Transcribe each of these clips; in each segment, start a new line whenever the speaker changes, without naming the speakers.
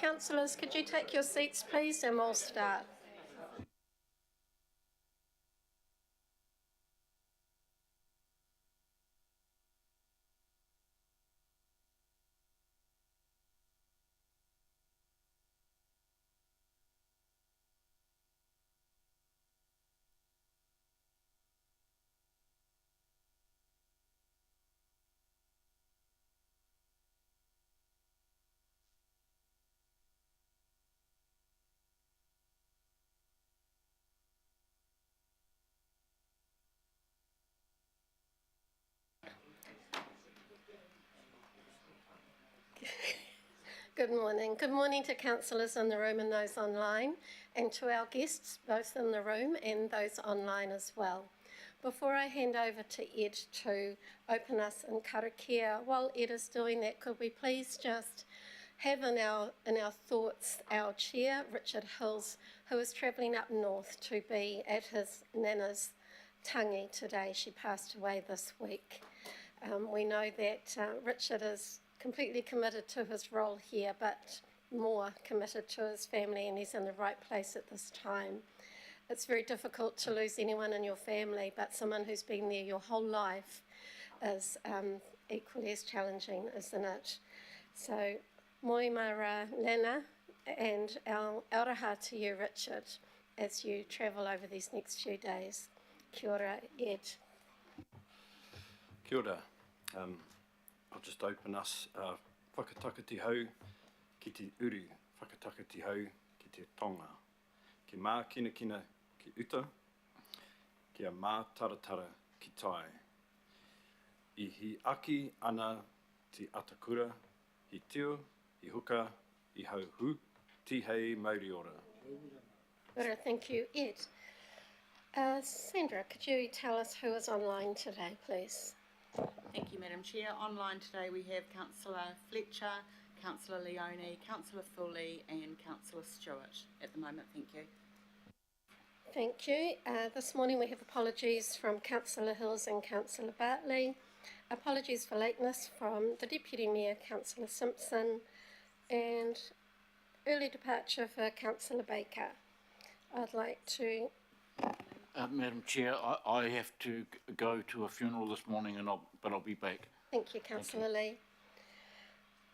Councillors, could you take your seats, please, and we'll start. Good morning. Good morning to councillors in the room and those online, and to our guests, both in the room and those online as well. Before I hand over to Ed to open us in karakia, while Ed is doing that, could we please just have in our thoughts our chair, Richard Hills, who is travelling up north to be at his nana's tangi today. She passed away this week. We know that Richard is completely committed to his role here, but more committed to his family, and he's in the right place at this time. It's very difficult to lose anyone in your family, but someone who's been there your whole life is equally as challenging, isn't it? So, moi mara Lana, and our auraha to you, Richard, as you travel over these next few days. Kia ora, Ed.
Kia ora. I'll just open us whakatakati hau ki te uru, whakatakati hau ki te tonga. Ki mā kina kina ki uta, kia mā taratara ki tai. I hi aki ana te atakura, hi tio, I huka, I hau hu, ti hei mauri ora.
Ora, thank you, Ed. Sandra, could you tell us who is online today, please?
Thank you, Madam Chair. Online today we have Councillor Fletcher, Councillor Leone, Councillor Foley and Councillor Stewart at the moment. Thank you.
Thank you. This morning we have apologies from Councillor Hills and Councillor Bartley. Apologies for lateness from the Deputy Mayor, Councillor Simpson, and early departure for Councillor Baker. I'd like to...
Madam Chair, I have to go to a funeral this morning, but I'll be back.
Thank you, Councillor Lee.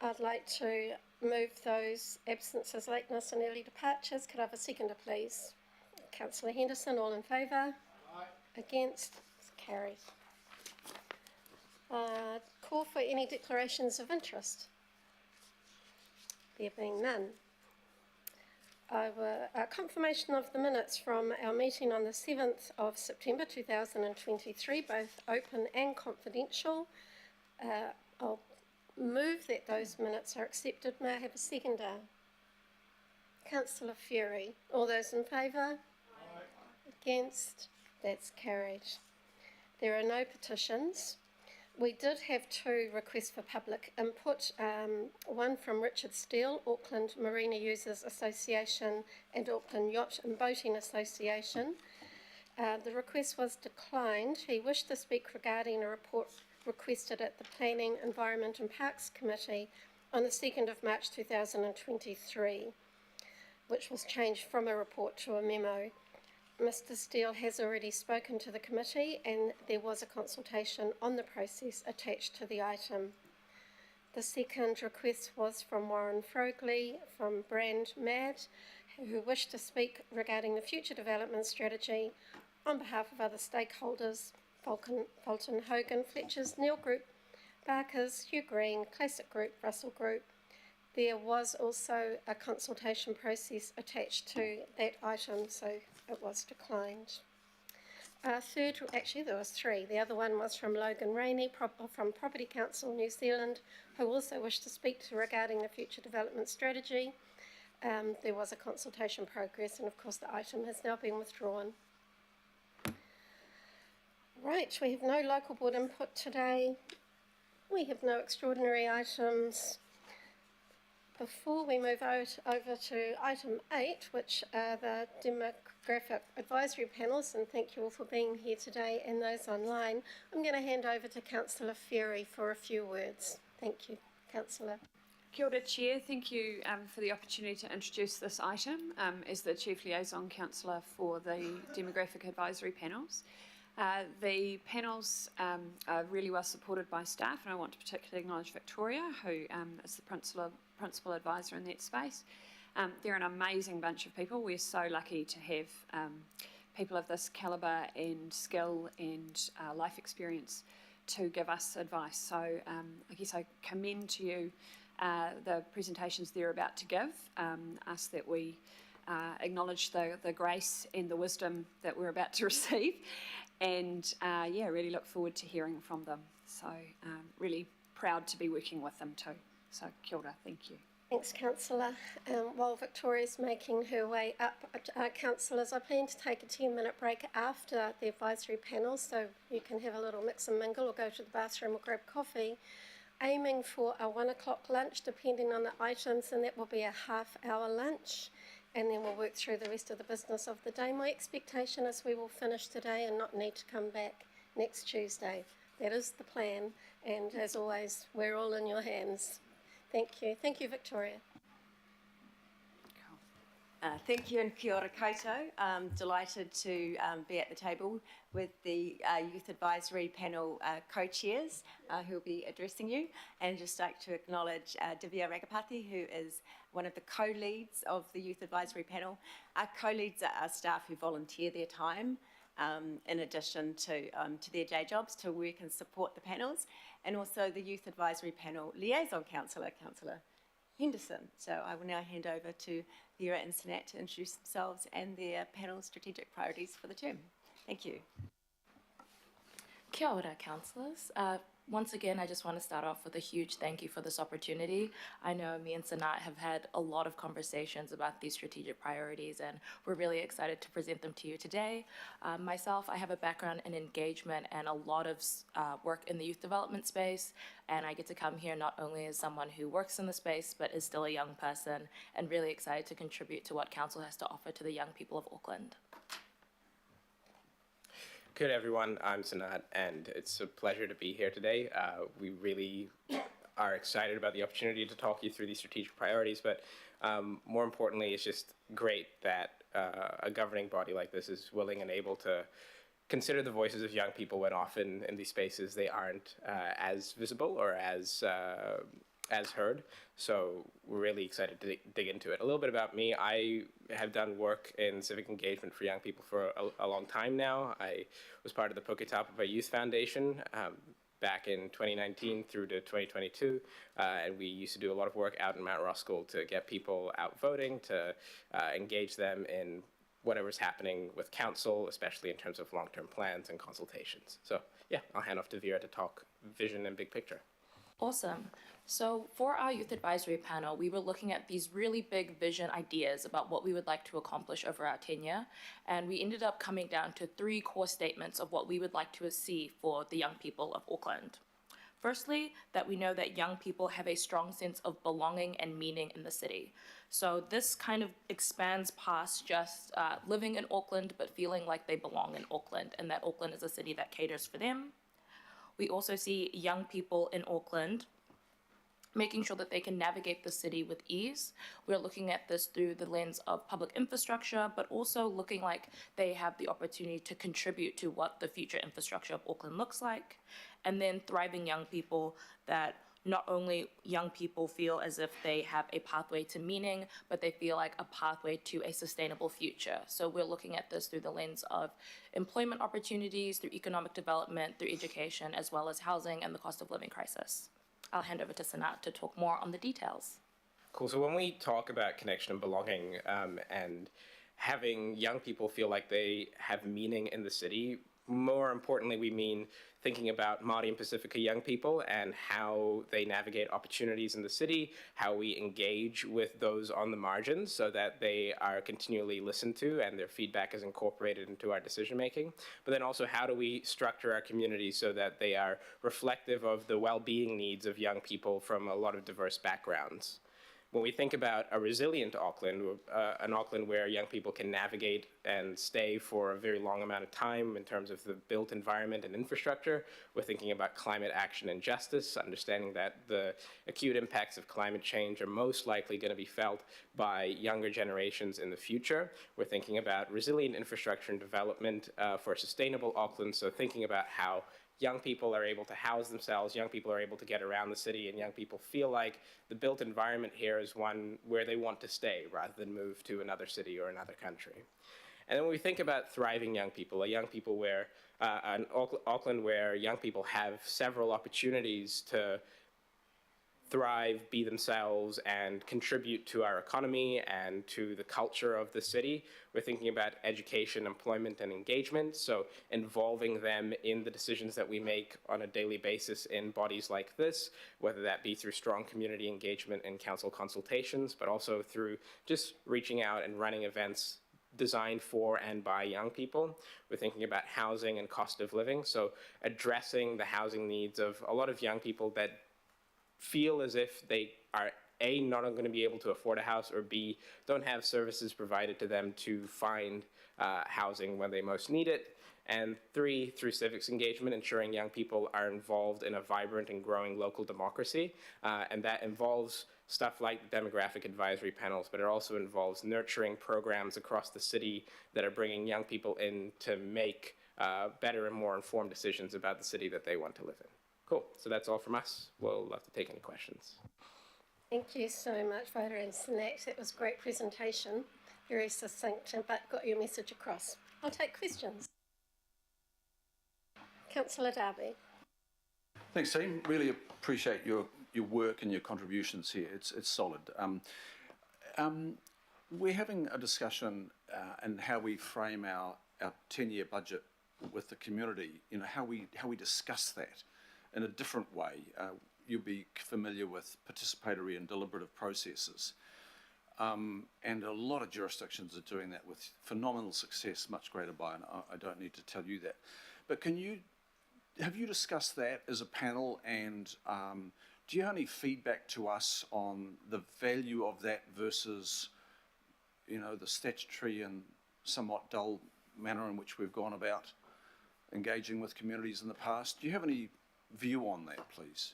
I'd like to move those absences, lateness and early departures. Could I have a seconder, please? Councillor Henderson, all in favour? Aye. Against? Carried. Call for any declarations of interest. There being none. Confirmation of the minutes from our meeting on the 7th of September 2023, both open and confidential. I'll move that those minutes are accepted. May I have a seconder? Councillor Fury. All those in favour? Aye. Against? That's carried. There are no petitions. We did have two requests for public input, one from Richard Steele, Auckland Marina Users Association and Auckland Yacht and Boating Association. The request was declined. He wished to speak regarding a report requested at the Planning, Environment and Parks Committee on the 2nd of March 2023, which was changed from a report to a memo. Mr. Steele has already spoken to the committee and there was a consultation on the process attached to the item. The second request was from Warren Frogley from Brand Mad, who wished to speak regarding the future development strategy on behalf of other stakeholders, Fulton Hogan, Fletcher's, Neil Group, Barker's, Hugh Green, Classic Group, Russell Group. There was also a consultation process attached to that item, so it was declined. Third, actually there was three. The other one was from Logan Rainey from Property Council New Zealand, who also wished to speak to regarding the future development strategy. There was a consultation progress, and of course the item has now been withdrawn. Right, we have no local board input today. We have no extraordinary items. Before we move over to item 8, which are the demographic advisory panels, and thank you all for being here today and those online, I'm going to hand over to Councillor Ferry for a few words. Thank you, Councillor.
Kia ora, Chair. Thank you for the opportunity to introduce this item as the Chief Liaison Councillor for the Demographic Advisory Panels. The panels are really well supported by staff, and I want to particularly acknowledge Victoria, who is the principal advisor in that space. They're an amazing bunch of people. We're so lucky to have people of this calibre and skill and life experience to give us advice. So I guess I commend to you the presentations they're about to give, ask that we acknowledge the grace and the wisdom that we're about to receive, and really look forward to hearing from them. So really proud to be working with them too. So kia ora, thank you.
Thanks, Councillor. While Victoria's making her way up, councillors, I plan to take a 10-minute break after the advisory panel, so you can have a little mix and mingle or go to the bathroom or grab coffee, aiming for a 1 o'clock lunch, depending on the items, and that will be a half-hour lunch, and then we'll work through the rest of the business of the day. My expectation is we will finish today and not need to come back next Tuesday. That is the plan, and as always, we're all in your hands. Thank you. Thank you, Victoria.
Thank you and kia ora koutou. I'm delighted to be at the table with the Youth Advisory Panel co-chairs who will be addressing you, and just like to acknowledge Divya Ragapathy, who is one of the co-leads of the Youth Advisory Panel. Our co-leads are staff who volunteer their time in addition to their day jobs to work and support the panels, and also the Youth Advisory Panel Liaison Councillor, Councillor Henderson. So I will now hand over to Vera and Sanat to introduce themselves and their panel strategic priorities for the term. Thank you.
Kia ora, councillors. Once again, I just want to start off with a huge thank you for this opportunity. I know me and Sanat have had a lot of conversations about these strategic priorities, and we're really excited to present them to you today. Myself, I have a background in engagement and a lot of work in the youth development space, and I get to come here not only as someone who works in the space, but is still a young person, and really excited to contribute to what council has to offer to the young people of Auckland.
Good everyone, I'm Sanat, and it's a pleasure to be here today. We really are excited about the opportunity to talk you through these strategic priorities, but more importantly, it's just great that a governing body like this is willing and able to consider the voices of young people when often in these spaces they aren't as visible or as heard. So we're really excited to dig into it. A little bit about me. I have done work in civic engagement for young people for a long time now. I was part of the Puketapa Youth Foundation back in 2019 through to 2022, and we used to do a lot of work out in Mount Roskill to get people out voting, to engage them in whatever's happening with council, especially in terms of long-term plans and consultations. So yeah, I'll hand off to Vera to talk vision and big picture.
Awesome. So for our youth advisory panel, we were looking at these really big vision ideas about what we would like to accomplish over our tenure, and we ended up coming down to 3 core statements of what we would like to see for the young people of Auckland. Firstly, that we know that young people have a strong sense of belonging and meaning in the city. So this kind of expands past just living in Auckland, but feeling like they belong in Auckland, and that Auckland is a city that caters for them. We also see young people in Auckland making sure that they can navigate the city with ease. We're looking at this through the lens of public infrastructure, but also looking like they have the opportunity to contribute to what the future infrastructure of Auckland looks like. And then thriving young people, that not only young people feel as if they have a pathway to meaning, but they feel like a pathway to a sustainable future. So we're looking at this through the lens of employment opportunities, through economic development, through education, as well as housing and the cost of living crisis. I'll hand over to Sanat to talk more on the details.
Cool. So when we talk about connection and belonging and having young people feel like they have meaning in the city, more importantly, we mean thinking about Māori and Pacifica young people and how they navigate opportunities in the city, how we engage with those on the margins so that they are continually listened to and their feedback is incorporated into our decision making. But then also, how do we structure our communities so that they are reflective of the well-being needs of young people from a lot of diverse backgrounds? when we think about a resilient Auckland, an Auckland where young people can navigate and stay for a very long amount of time in terms of the built environment and infrastructure, we're thinking about climate action and justice, understanding that the acute impacts of climate change are most likely going to be felt by younger generations in the future. We're thinking about resilient infrastructure and development for a sustainable Auckland, so thinking about how young people are able to house themselves, young people are able to get around the city, and young people feel like the built environment here is one where they want to stay rather than move to another city or another country. And then when we think about thriving young people, an Auckland where young people have several opportunities to thrive, be themselves, and contribute to our economy and to the culture of the city. We're thinking about education, employment, and engagement, so involving them in the decisions that we make on a daily basis in bodies like this, whether that be through strong community engagement and council consultations, but also through just reaching out and running events designed for and by young people. We're thinking about housing and cost of living, so addressing the housing needs of a lot of young people that feel as if they are A, not going to be able to afford a house, or B, don't have services provided to them to find housing when they most need it. And 3, through civics engagement, ensuring young people are involved in a vibrant and growing local democracy. And that involves stuff like demographic advisory panels, but it also involves nurturing programs across the city that are bringing young people in to make better and more informed decisions about the city that they want to live in. Cool, so that's all from us. We'll love to take any questions.
Thank you so much, Rhoda and Sinead. That was a great presentation, very succinct, but got your message across. I'll take questions. Councillor Darby.
Thanks, team. Really appreciate your work and your contributions here. It's solid. We're having a discussion and how we frame our 10-year budget with the community. You know, how we discuss that in a different way. You'll be familiar with participatory and deliberative processes. And a lot of jurisdictions are doing that with phenomenal success, much greater by, and I don't need to tell you that. But have you discussed that as a panel, and do you have any feedback to us on the value of that versus, you know, the statutory and somewhat dull manner in which we've gone about engaging with communities in the past? Do you have any view on that, please?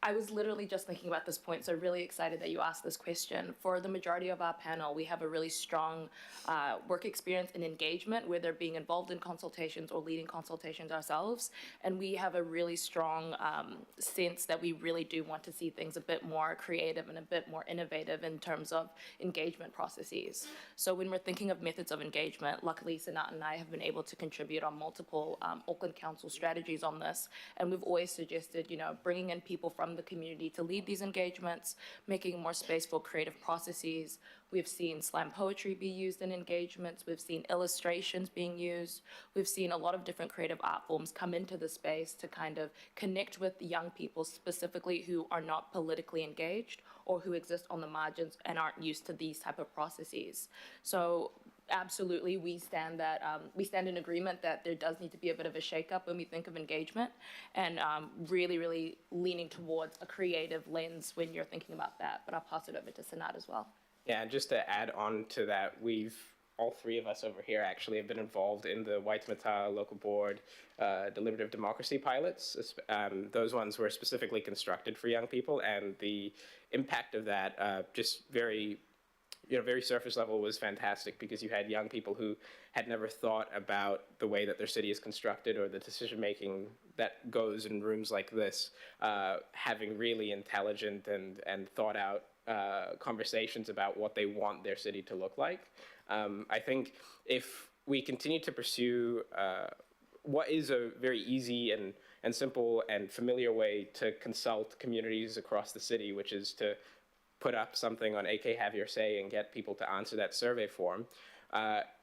I was literally just thinking about this point, so really excited that you asked this question. For the majority of our panel, we have a really strong work experience in engagement, whether being involved in consultations or leading consultations ourselves, and we have a really strong sense that we really do want to see things a bit more creative and a bit more innovative in terms of engagement processes. So when we're thinking of methods of engagement, luckily Sanat and I have been able to contribute on multiple Auckland Council strategies on this, and we've always suggested, you know, bringing in people from the community to lead these engagements, making more space for creative processes. We've seen slam poetry be used in engagements. We've seen illustrations being used. We've seen a lot of different creative art forms come into the space to kind of connect with young people specifically who are not politically engaged or who exist on the margins and aren't used to these type of processes. So absolutely, we stand in agreement that there does need to be a bit of a shakeup when we think of engagement, and really leaning towards a creative lens when you're thinking about that. But I'll pass it over to Sanat as well.
Yeah, just to add on to that, all three of us over here actually have been involved in the Waitemata Local Board deliberative democracy pilots. Those ones were specifically constructed for young people, and the impact of that just very surface level was fantastic, because you had young people who had never thought about the way that their city is constructed or the decision making that goes in rooms like this, having really intelligent and thought out conversations about what they want their city to look like. I think if we continue to pursue what is a very easy and simple and familiar way to consult communities across the city, which is to put up something on AK Have Your Say and get people to answer that survey form,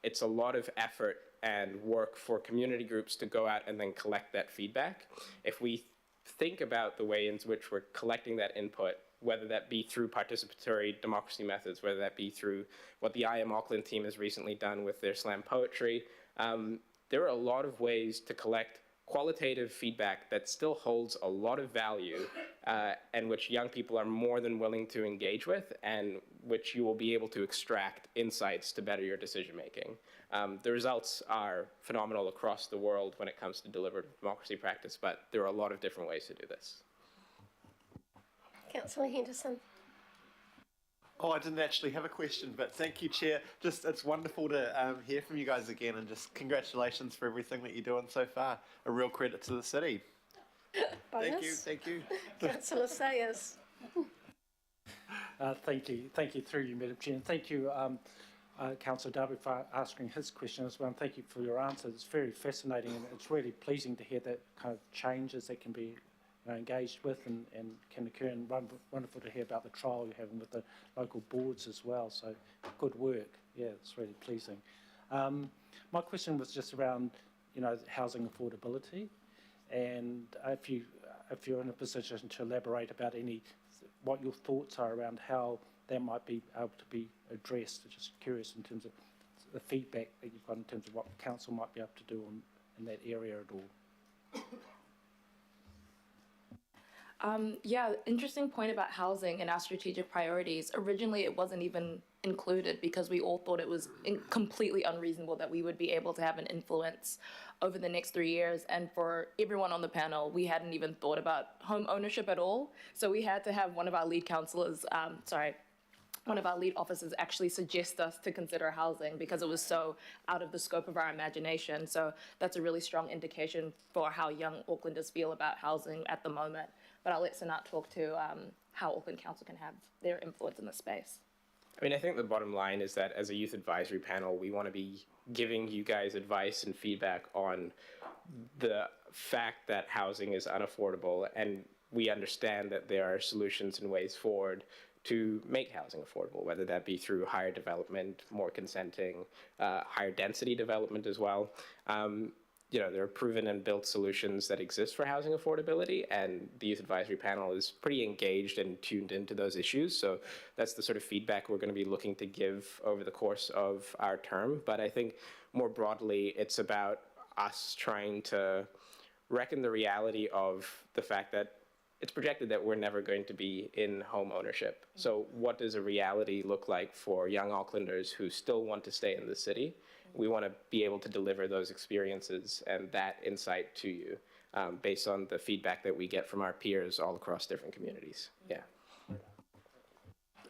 it's a lot of effort and work for community groups to go out and then collect that feedback. If we think about the way in which we're collecting that input, whether that be through participatory democracy methods, whether that be through what the I Am Auckland team has recently done with their slam poetry, there are a lot of ways to collect qualitative feedback that still holds a lot of value and which young people are more than willing to engage with, and which you will be able to extract insights to better your decision making. The results are phenomenal across the world when it comes to deliberative democracy practice, but there are a lot of different ways to do this.
Councillor Henderson.
Oh, I didn't actually have a question, but thank you, Chair. Just, it's wonderful to hear from you guys again, and just congratulations for everything that you're doing so far. A real credit to the city.
Bonus.
Thank you.
Councillor Sayers.
Thank you through you, Madam Chair, and thank you, Councillor Darby, for asking his question as well, and thank you for your answer. It's very fascinating, and it's really pleasing to hear that kind of changes that can be engaged with and can occur, and wonderful to hear about the trial you're having with the local boards as well. So good work. Yeah, it's really pleasing. My question was just around, housing affordability, and if you're in a position to elaborate about what your thoughts are around how that might be able to be addressed. I'm just curious in terms of the feedback that you've got in terms of what council might be able to do in that area at all.
Yeah, interesting point about housing and our strategic priorities. Originally, it wasn't even included because we all thought it was completely unreasonable that we would be able to have an influence over the next 3 years. And for everyone on the panel, we hadn't even thought about home ownership at all. So we had to have one of our lead councillors, one of our lead officers actually suggest us to consider housing because it was so out of the scope of our imagination. So that's a really strong indication for how young Aucklanders feel about housing at the moment. But I'll let Sanat talk to how Auckland Council can have their influence in the space.
I mean, I think the bottom line is that as a youth advisory panel, we want to be giving you guys advice and feedback on the fact that housing is unaffordable, and we understand that there are solutions and ways forward to make housing affordable, whether that be through higher development, more consenting, higher density development as well. There are proven and built solutions that exist for housing affordability, and the Youth Advisory Panel is pretty engaged and tuned into those issues. So that's the sort of feedback we're going to be looking to give over the course of our term. But I think more broadly, it's about us trying to reckon the reality of the fact that it's projected that we're never going to be in home ownership. So what does a reality look like for young Aucklanders who still want to stay in the city? We want to be able to deliver those experiences and that insight to you based on the feedback that we get from our peers all across different communities. Yeah.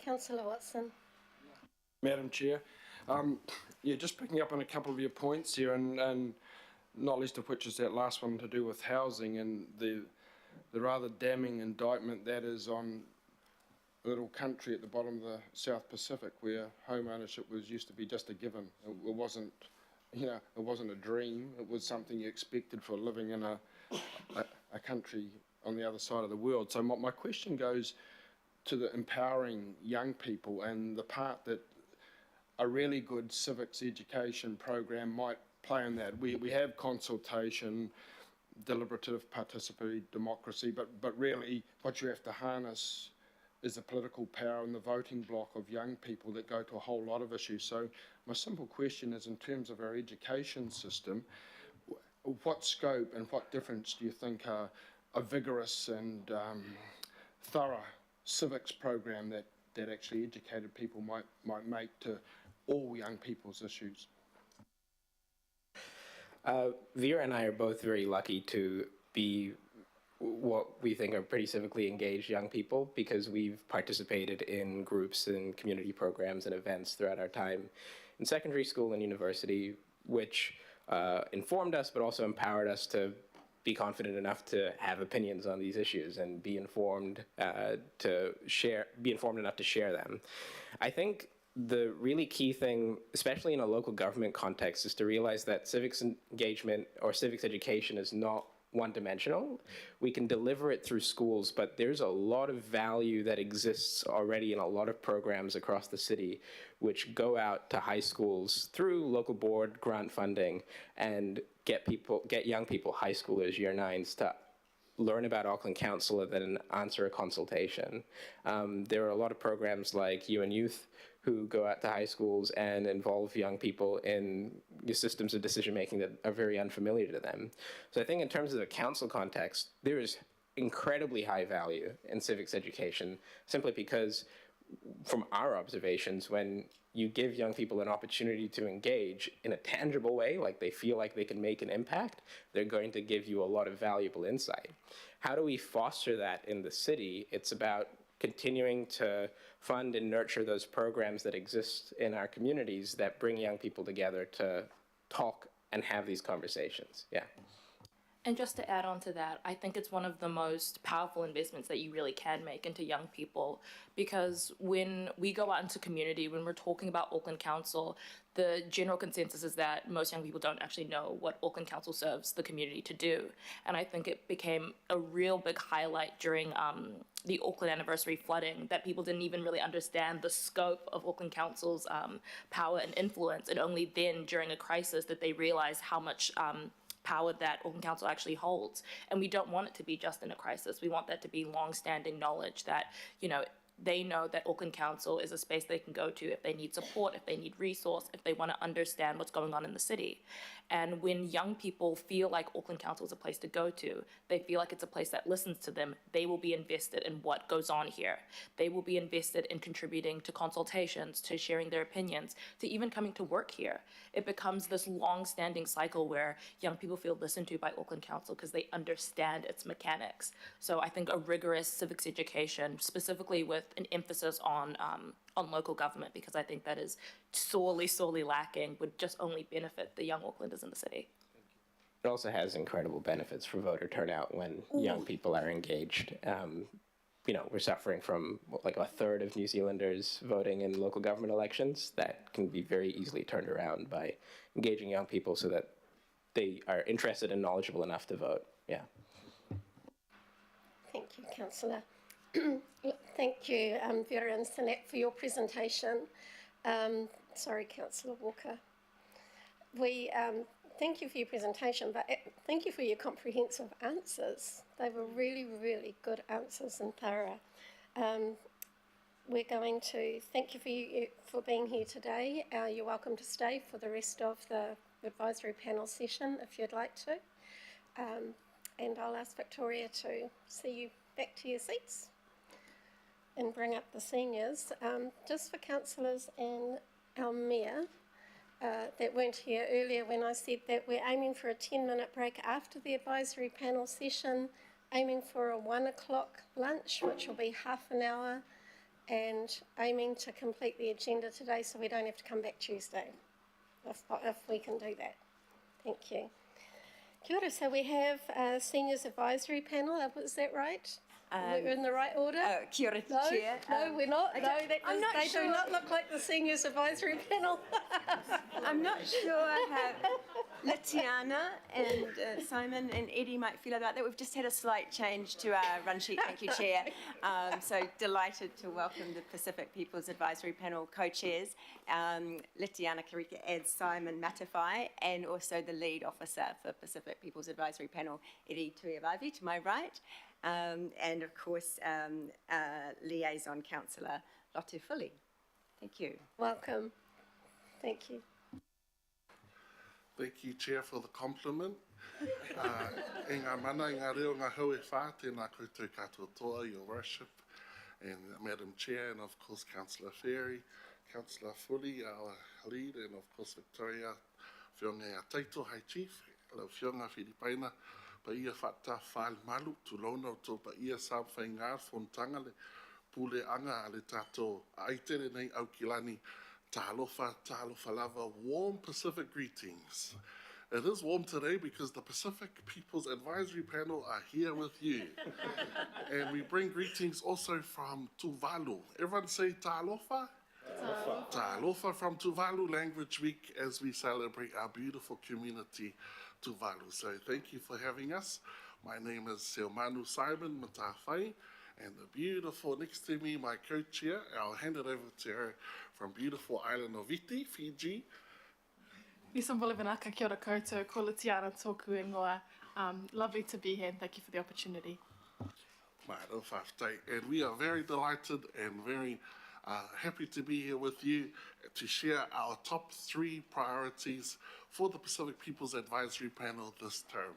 Councillor Watson.
Madam Chair, just picking up on a couple of your points here, and not least of which is that last one to do with housing and the rather damning indictment that is on a little country at the bottom of the South Pacific where home ownership used to be just a given. It wasn't, it wasn't a dream. It was something you expected for living in a country on the other side of the world. So my question goes to the empowering young people and the part that a really good civics education program might play in that. We have consultation, deliberative participatory democracy, but really what you have to harness is the political power and the voting bloc of young people that go to a whole lot of issues. So my simple question is, in terms of our education system, what scope and what difference do you think a vigorous and thorough civics program that actually educated people might make to all young people's issues?
Vera and I are both very lucky to be what we think are pretty civically engaged young people because we've participated in groups and community programs and events throughout our time in secondary school and university, which informed us but also empowered us to be confident enough to have opinions on these issues and be informed enough to share them. I think the really key thing, especially in a local government context, is to realize that civics engagement or civics education is not one-dimensional. We can deliver it through schools, but there's a lot of value that exists already in a lot of programs across the city which go out to high schools through local board grant funding and get young people, high schoolers, year 9s, to learn about Auckland Council and then answer a consultation. There are a lot of programs like UN Youth who go out to high schools and involve young people in the systems of decision making that are very unfamiliar to them. So I think in terms of the council context, there is incredibly high value in civics education simply because from our observations, when you give young people an opportunity to engage in a tangible way, like they feel like they can make an impact, they're going to give you a lot of valuable insight. How do we foster that in the city? It's about continuing to fund and nurture those programs that exist in our communities that bring young people together to talk and have these conversations. Yeah.
And just to add on to that, I think it's one of the most powerful investments that you really can make into young people, because when we go out into community, when we're talking about Auckland Council, the general consensus is that most young people don't actually know what Auckland Council serves the community to do. And I think it became a real big highlight during the Auckland anniversary flooding, that people didn't even really understand the scope of Auckland Council's power and influence. And only then, during a crisis, that they realized how much power that Auckland Council actually holds. And we don't want it to be just in a crisis. We want that to be long-standing knowledge that, you know, they know that Auckland Council is a space they can go to if they need support, if they need resource, if they want to understand what's going on in the city. And when young people feel like Auckland Council is a place to go to, they feel like it's a place that listens to them, they will be invested in what goes on here. They will be invested in contributing to consultations, to sharing their opinions, to even coming to work here. It becomes this long-standing cycle where young people feel listened to by Auckland Council because they understand its mechanics. So I think a rigorous civics education, specifically with an emphasis on local government, because I think that is sorely lacking, would just only benefit the young Aucklanders in the city.
It also has incredible benefits for voter turnout when young people are engaged. You know, we're suffering from like a third of New Zealanders voting in local government elections. That can be very easily turned around by engaging young people so that they are interested and knowledgeable enough to vote. Yeah.
Thank you, Councillor. Thank you, Vera and Sinette, for your presentation. Sorry, Councillor Walker. We thank you for your presentation, but thank you for your comprehensive answers. They were really, really good answers and thorough. We're going to thank you for being here today. You're welcome to stay for the rest of the advisory panel session if you'd like to. And I'll ask Victoria to see you back to your seats and bring up the seniors. Just for councillors and our mayor that weren't here earlier when I said that we're aiming for a 10-minute break after the advisory panel session, aiming for a 1 o'clock lunch, which will be half an hour, and aiming to complete the agenda today so we don't have to come back Tuesday, if we can do that. Thank you. Kia ora, so we have a seniors advisory panel, is that right? We're in the right order?
Kia ora,
No,
Chair.
no, we're not. No,
I'm not
they
sure.
do not look like the seniors advisory panel.
I'm not sure how Litiana and Simon and Eddie might feel about that. We've just had a slight change to our run sheet, thank you, Chair. So delighted to welcome the Pacific People's Advisory Panel co-chairs, Litiana Karika adds Simon Matafai, and also the lead officer for Pacific People's Advisory Panel, Eddie Tuiavavi, to my right. And of course, liaison councillor Lotte Fully. Thank you.
Welcome. Thank you.
Thank you, Chair, for the compliment. E ngā mana, ngā reo, ngā hau e whā, tēnā koutou katoa toa, Your Worship, and Madam Chair, and of course, Councillor Ferry, Councillor Fully, our lead, and of course, Victoria, whionga a taito, High Chief, lau whionga Whiripaina, pa ia whata whāl malu, tu launa o tō pa ia sā whai ngā whontanga le pule anga a le tātou aitere nei au kilani, talofa lava, warm Pacific greetings. It is warm today because the Pacific People's Advisory Panel are here with you. And we bring greetings also from Tuvalu. Everyone say talofa? Talofa from Tuvalu Language Week as we celebrate our beautiful community, Tuvalu. So thank you for having us. My name is Seomanu Simon Matawhai, and the beautiful next to me, my co-chair, I'll hand it over to her from beautiful island of Iti, Fiji.
Nisa Mbolivanaka, kia ora koutou, ko Litiana tōku ingoa. Lovely to be here and thank you for the opportunity.
And we are very delighted and very happy to be here with you to share our top 3 priorities for the Pacific Peoples Advisory Panel this term.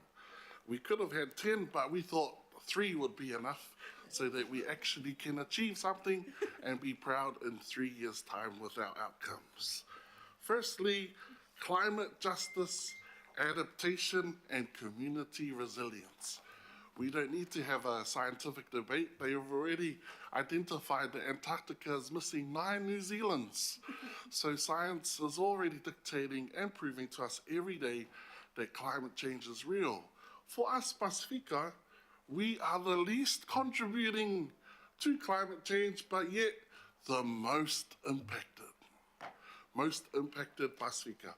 We could have had 10, but we thought 3 would be enough so that we actually can achieve something and be proud in 3 years' time with our outcomes. Firstly, climate justice, adaptation, and community resilience. We don't need to have a scientific debate. They have already identified that Antarctica is missing 9 New Zealands. So science is already dictating and proving to us every day that climate change is real. For us, Pasifika, we are the least contributing to climate change, but yet the most impacted. Most impacted Pasifika.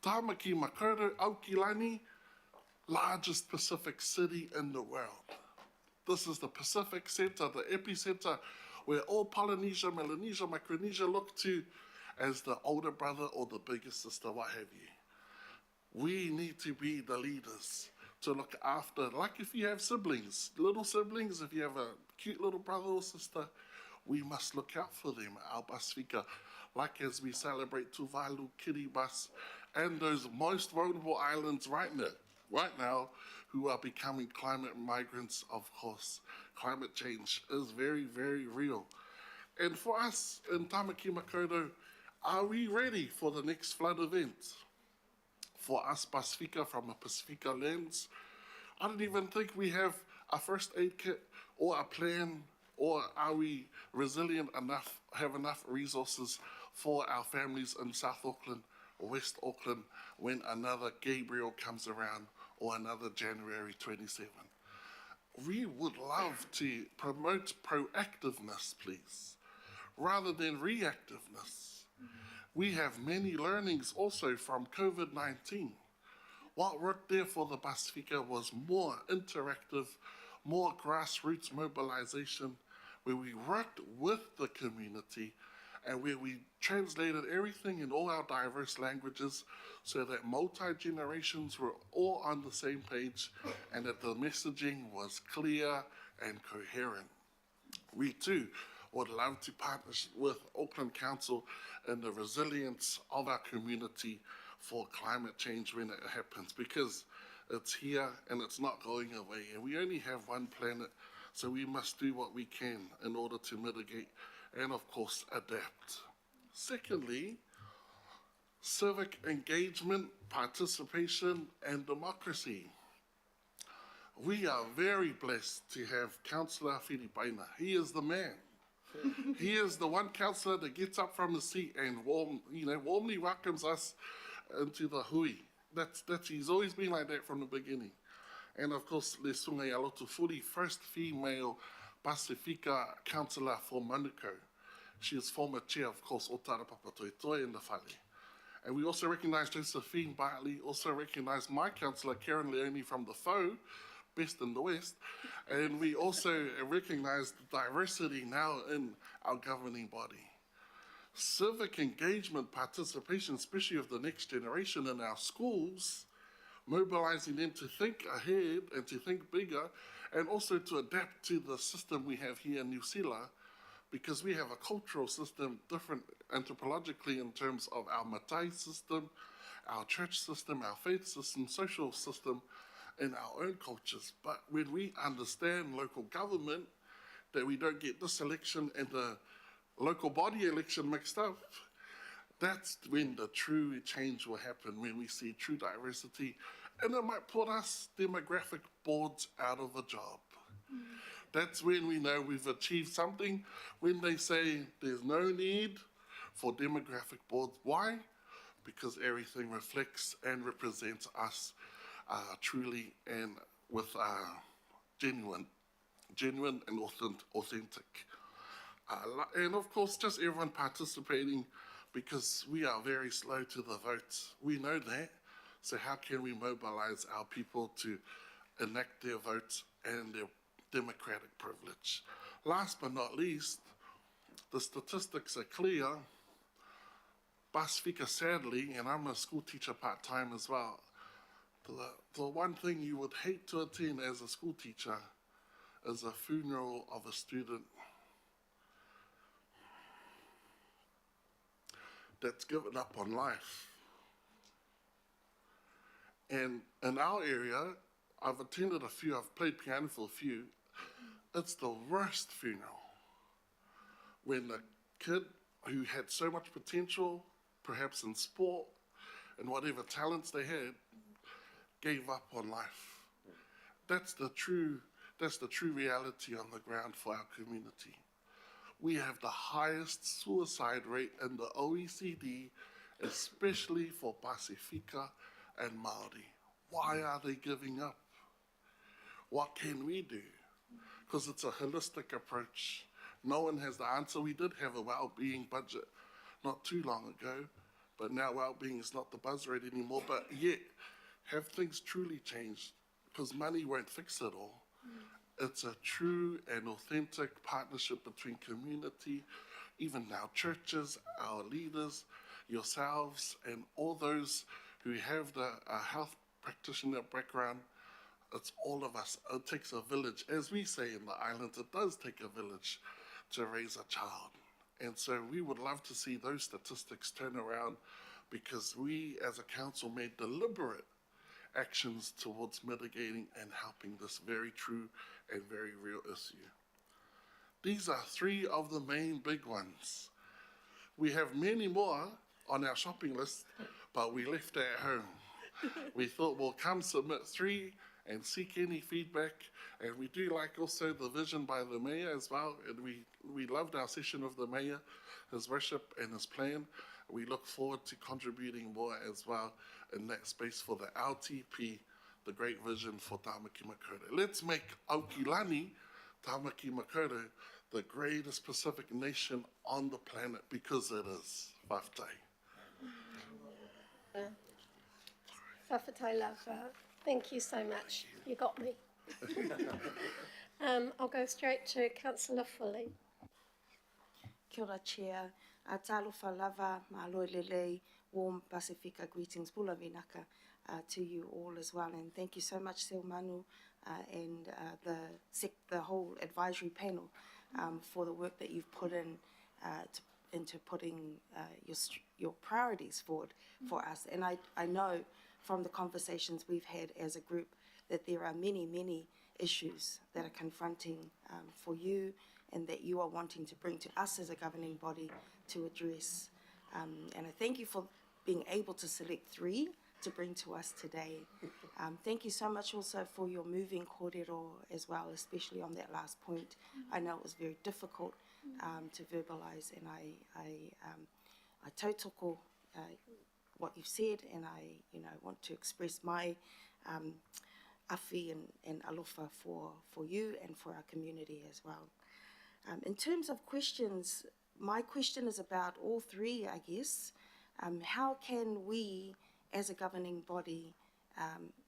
Tāmaki Makaurau, Aukilani, largest Pacific city in the world. This is the Pacific Centre, the epicenter, where all Polynesia, Melanesia, Micronesia look to as the older brother or the bigger sister, what have you. We need to be the leaders to look after, like if you have siblings, little siblings, if you have a cute little brother or sister, we must look out for them, our Pasifika, like as we celebrate Tuvalu, Kiribati, and those most vulnerable islands right now, who are becoming climate migrants, of course. Climate change is very, very real. And for us in Tāmaki Makaurau, are we ready for the next flood event? For us Pasifika, from a Pasifika lens, I don't even think we have a first aid kit or a plan, or are we resilient enough, have enough resources for our families in South Auckland or West Auckland when another Gabriel comes around or another January 27. We would love to promote proactiveness, please, rather than reactiveness. We have many learnings also from COVID-19. What worked there for the Pasifika was more interactive, more grassroots mobilization, where we worked with the community and where we translated everything in all our diverse languages so that multi-generations were all on the same page and that the messaging was clear and coherent. We too would love to partner with Auckland Council in the resilience of our community for climate change when it happens, because it's here and it's not going away, and we only have one planet, so we must do what we can in order to mitigate and of course adapt. Secondly, civic engagement, participation, and democracy. We are very blessed to have Councillor Whiripaina. He is the man. He is the one councillor that gets up from the seat and warmly welcomes us into the hui. He's always been like that from the beginning. And of course, Le Sungai Alotu Furi, first female Pasifika councillor for Manukau. She is former chair, of course, o Tarapapa Toitoe in the whale. And we also recognise Josephine Bartley, also recognise my councillor, Karen Leone from the Faux, best in the West. And we also recognise the diversity now in our governing body. Civic engagement, participation, especially of the next generation in our schools, mobilising them to think ahead and to think bigger, and also to adapt to the system we have here in New Zealand, because we have a cultural system different anthropologically in terms of our Matai system, our church system, our faith system, social system, in our own cultures. But when we understand local government, that we don't get this election and the local body election mixed up, that's when the true change will happen, when we see true diversity. And it might put us demographic boards out of a job. That's when we know we've achieved something, when they say there's no need for demographic boards. Why? Because everything reflects and represents us truly and with genuine and authentic. And of course, just everyone participating, because we are very slow to the vote. We know that. So how can we mobilize our people to enact their votes and their democratic privilege? Last but not least, the statistics are clear. Pasifika, sadly, and I'm a school teacher part-time as well, The one thing you would hate to attend as a school teacher is a funeral of a student that's given up on life. And in our area, I've attended a few, I've played piano for a few, it's the worst funeral. When a kid who had so much potential, perhaps in sport and whatever talents they had, gave up on life. That's the true reality on the ground for our community. We have the highest suicide rate in the OECD, especially for Pasifika and Māori. Why are they giving up? What can we do? Because it's a holistic approach. No one has the answer. We did have a well-being budget not too long ago, but now well-being is not the buzzword anymore. But yet, have things truly changed? Because money won't fix it all. It's a true and authentic partnership between community, even our churches, our leaders, yourselves, and all those who have the health practitioner background. It's all of us. It takes a village. As we say in the islands, it does take a village to raise a child. And so we would love to see those statistics turn around, because we as a council made deliberate actions towards mitigating and helping this very true and very real issue. These are three of the main big ones. We have many more on our shopping list, but we left at home. We thought we'll come submit three and seek any feedback. And we do like also the vision by the Mayor as well. And we loved our session with the Mayor, his worship and his plan. We look forward to contributing more as well in that space for the LTP, the great vision for Tāmaki Makaurau. Let's make Aukilani, Tāmaki Makaurau, the greatest Pacific nation on the planet, because it is. Whaftai.
Whawhatai lava. Thank you so much. You got me. I'll go straight to Councillor Foley.
Kia ora, Chair. Talofa lava, māloi lelei, warm Pasifika greetings, pula vinaka to you all as well. And thank you so much, Seo Manu, and the whole advisory panel for the work that you've put into putting your priorities forward for us. And I know from the conversations we've had as a group that there are many, many issues that are confronting for you, and that you are wanting to bring to us as a governing body to address. And I thank you for being able to select three to bring to us today. Thank you so much also for your moving kōrero as well, especially on that last point. I know it was very difficult to verbalise, and I tautoko what you've said, and I want to express my awhi and alofa for you and for our community as well. In terms of questions, my question is about all three, I guess. How can we, as a governing body,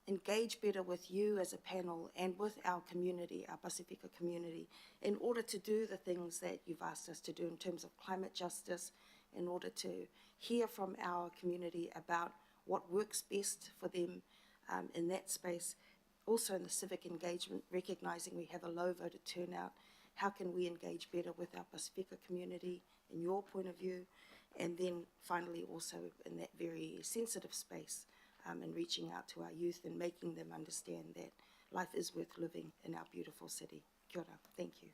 engage better with you as a panel and with our community, our Pasifika community, in order to do the things that you've asked us to do in terms of climate justice, in order to hear from our community about what works best for them in that space. Also in the civic engagement, recognising we have a low voter turnout, how can we engage better with our Pasifika community in your point of view? And then finally also in that very sensitive space and reaching out to our youth and making them understand that life is worth living in our beautiful city. Kia ora. Thank you.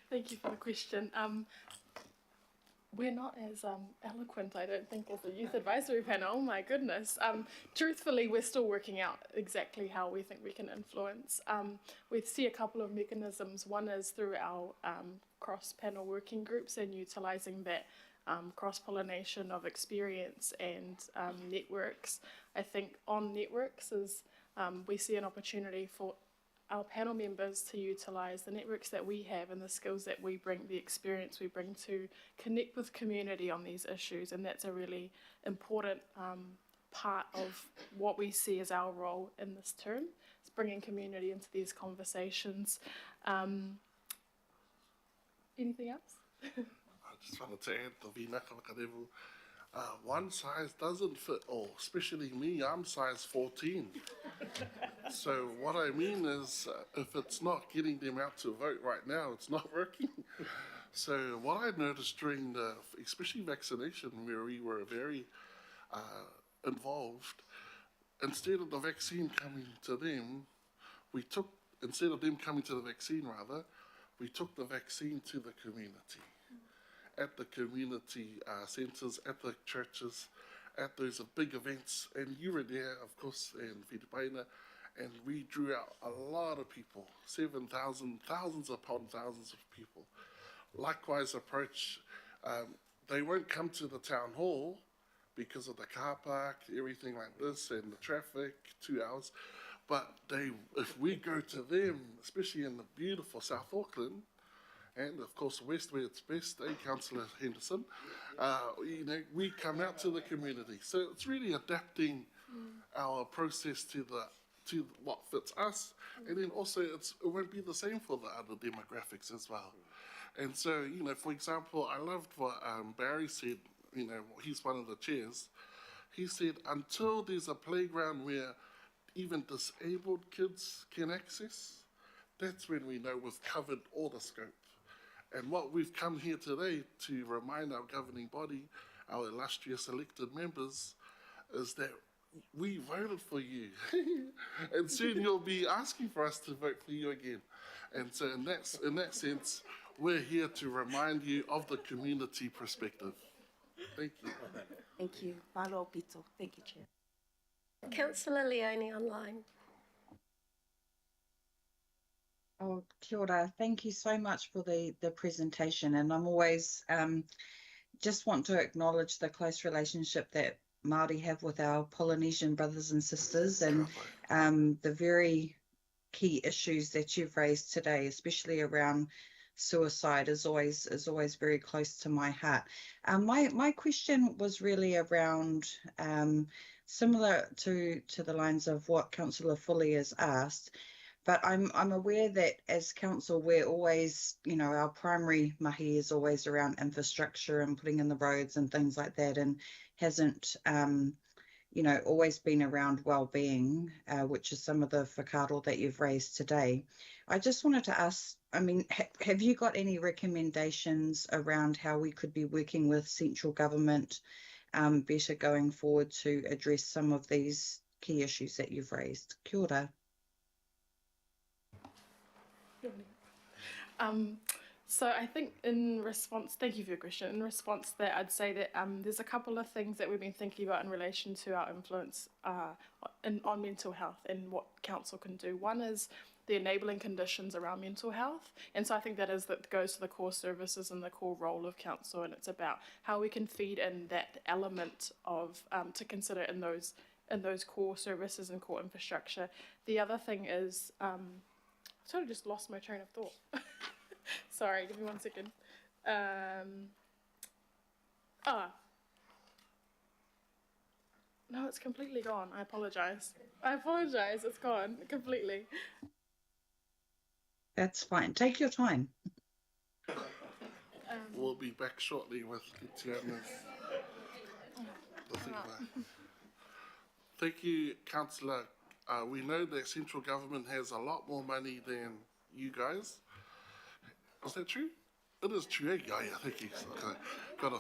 Thank you for the question. We're not as eloquent, I don't think, as the Youth Advisory Panel. Oh my goodness. Truthfully, we're still working out exactly how we think we can influence. We see a couple of mechanisms. One is through our cross-panel working groups and utilising that cross-pollination of experience and networks. I think on networks is we see an opportunity for our panel members to utilise the networks that we have and the skills that we bring, the experience we bring to connect with community on these issues, and that's a really important part of what we see as our role in this term. It's bringing community into these conversations. Anything else?
I just wanted to add the vinaka wakarevu. one size doesn't fit all, especially me, I'm size 14. So what I mean is, if it's not getting them out to vote right now, it's not working. So what I noticed during the, especially vaccination, where we were very involved, instead of the vaccine coming to them, instead of them coming to the vaccine rather, we took the vaccine to the community. At the community centres, at the churches, at those big events, and you were there, of course, and Whitipaina, and we drew out a lot of people, 7,000, thousands upon thousands of people. Likewise approach, they won't come to the town hall because of the car park, everything like this, and the traffic, 2 hours, but if we go to them, especially in the beautiful South Auckland, and of course West where it's best, Councillor Henderson, we come out to the community. So it's really adapting our process to what fits us, and then also it won't be the same for the other demographics as well. And so, for example, I loved what Barry said, he's one of the chairs. He said, until there's a playground where even disabled kids can access, that's when we know we've covered all the scope. And what we've come here today to remind our governing body, our illustrious elected members, is that we voted for you. And soon you'll be asking for us to vote for you again. And so in that sense, we're here to remind you of the community perspective. Thank you.
Thank you. Malo Pito. Thank you, Chair.
Councillor Leone online.
Oh, kia ora. Thank you so much for the presentation. And I'm always just want to acknowledge the close relationship that Māori have with our Polynesian brothers and sisters, and the very key issues that you've raised today, especially around suicide, is always very close to my heart. My question was really around similar to the lines of what Councillor Foley has asked. But I'm aware that as council, we're always, our primary mahi is always around infrastructure and putting in the roads and things like that, and hasn't, always been around well-being, which is some of the whakaaro that you've raised today. I just wanted to ask, have you got any recommendations around how we could be working with central government better going forward to address some of these key issues that you've raised? Kia ora.
So I think in response, thank you for your question. In response to that, I'd say that there's a couple of things that we've been thinking about in relation to our influence on mental health and what council can do. One is the enabling conditions around mental health, and so I think that goes to the core services and the core role of council, and it's about how we can feed in that element of to consider in those core services and core infrastructure. The other thing is I sort of just lost my train of thought. Sorry, give me 1 second. No, it's completely gone. I apologise. It's gone completely.
That's fine. Take your time.
We'll be back shortly with Tiana's. Thank you, Councillor. We know that central government has a lot more money than you guys. Is that true? It is true. Yeah, thank you. Got to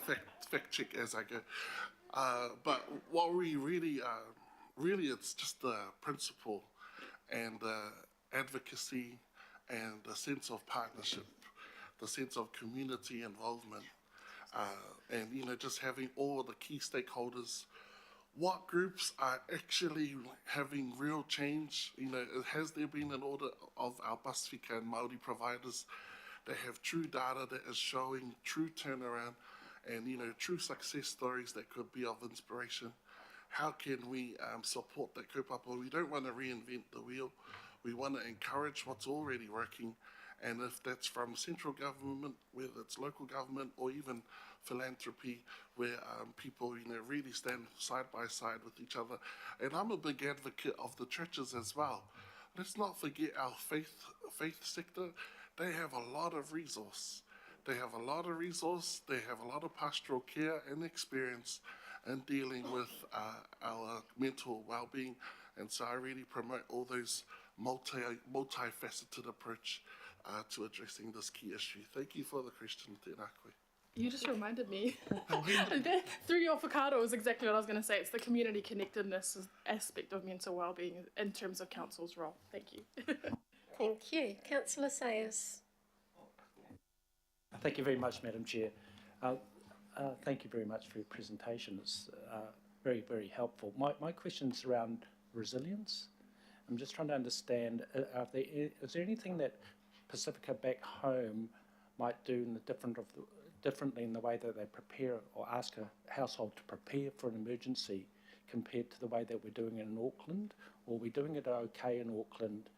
fact check as I go. But what we really, it's just the principle and advocacy and the sense of partnership, the sense of community involvement, and just having all the key stakeholders. What groups are actually having real change? Has there been an audit of our Pasifika and Māori providers that have true data that is showing true turnaround and true success stories that could be of inspiration? How can we support that kaupapa? We don't want to reinvent the wheel. We want to encourage what's already working, and if that's from central government, whether it's local government or even philanthropy, where people really stand side by side with each other. And I'm a big advocate of the churches as well. Let's not forget our faith sector. They have a lot of resource. They have a lot of pastoral care and experience, in dealing with our mental well-being. And so I really promote all those multifaceted approach to addressing this key issue. Thank you for the question, tēnā koe.
You just reminded me. Through your avocado is exactly what I was going to say. It's the community connectedness aspect of mental well-being in terms of council's role. Thank you.
Thank you. Councillor Sayers.
Thank you very much, Madam Chair. Thank you very much for your presentation. It's very, very helpful. My question's around resilience. I'm just trying to understand, is there anything that Pacifica back home might do in differently in the way that they prepare or ask a household to prepare for an emergency compared to the way that we're doing it in Auckland? Or are we doing it okay in Auckland?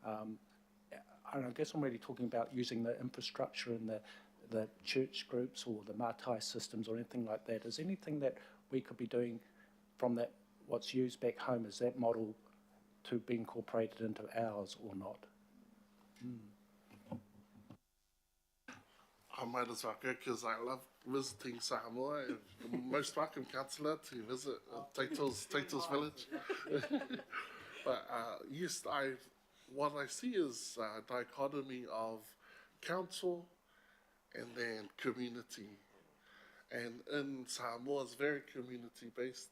And I guess I'm really talking about using the infrastructure and the church groups or the mātai systems or anything like that. Is anything that we could be doing from that, what's used back home, is that model to be incorporated into ours or not?
I might as well go because I love visiting Samoa. Most welcome, councillor, to visit Taito's village. But yes, what I see is a dichotomy of council and then community. And in Samoa, it's very community-based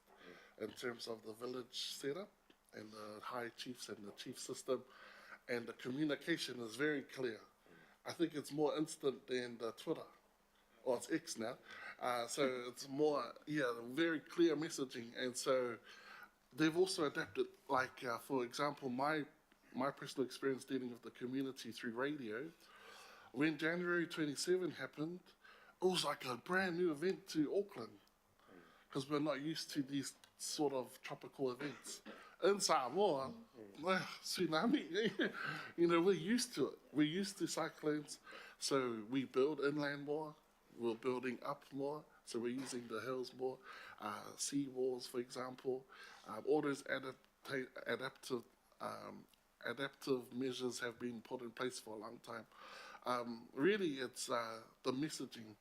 in terms of the village setup and the high chiefs and the chief system. And the communication is very clear. I think it's more instant than the Twitter, or it's X now. So it's more, very clear messaging. And so they've also adapted, like, for example, my personal experience dealing with the community through radio. When January 27 happened, it was like a brand new event to Auckland because we're not used to these sort of tropical events. In Samoa, tsunami, we're used to it. We're used to cyclones, so we build inland more. We're building up more, so we're using the hills more. Sea walls, for example. All those adaptive measures have been put in place for a long time. Really, it's the messaging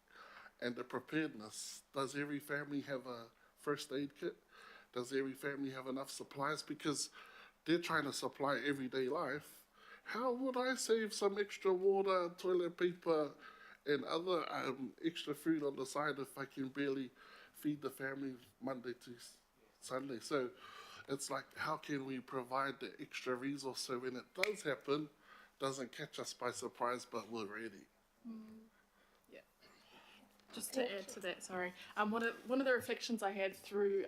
and the preparedness. Does every family have a first aid kit? Does every family have enough supplies? Because they're trying to supply everyday life. How would I save some extra water, toilet paper, and other extra food on the side if I can barely feed the family Monday to Sunday? So it's like, how can we provide the extra resource so when it does happen, doesn't catch us by surprise, but we're ready?
Yeah. Just to add to that, sorry. One of the reflections I had through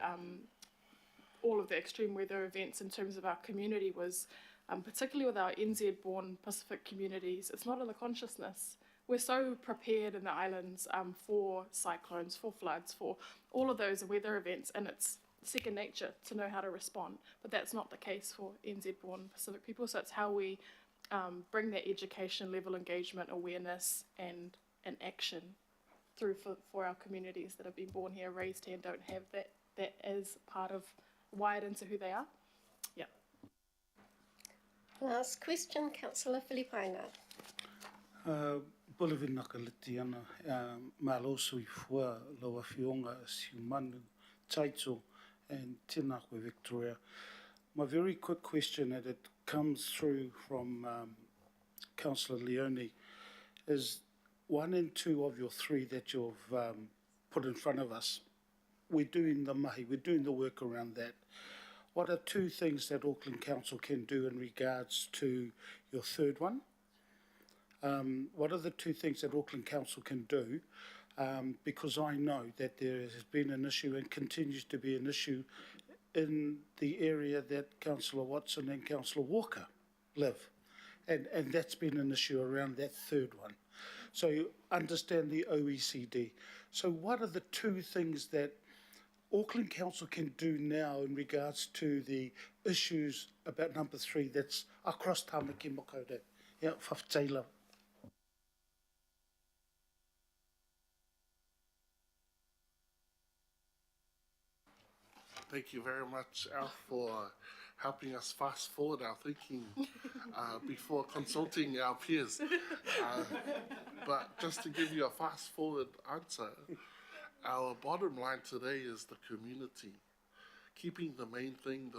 all of the extreme weather events in terms of our community was, particularly with our NZ-born Pacific communities, it's not in the consciousness. We're so prepared in the islands for cyclones, for floods, for all of those weather events, and it's second nature to know how to respond. But that's not the case for NZ-born Pacific people, so it's how we bring that education level, engagement, awareness, and action through for our communities that have been born here, raised here, and don't have that as part of wired into who they are. Yeah.
Last question, Councillor Filipaina.
Bolivi nakaliti ana, malo sui fua lawa fionga siumanu taito and tēnā koe Victoria. My very quick question, and it comes through from Councillor Leone, is 1 and 2 of your 3 that you've put in front of us. We're doing the mahi, we're doing the work around that. What are 2 things that Auckland Council can do in regards to your 3rd one? What are the 2 things that Auckland Council can do? Because I know that there has been an issue and continues to be an issue in the area that Councillor Watson and Councillor Walker live. And that's been an issue around that 3rd one. So you understand the OECD. So what are the 2 things that Auckland Council can do now in regards to the issues about number 3 that's across Tāmaki Makaurau? Yeah, whawhataila.
Thank you very much, Al, for helping us fast forward our thinking before consulting our peers. But just to give you a fast forward answer, our bottom line today is the community, keeping the main thing,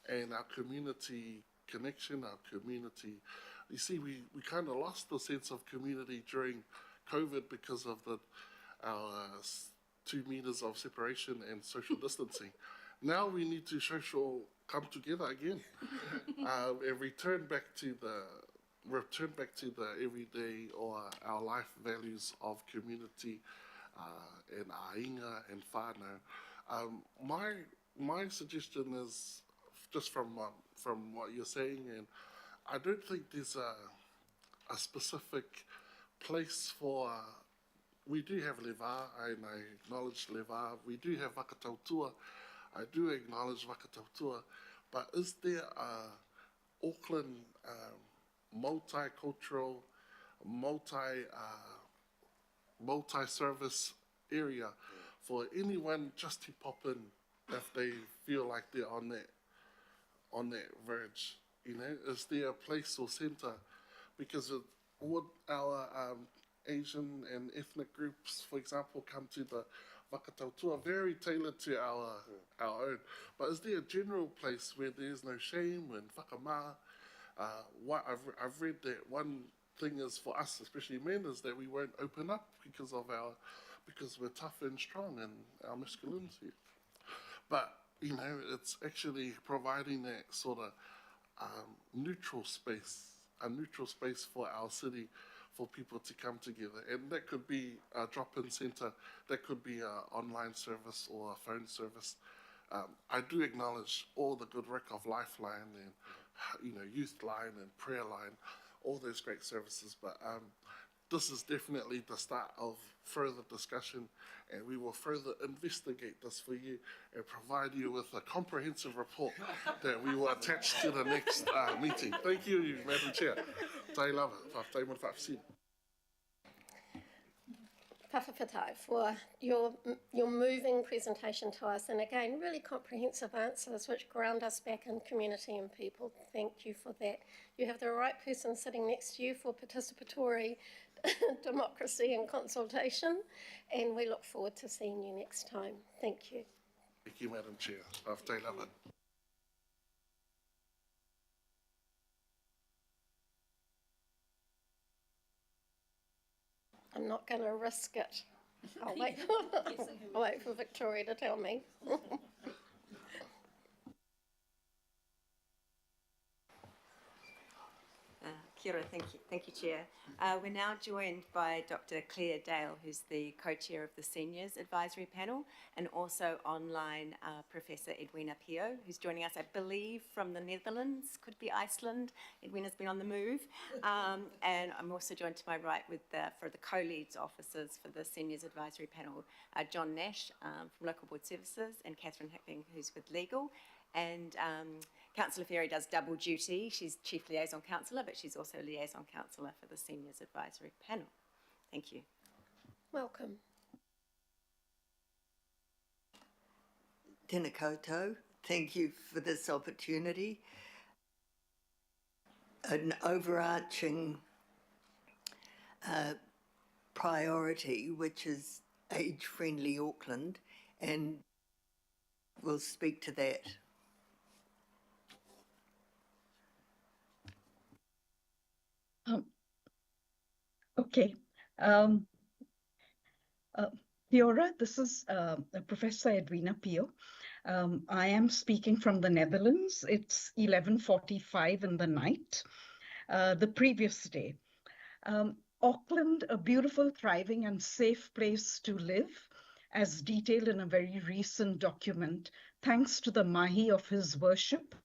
and our community connection, our community. You see, we kind of lost the sense of community during COVID because of our 2 meters of separation and social distancing. Now we need to come together again and return back to the everyday or our life values of community and ainga and whānau. My suggestion is just from what you're saying, and I don't think there's a specific place for. We do have leva, and I acknowledge leva. We do have whakatautua. I do acknowledge whakatautua, but is there a Auckland multicultural, multi-service area for anyone just to pop in if they feel like they're on that verge? You know, is there a place or centre? Because would our Asian and ethnic groups, for example, come to the whakatautua very tailored to our own? But is there a general place where there's no shame and whakamā? What I've read that one thing is for us, especially men, is that we won't open up because we're tough and strong and our masculinity. But you know, it's actually providing that sort of neutral space for our city, for people to come together. And that could be a drop-in centre, that could be an online service or a phone service. I do acknowledge all the good work of Lifeline and, you know, Youth Line and Prayer Line, all those great services, but this is definitely the start of further discussion, and we will further investigate this for you and provide you with a comprehensive report that we will attach to the next meeting. Thank you, Madam Chair. Tai lava, whaftai mon whafsina.
Whawhawhitai for your moving presentation to us, and again, really comprehensive answers which ground us back in community and people. Thank you for that. You have the right person sitting next to you for participatory democracy and consultation, and we look forward to seeing you next time. Thank you.
Thank you, Madam Chair. Whaftai lava.
I'm not going to risk it. I'll wait for Victoria to tell me.
Kia ora, thank you, Chair. We're now joined by Dr. Claire Dale, who's the co-chair of the Seniors Advisory Panel, and also online Professor Edwina Pio, who's joining us, I believe, from the Netherlands, could be Iceland. Edwina's been on the move. And I'm also joined to my right with for the co-leads officers for the Seniors Advisory Panel, John Nash from Local Board Services, and Catherine Hickling, who's with Legal. And Councillor Ferry does double duty. She's Chief Liaison Councillor, but she's also Liaison Councillor for the Seniors Advisory Panel. Thank you.
Welcome.
Tēnā koutou. Thank you for this opportunity. An overarching priority, which is age-friendly Auckland, and we'll speak to that.
Okay. Kia ora, this is Professor Edwina Pio. I am speaking from the Netherlands. It's 11:45 in the night, the previous day. Auckland, a beautiful, thriving and safe place to live, as detailed in a very recent document, thanks to the mahi of His Worship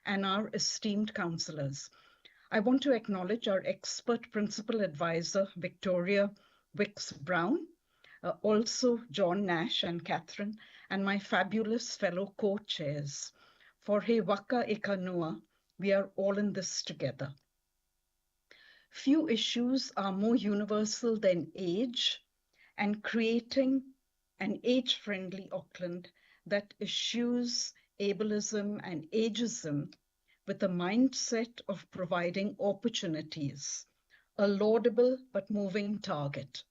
and our esteemed councillors. I want to acknowledge our expert principal advisor, Victoria Wicks-Brown, also John Nash and Catherine, and my fabulous fellow co-chairs. For he waka e kanua, we are all in this together. Few issues are more universal than age, and creating an age-friendly Auckland that eschews ableism and ageism with a mindset of providing opportunities, a laudable but moving target.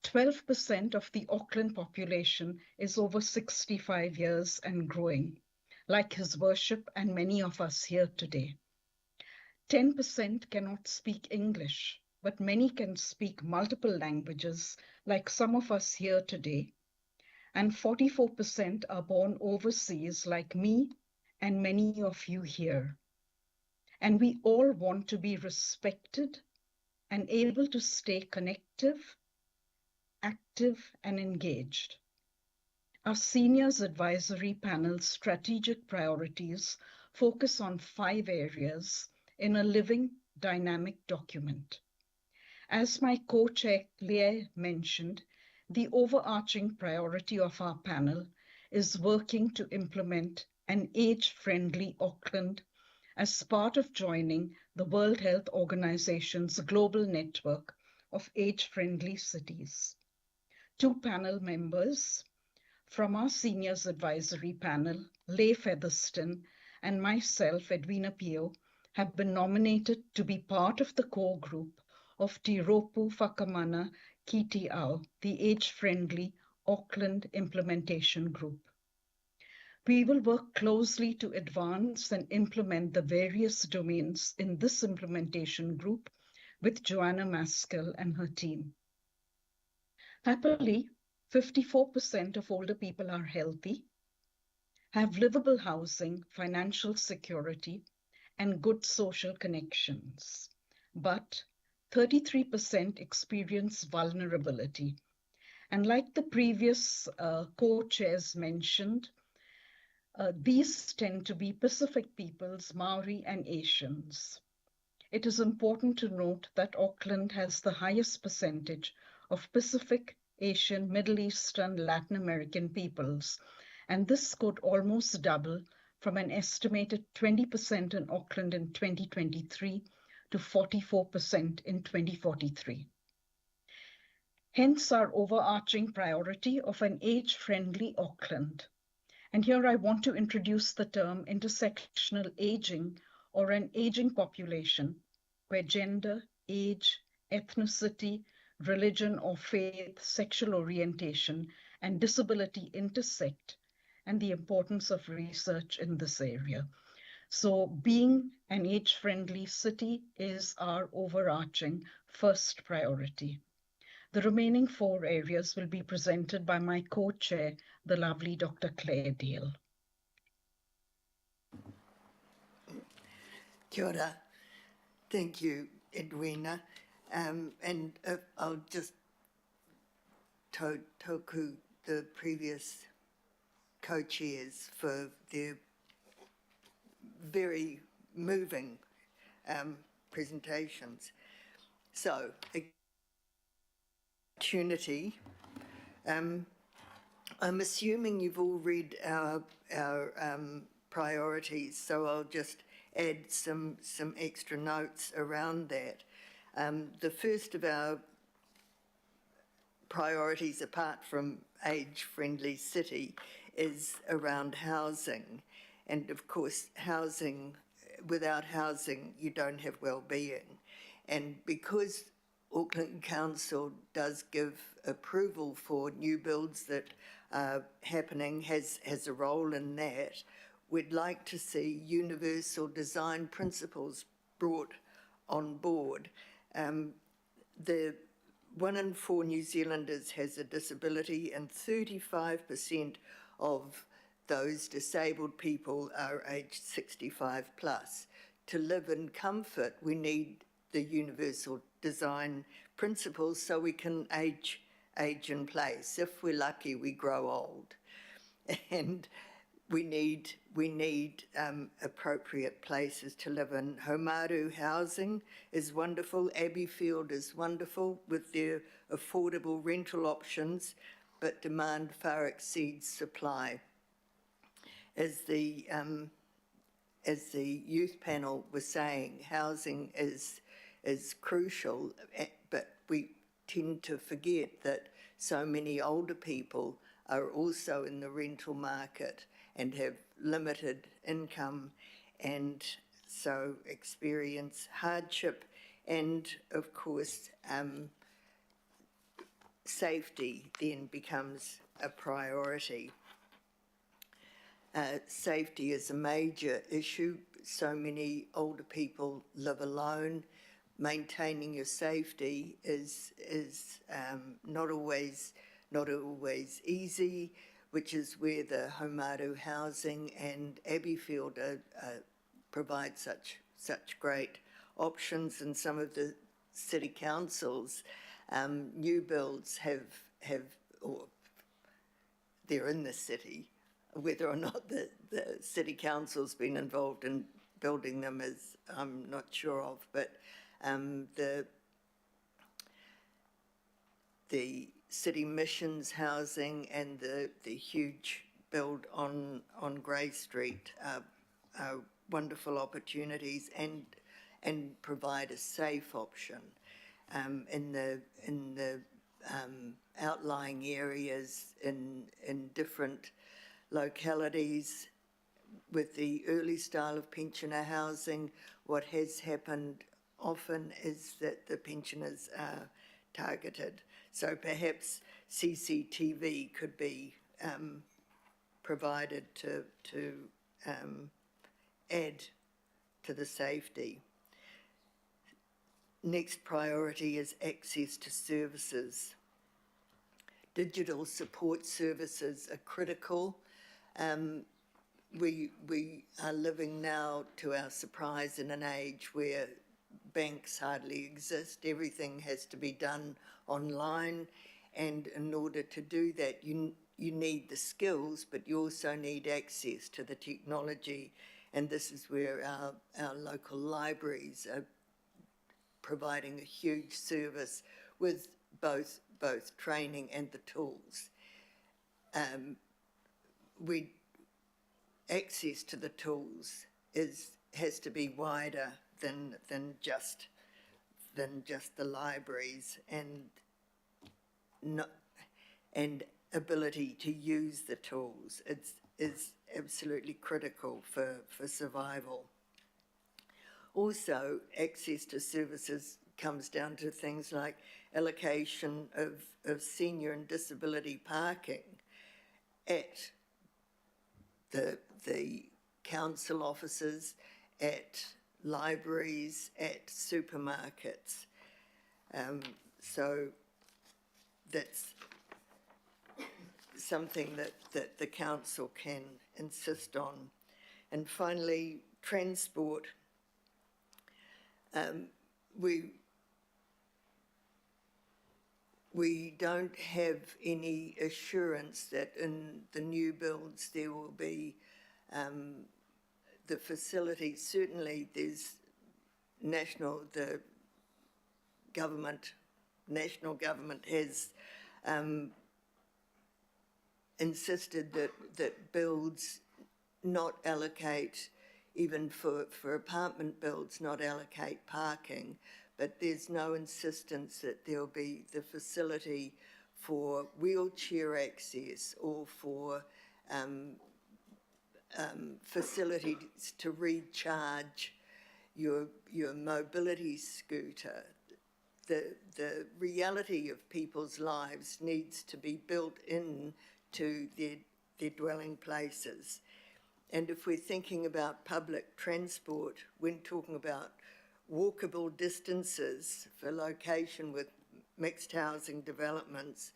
12% of the Auckland population is over 65 years and growing, like His Worship and many of us here today. 10% cannot speak English, but many can speak multiple languages, like some of us here today. And 44% are born overseas, like me and many of you here. And we all want to be respected and able to stay connective, active, and engaged. Our Seniors Advisory Panel's strategic priorities focus on 5 areas in a living, dynamic document. As my co-chair Leah mentioned, the overarching priority of our panel is working to implement an age-friendly Auckland as part of joining the World Health Organization's global network of age-friendly cities. 2 panel members from our Seniors Advisory Panel, Leigh Featherston and myself, Edwina Pio, have been nominated to be part of the core group of Te Ropu Whakamana Ki Te Ao, the age-friendly Auckland Implementation Group. We will work closely to advance and implement the various domains in this implementation group with Joanna Maskell and her team. Happily, 54% of older people are healthy, have livable housing, financial security, and good social connections. But 33% experience vulnerability. And like the previous co-chairs mentioned, these tend to be Pacific peoples, Maori and Asians. It is important to note that Auckland has the highest percentage of Pacific, Asian, Middle Eastern, Latin American peoples, and this could almost double from an estimated 20% in Auckland in 2023 to 44% in 2043. Hence our overarching priority of an age-friendly Auckland. And here I want to introduce the term intersectional aging, or an aging population, where gender, age, ethnicity, religion or faith, sexual orientation, and disability intersect, and the importance of research in this area. So being an age-friendly city is our overarching first priority. The remaining 4 areas will be presented by my co-chair, the lovely Dr. Claire Dale.
Kia ora. Thank you, Edwina. I'll just toku the previous co-chairs for their very moving presentations. So, opportunity. I'm assuming you've all read our priorities, so I'll just add some extra notes around that. The first of our priorities, apart from age-friendly city, is around housing. And of course, without housing, you don't have well-being. And because Auckland Council does give approval for new builds that are happening, has a role in that, we'd like to see universal design principles brought on board. The 1 in 4 New Zealanders has a disability, and 35% of those disabled people are aged 65 plus. To live in comfort, we need the universal design principles so we can age in place. If we're lucky, we grow old. And we need appropriate places to live in. Haumaru housing is wonderful. Abbeyfield is wonderful with their affordable rental options, but demand far exceeds supply. As the youth panel was saying, housing is crucial, but we tend to forget that so many older people are also in the rental market and have limited income, and so experience hardship, and of course safety then becomes a priority. Safety is a major issue. So many older people live alone. Maintaining your safety is not always easy, which is where the Haumaru housing and Abbeyfield provide such great options, and some of the city councils, new builds or they're in the city. Whether or not the city council's been involved in building them is I'm not sure of, but the city missions housing and the huge build on Grey Street are wonderful opportunities and provide a safe option in the outlying areas in different localities. With the early style of pensioner housing, what has happened often is that the pensioners are targeted. So perhaps CCTV could be provided to add to the safety. Next priority is access to services. Digital support services are critical. We are living now, to our surprise, in an age where banks hardly exist. Everything has to be done online, and in order to do that, you need the skills, but you also need access to the technology, and this is where our local libraries are providing a huge service with both training and the tools. Access to the tools has to be wider than just the libraries, and ability to use the tools is absolutely critical for survival. Also, access to services comes down to things like allocation of senior and disability parking at the council offices, at libraries, at supermarkets. So that's something that the council can insist on. And finally, transport. We don't have any assurance that in the new builds there will be the facilities. Certainly there's national government has insisted that builds not allocate, even for apartment builds, not allocate parking, but there's no insistence that there'll be the facility for wheelchair access or for facilities to recharge your mobility scooter. The reality of people's lives needs to be built into their dwelling places. And if we're thinking about public transport, when talking about walkable distances for location with mixed housing developments,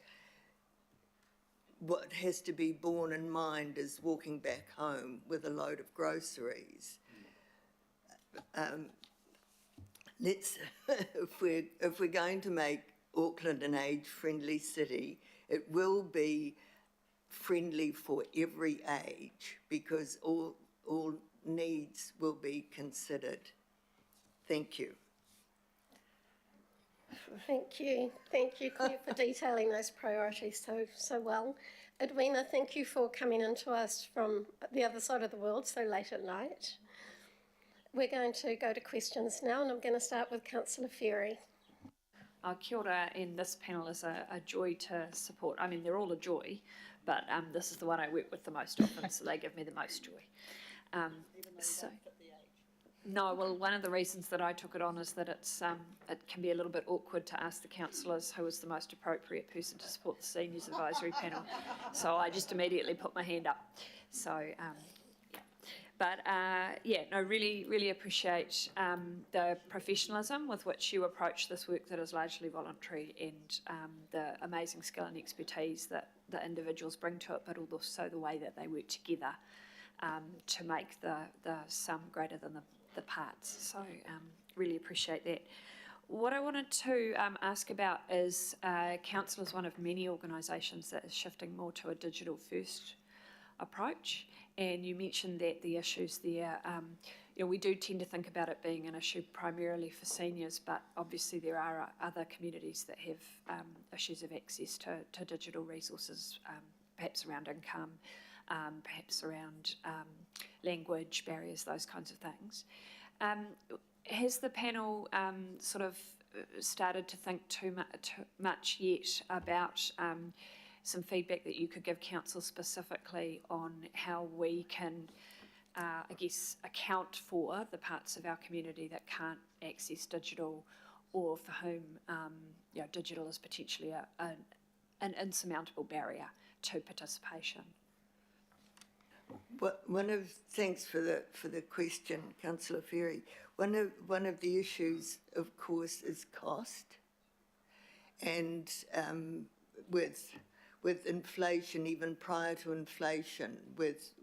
what has to be borne in mind is walking back home with a load of groceries. If we're going to make Auckland an age-friendly city, it will be friendly for every age, because all needs will be considered. Thank you.
Thank you, Claire, for detailing those priorities so well. Edwina, thank you for coming in to us from the other side of the world so late at night. We're going to go to questions now, and I'm going to start with Councillor Ferry.
Kia ora, and this panel is a joy to support. I mean, they're all a joy, but this is the one I work with the most often, so they give me the most joy. No, well, one of the reasons that I took it on is that it can be a little bit awkward to ask the councillors who is the most appropriate person to support the Seniors Advisory Panel. So I just immediately put my hand up. So, but no, really appreciate the professionalism with which you approach this work that is largely voluntary, and the amazing skill and expertise that the individuals bring to it, but also the way that they work together to make the sum greater than the parts. So really appreciate that. What I wanted to ask about is Council is one of many organisations that is shifting more to a digital first approach, and you mentioned that the issues there, we do tend to think about it being an issue primarily for seniors, but obviously there are other communities that have issues of access to digital resources, perhaps around income, perhaps around language barriers, those kinds of things. Has the panel sort of started to think too much yet about some feedback that you could give council specifically on how we can, account for the parts of our community that can't access digital, or for whom digital is potentially an insurmountable barrier to participation?
Thanks for the question, Councillor Ferry. One of the issues, of course, is cost, and with inflation, even prior to inflation, with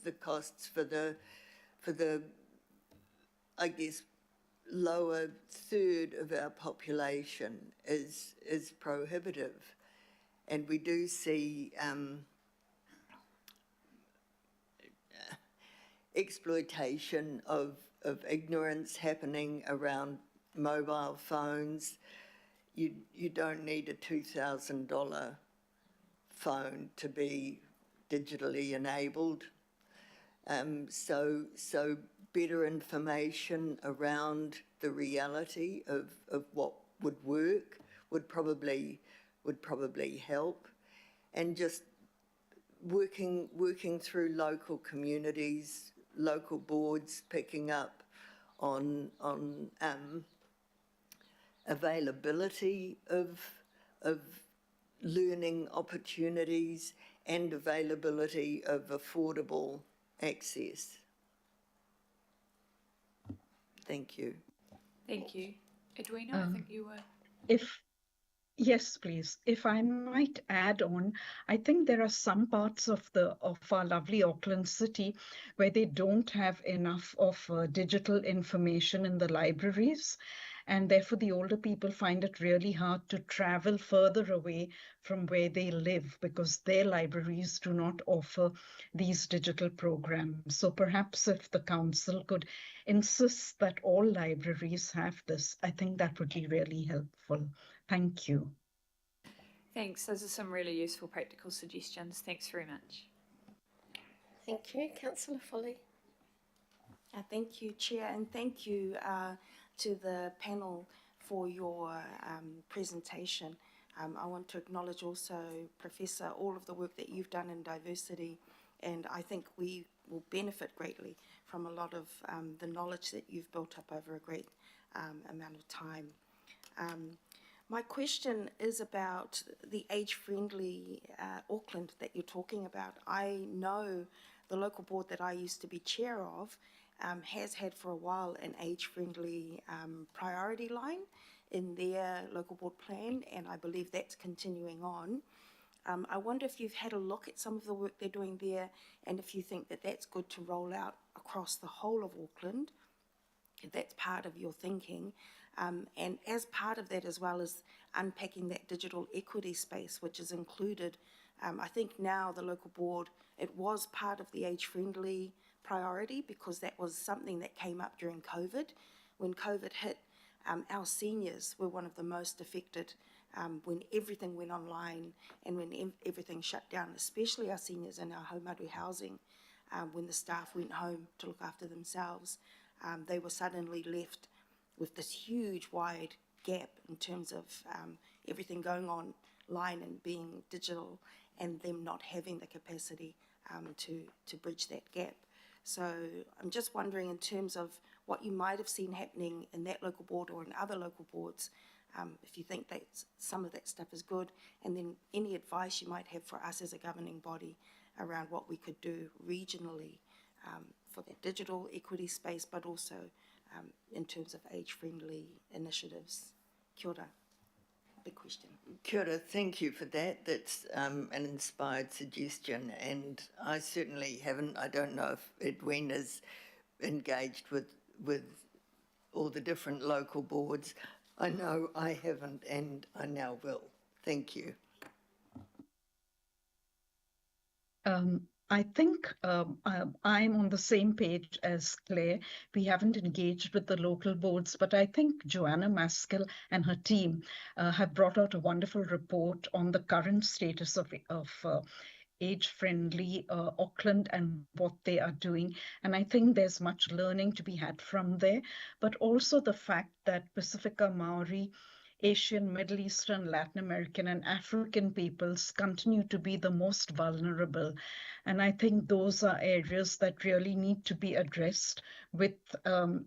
the costs for the lower third of our population is prohibitive, and we do see exploitation of ignorance happening around mobile phones. You don't need a $2,000 phone to be digitally enabled. So better information around the reality of what would work would probably help, and just working through local communities, local boards, picking up on availability of learning opportunities and availability of affordable access. Thank you.
Thank you. Edwina, I think you were...
Yes, please. If I might add on, I think there are some parts of our lovely Auckland city where they don't have enough of digital information in the libraries, and therefore the older people find it really hard to travel further away from where they live because their libraries do not offer these digital programs. So perhaps if the council could insist that all libraries have this, I think that would be really helpful. Thank you.
Thanks. Those are some really useful practical suggestions. Thanks very much.
Thank you. Councillor Foley.
Thank you, Chair, and thank you to the panel for your presentation. I want to acknowledge also, Professor, all of the work that you've done in diversity, and I think we will benefit greatly from a lot of the knowledge that you've built up over a great amount of time. My question is about the age-friendly Auckland that you're talking about. I know the local board that I used to be chair of has had for a while an age-friendly priority line in their local board plan, and I believe that's continuing on. I wonder if you've had a look at some of the work they're doing there, and if you think that that's good to roll out across the whole of Auckland, if that's part of your thinking. And as part of that, as well as unpacking that digital equity space, which is included, I think now the local board, it was part of the age-friendly priority because that was something that came up during COVID. When COVID hit, our seniors were one of the most affected when everything went online and when everything shut down, especially our seniors in our haumatu housing, when the staff went home to look after themselves. They were suddenly left with this huge wide gap in terms of everything going online and being digital, and them not having the capacity to bridge that gap.
So I'm just wondering, in terms of what you might have seen happening in that local board or in other local boards, if you think that some of that stuff is good, and then any advice you might have for us as a governing body around what we could do regionally for the digital equity space, but also in terms of age-friendly initiatives. Kia ora. Big question.
Kia ora, thank you for that. That's an inspired suggestion, and I certainly haven't. I don't know if Edwina's engaged with all the different local boards. I know I haven't, and I now will. Thank you.
I think I'm on the same page as Claire. We haven't engaged with the local boards, but I think Joanna Maskell and her team have brought out a wonderful report on the current status of age-friendly Auckland and what they are doing. And I think there's much learning to be had from there, but also the fact that Pacifica Maori, Asian, Middle Eastern, Latin American, and African peoples continue to be the most vulnerable. And I think those are areas that really need to be addressed with,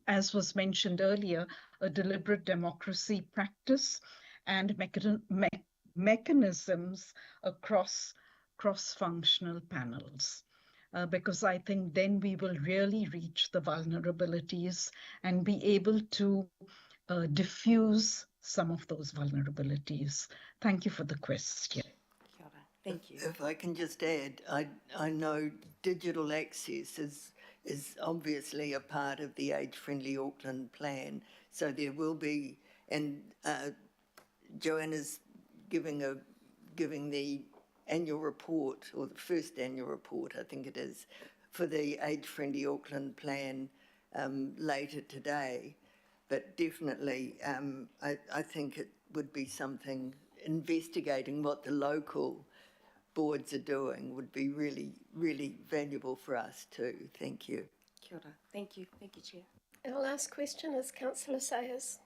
as was mentioned earlier, a deliberate democracy practice and mechanisms across cross-functional panels. Because I think then we will really reach the vulnerabilities and be able to diffuse some of those vulnerabilities. Thank you for the question.
Kia ora. Thank you.
If I can just add, I know digital access is obviously a part of the Age-Friendly Auckland plan, so there will be, and Joanna's giving the annual report, or the first annual report, I think it is, for the Age-Friendly Auckland plan later today. But definitely, I think it would be something, investigating what the local boards are doing would be really, really valuable for us too. Thank you.
Kia ora. Thank you. Thank you, Chair.
Our last question is Councillor Sayers.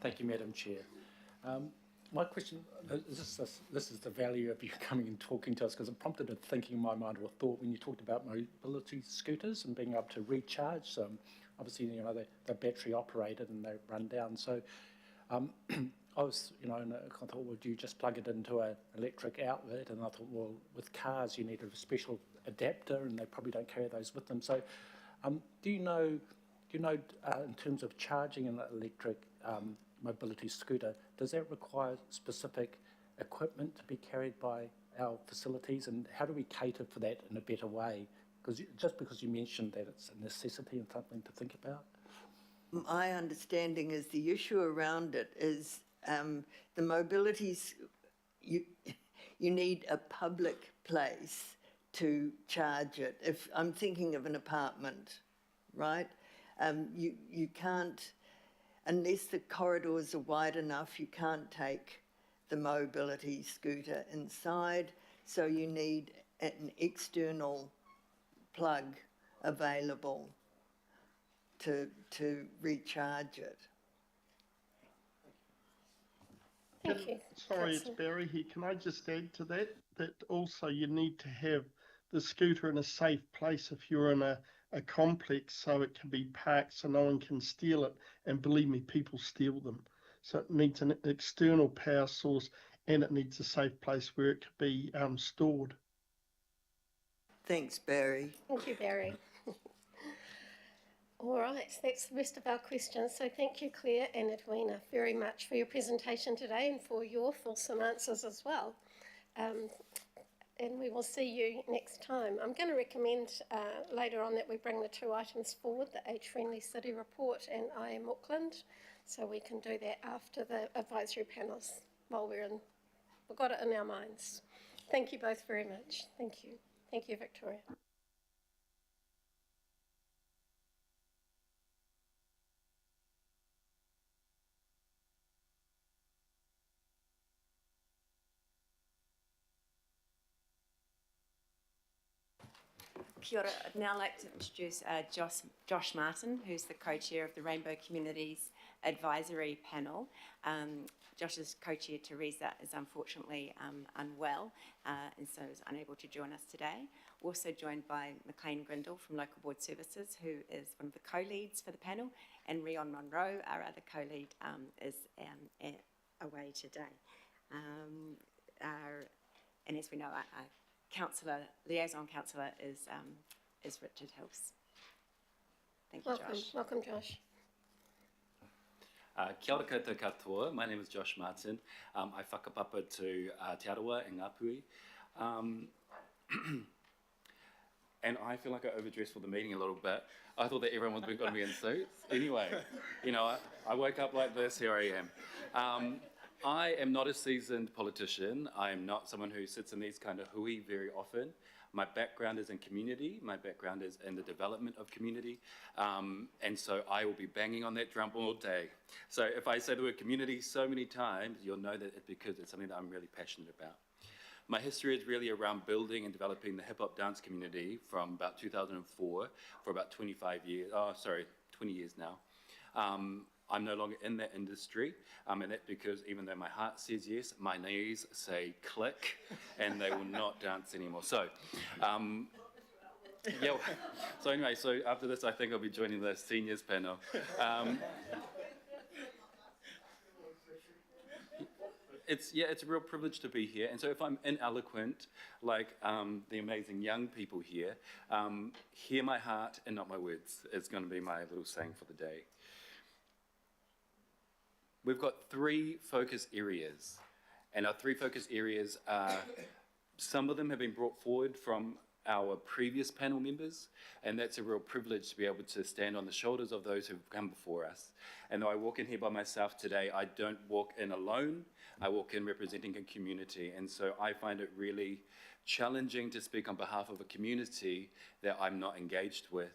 Thank you, Madam Chair. My question is this is the value of you coming and talking to us, because it prompted a thinking in my mind or a thought when you talked about mobility scooters and being able to recharge. Obviously, you know, they're battery operated and they run down. So I was, you know, and I thought, well, do you just plug it into an electric outlet? And I thought, well, with cars, you need a special adapter, and they probably don't carry those with them. So do you know, in terms of charging an electric mobility scooter, does that require specific equipment to be carried by our facilities, and how do we cater for that in a better way? Just because you mentioned that it's a necessity and something to think about.
My understanding is the issue around it is the mobilities, you need a public place to charge it. If I'm thinking of an apartment, right? You can't, unless the corridors are wide enough, you can't take the mobility scooter inside, so you need an external plug available to recharge it.
Thank you.
Sorry, it's Barry here. Can I just add to that? That also you need to have the scooter in a safe place if you're in a complex, so it can be parked so no one can steal it. And believe me, people steal them. So it needs an external power source, and it needs a safe place where it can be stored.
Thanks, Barry.
Thank you, Barry. All right, that's the rest of our questions. So thank you, Claire and Edwina, very much for your presentation today and for your fulsome answers as well. And we will see you next time. I'm going to recommend later on that we bring the two items forward, the Age-Friendly City Report and I Am Auckland, so we can do that after the advisory panels while we've got it in our minds. Thank you both very much. Thank you. Thank you, Victoria.
Kia ora. I'd now like to introduce Josh Martin, who's the co-chair of the Rainbow Communities advisory panel. Josh's co-chair, Teresa, is unfortunately unwell and so is unable to join us today. Also joined by McLean Grindle from Local Board Services, who is one of the co-leads for the panel, and Rion Monroe, our other co-lead, is away today. And as we know, our liaison councillor is Richard Hills. Thank you, Josh.
Welcome, Josh.
Kia ora koutou katoa. My name is Josh Martin. I whakapapa to Te Arawa in Ngāpuhi. And I feel like I overdressed for the meeting a little bit. I thought that everyone was going to be in suits. Anyway, you know, I woke up like this, here I am. I am not a seasoned politician. I am not someone who sits in these kind of hui very often. My background is in community. My background is in the development of community. And so I will be banging on that drum all day. So if I say the word community so many times, you'll know that it's because it's something that I'm really passionate about. My history is really around building and developing the hip hop dance community from about 2004 for about 20 years now. I'm no longer in that industry, and that's because even though my heart says yes, my knees say click, and they will not dance anymore. So, yeah. So anyway, so after this, I think I'll be joining the seniors panel. It's a real privilege to be here, and so if I'm ineloquent, like the amazing young people here, hear my heart and not my words is going to be my little saying for the day. We've got 3 focus areas, and our 3 focus areas are, some of them have been brought forward from our previous panel members, and that's a real privilege to be able to stand on the shoulders of those who've come before us. And though I walk in here by myself today, I don't walk in alone, I walk in representing a community, and so I find it really challenging to speak on behalf of a community that I'm not engaged with.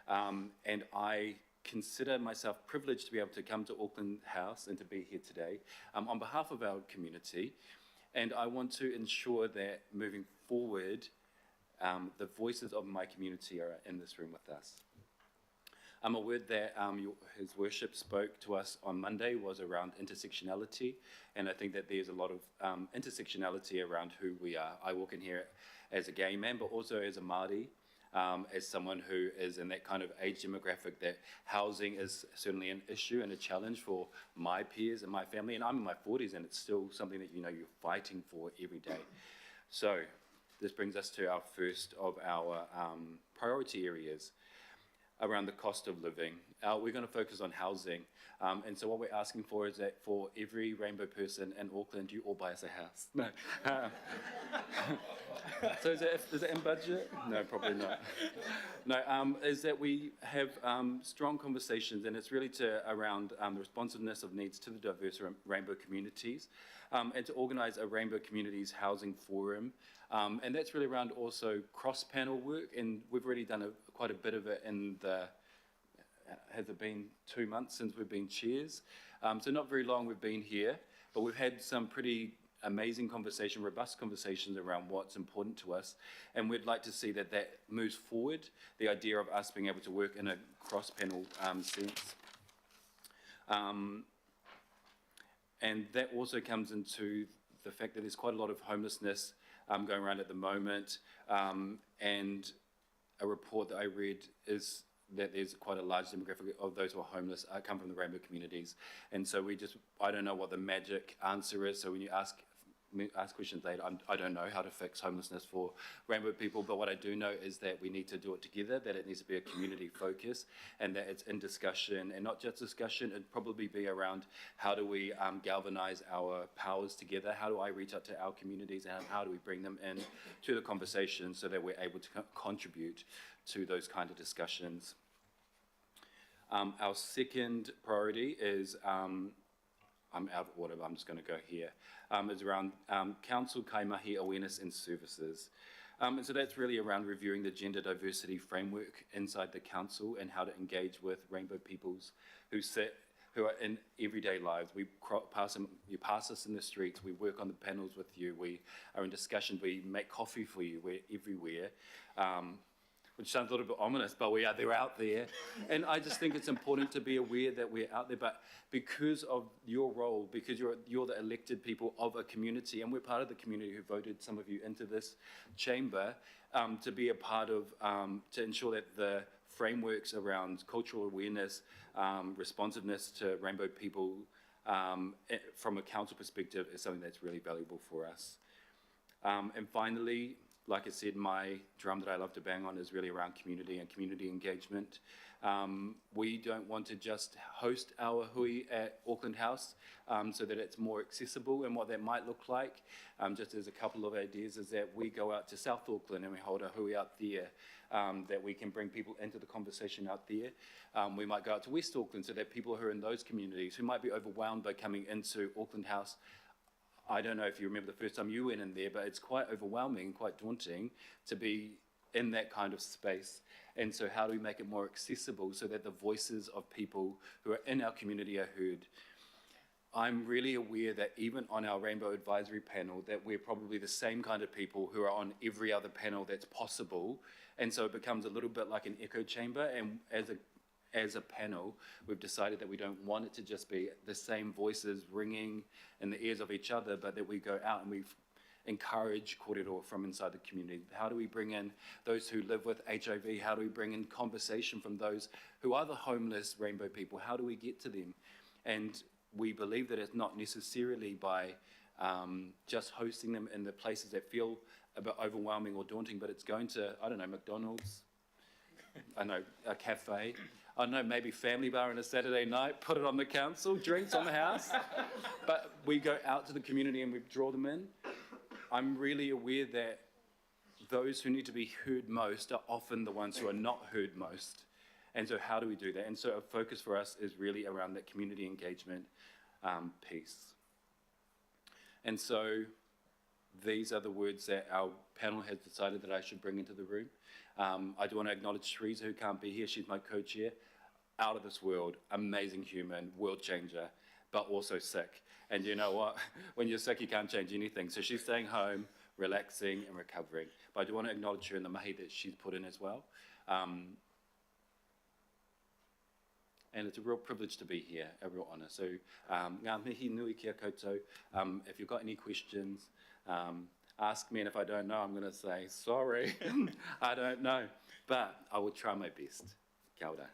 And I consider myself privileged to be able to come to Auckland House and to be here today on behalf of our community. And I want to ensure that moving forward, the voices of my community are in this room with us. A word that His Worship spoke to us on Monday was around intersectionality, and I think that there's a lot of intersectionality around who we are. I walk in here as a gay man, but also as a Māori, as someone who is in that kind of age demographic that housing is certainly an issue and a challenge for my peers and my family, and I'm in my 40s and it's still something that you're fighting for every day. So this brings us to our first of our priority areas around the cost of living. We're going to focus on housing, and so what we're asking for is that for every rainbow person in Auckland, you all buy us a house. No. So is that in budget? No, probably not. No, is that we have strong conversations, and it's really around the responsiveness of needs to the diverse rainbow communities, and to organise a Rainbow Communities Housing Forum. And that's really around also cross-panel work, and we've already done quite a bit of it in the, has it been 2 months since we've been chairs? So not very long we've been here, but we've had some pretty amazing conversation, robust conversations around what's important to us, and we'd like to see that moves forward, the idea of us being able to work in a cross-panel sense. And that also comes into the fact that there's quite a lot of homelessness going around at the moment, and a report that I read is that there's quite a large demographic of those who are homeless come from the rainbow communities. And so I don't know what the magic answer is, so when you ask questions later, I don't know how to fix homelessness for rainbow people, but what I do know is that we need to do it together, that it needs to be a community focus, and that it's in discussion, and not just discussion, it'd probably be around how do we galvanise our powers together, how do I reach out to our communities, and how do we bring them in to the conversation so that we're able to contribute to those kind of discussions. Our second priority is, I'm out of order, but I'm just going to go here, is around council kaimahi awareness and services. And so that's really around reviewing the gender diversity framework inside the council and how to engage with rainbow peoples who are in everyday lives. You pass us in the streets, we work on the panels with you, we are in discussion, we make coffee for you, we're everywhere. which sounds a little bit ominous, but they're out there. And I just think it's important to be aware that we're out there, but because of your role, because you're the elected people of a community, and we're part of the community who voted some of you into this chamber, to be a part of, to ensure that the frameworks around cultural awareness, responsiveness to rainbow people from a council perspective is something that's really valuable for us. And finally, like I said, my drum that I love to bang on is really around community and community engagement. We don't want to just host our hui at Auckland House so that it's more accessible, and what that might look like, just as a couple of ideas, is that we go out to South Auckland and we hold a hui out there, that we can bring people into the conversation out there. We might go out to West Auckland so that people who are in those communities who might be overwhelmed by coming into Auckland House, I don't know if you remember the first time you went in there, but it's quite overwhelming, quite daunting to be in that kind of space. And so how do we make it more accessible so that the voices of people who are in our community are heard? I'm really aware that even on our Rainbow Advisory panel, that we're probably the same kind of people who are on every other panel that's possible. And so it becomes a little bit like an echo chamber. And as a panel, we've decided that we don't want it to just be the same voices ringing in the ears of each other, but that we go out and we encourage kōrero from inside the community. How do we bring in those who live with HIV? How do we bring in conversation from those who are the homeless rainbow people? How do we get to them? And we believe that it's not necessarily by just hosting them in the places that feel a bit overwhelming or daunting, but it's going to, I don't know, McDonald's, I know, a cafe, I don't know, maybe family bar on a Saturday night, put it on the council, drinks on the house. But we go out to the community and we draw them in. I'm really aware that those who need to be heard most are often the ones who are not heard most. And so how do we do that? And so a focus for us is really around that community engagement piece. And so these are the words that our panel has decided that I should bring into the room. I do want to acknowledge Teresa, who can't be here. She's my co-chair. Out of this world, amazing human, world changer, but also sick. And you know what? When you're sick, you can't change anything. So she's staying home, relaxing and recovering. But I do want to acknowledge her in the mahi that she's put in as well. And it's a real privilege to be here, a real honour. So, ngā mihi nui kia koutou. If you've got any questions, ask me, and if I don't know, I'm going to say, sorry, I don't know. But I will try my best. Kia ora.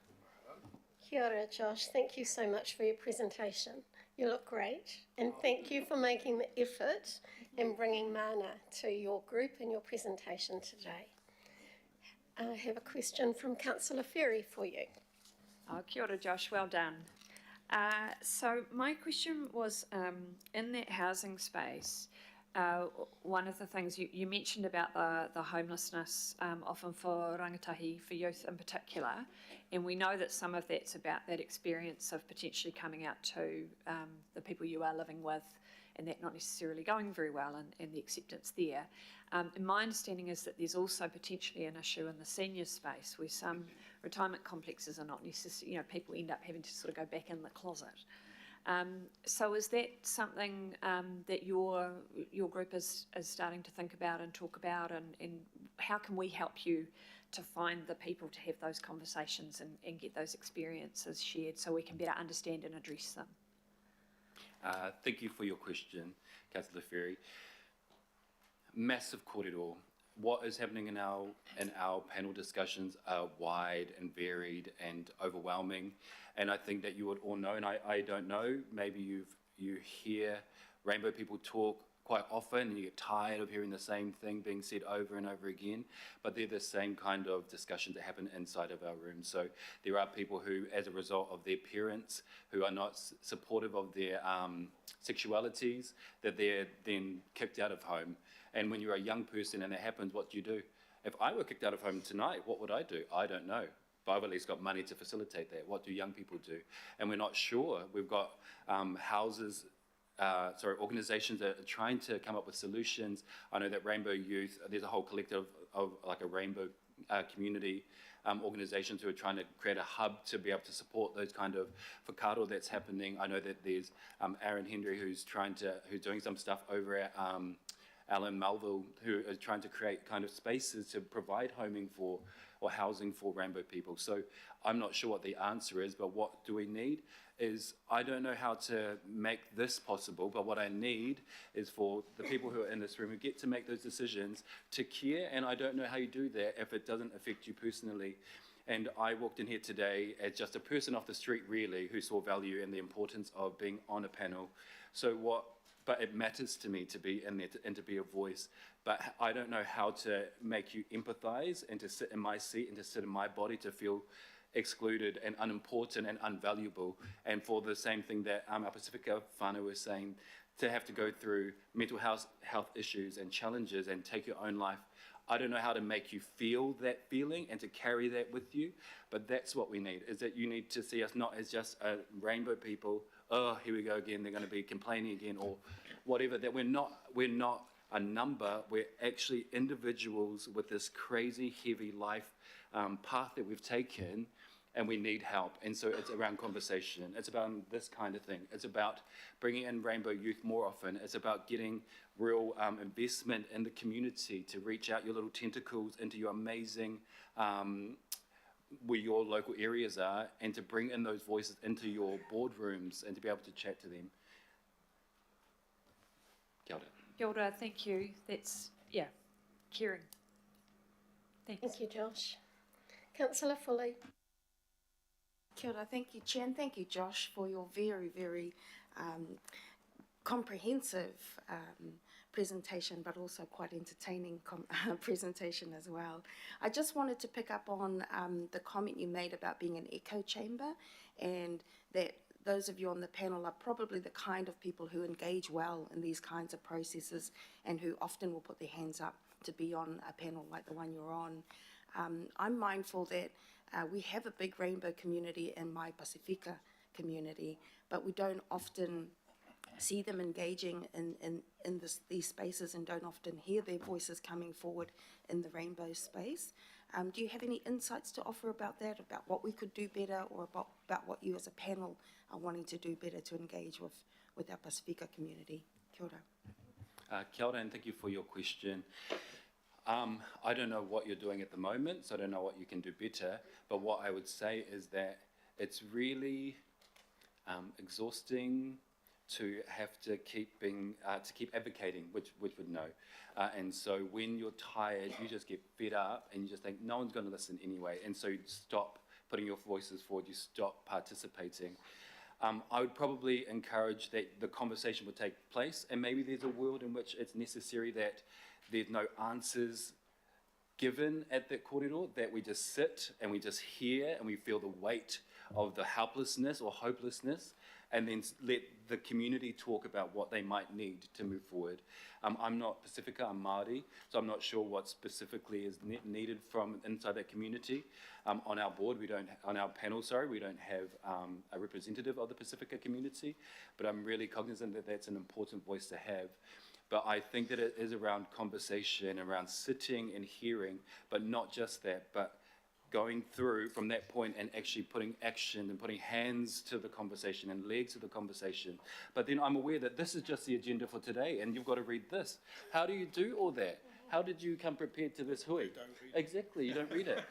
Kia ora, Josh. Thank you so much for your presentation. You look great, and thank you for making the effort and bringing mana to your group and your presentation today. I have a question from Councillor Ferry for you.
Oh, kia ora, Josh. Well done. So my question was, in that housing space, one of the things you mentioned about the homelessness, often for rangatahi, for youth in particular, and we know that some of that's about that experience of potentially coming out to the people you are living with and that not necessarily going very well, and the acceptance there. And my understanding is that there's also potentially an issue in the senior space where some retirement complexes are not necessarily, people end up having to sort of go back in the closet. So is that something that your group is starting to think about and talk about, and how can we help you to find the people to have those conversations and get those experiences shared so we can better understand and address them?
Thank you for your question, Councillor Ferry. Massive kōrero. What is happening in our panel discussions are wide and varied and overwhelming, and I think that you would all know, and I don't know, maybe you hear rainbow people talk quite often and you get tired of hearing the same thing being said over and over again, but they're the same kind of discussions that happen inside of our room. So there are people who, as a result of their parents who are not supportive of their sexualities, that they're then kicked out of home. And when you're a young person and that happens, what do you do? If I were kicked out of home tonight, what would I do? I don't know. But I've at least got money to facilitate that. What do young people do? And we're not sure. We've got organisations that are trying to come up with solutions. I know that Rainbow Youth, there's a whole collective of like a rainbow community organisations who are trying to create a hub to be able to support those kind of whakaaro that's happening. I know that there's Aaron Hendry who's doing some stuff over at Alan Melville, who are trying to create kind of spaces to provide homing for or housing for rainbow people. So I'm not sure what the answer is, but what do we need is, I don't know how to make this possible, but what I need is for the people who are in this room who get to make those decisions to care, and I don't know how you do that if it doesn't affect you personally. And I walked in here today as just a person off the street, really, who saw value in the importance of being on a panel. But it matters to me to be in there and to be a voice. But I don't know how to make you empathize and to sit in my seat and to sit in my body to feel excluded and unimportant and unvaluable. And for the same thing that our Pacifica whānau was saying, to have to go through mental health issues and challenges and take your own life. I don't know how to make you feel that feeling and to carry that with you, but that's what we need, is that you need to see us not as just a rainbow people, oh, here we go again, they're going to be complaining again, or whatever, that we're not a number, we're actually individuals with this crazy, heavy life path that we've taken, and we need help. And so it's around conversation. It's about this kind of thing. It's about bringing in rainbow youth more often. It's about getting real investment in the community to reach out your little tentacles into your amazing, where your local areas are, and to bring in those voices into your boardrooms and to be able to chat to them. Kia ora.
Kia ora, thank you. That's, caring. Thanks.
Thank you, Josh. Councillor Foley.
Kia ora, thank you, Chair, and thank you, Josh, for your very, very comprehensive presentation, but also quite entertaining presentation as well. I just wanted to pick up on the comment you made about being an echo chamber, and that those of you on the panel are probably the kind of people who engage well in these kinds of processes and who often will put their hands up to be on a panel like the one you're on. I'm mindful that we have a big rainbow community in my Pacifica community, but we don't often see them engaging in these spaces and don't often hear their voices coming forward in the rainbow space. Do you have any insights to offer about that, about what we could do better, or about what you as a panel are wanting to do better to engage with our Pacifica community? Kia ora.
Kia ora, and thank you for your question. I don't know what you're doing at the moment, so I don't know what you can do better, but what I would say is that it's really exhausting to have to keep advocating, which would know. And so when you're tired, you just get fed up and you just think, no one's going to listen anyway. And so you stop putting your voices forward, you stop participating. I would probably encourage that the conversation would take place, and maybe there's a world in which it's necessary that there's no answers given at that kōrero, that we just sit and we just hear and we feel the weight of the helplessness or hopelessness, and then let the community talk about what they might need to move forward. I'm not Pacifica, I'm Māori, so I'm not sure what specifically is needed from inside that community. On our board, on our panel, we don't have a representative of the Pacifica community, but I'm really cognizant that that's an important voice to have. But I think that it is around conversation, around sitting and hearing, but not just that, but going through from that point and actually putting action and putting hands to the conversation and legs to the conversation. But then I'm aware that this is just the agenda for today and you've got to read this. How do you do all that? How did you come prepared to this hui? Exactly, you don't read it.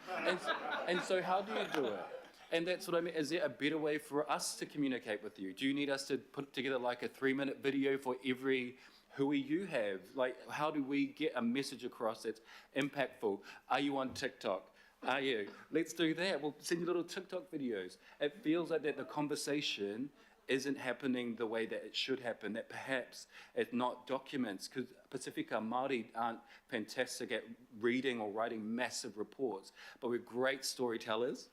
And so how do you do it? And that's what I mean. Is there a better way for us to communicate with you? Do you need us to put together like a 3-minute video for every hui you have? Like, how do we get a message across that's impactful? Are you on TikTok? Are you? Let's do that. We'll send you little TikTok videos. It feels like that the conversation isn't happening the way that it should happen, that perhaps it's not documents, because Pacifica Māori aren't fantastic at reading or writing massive reports, but we're great storytellers.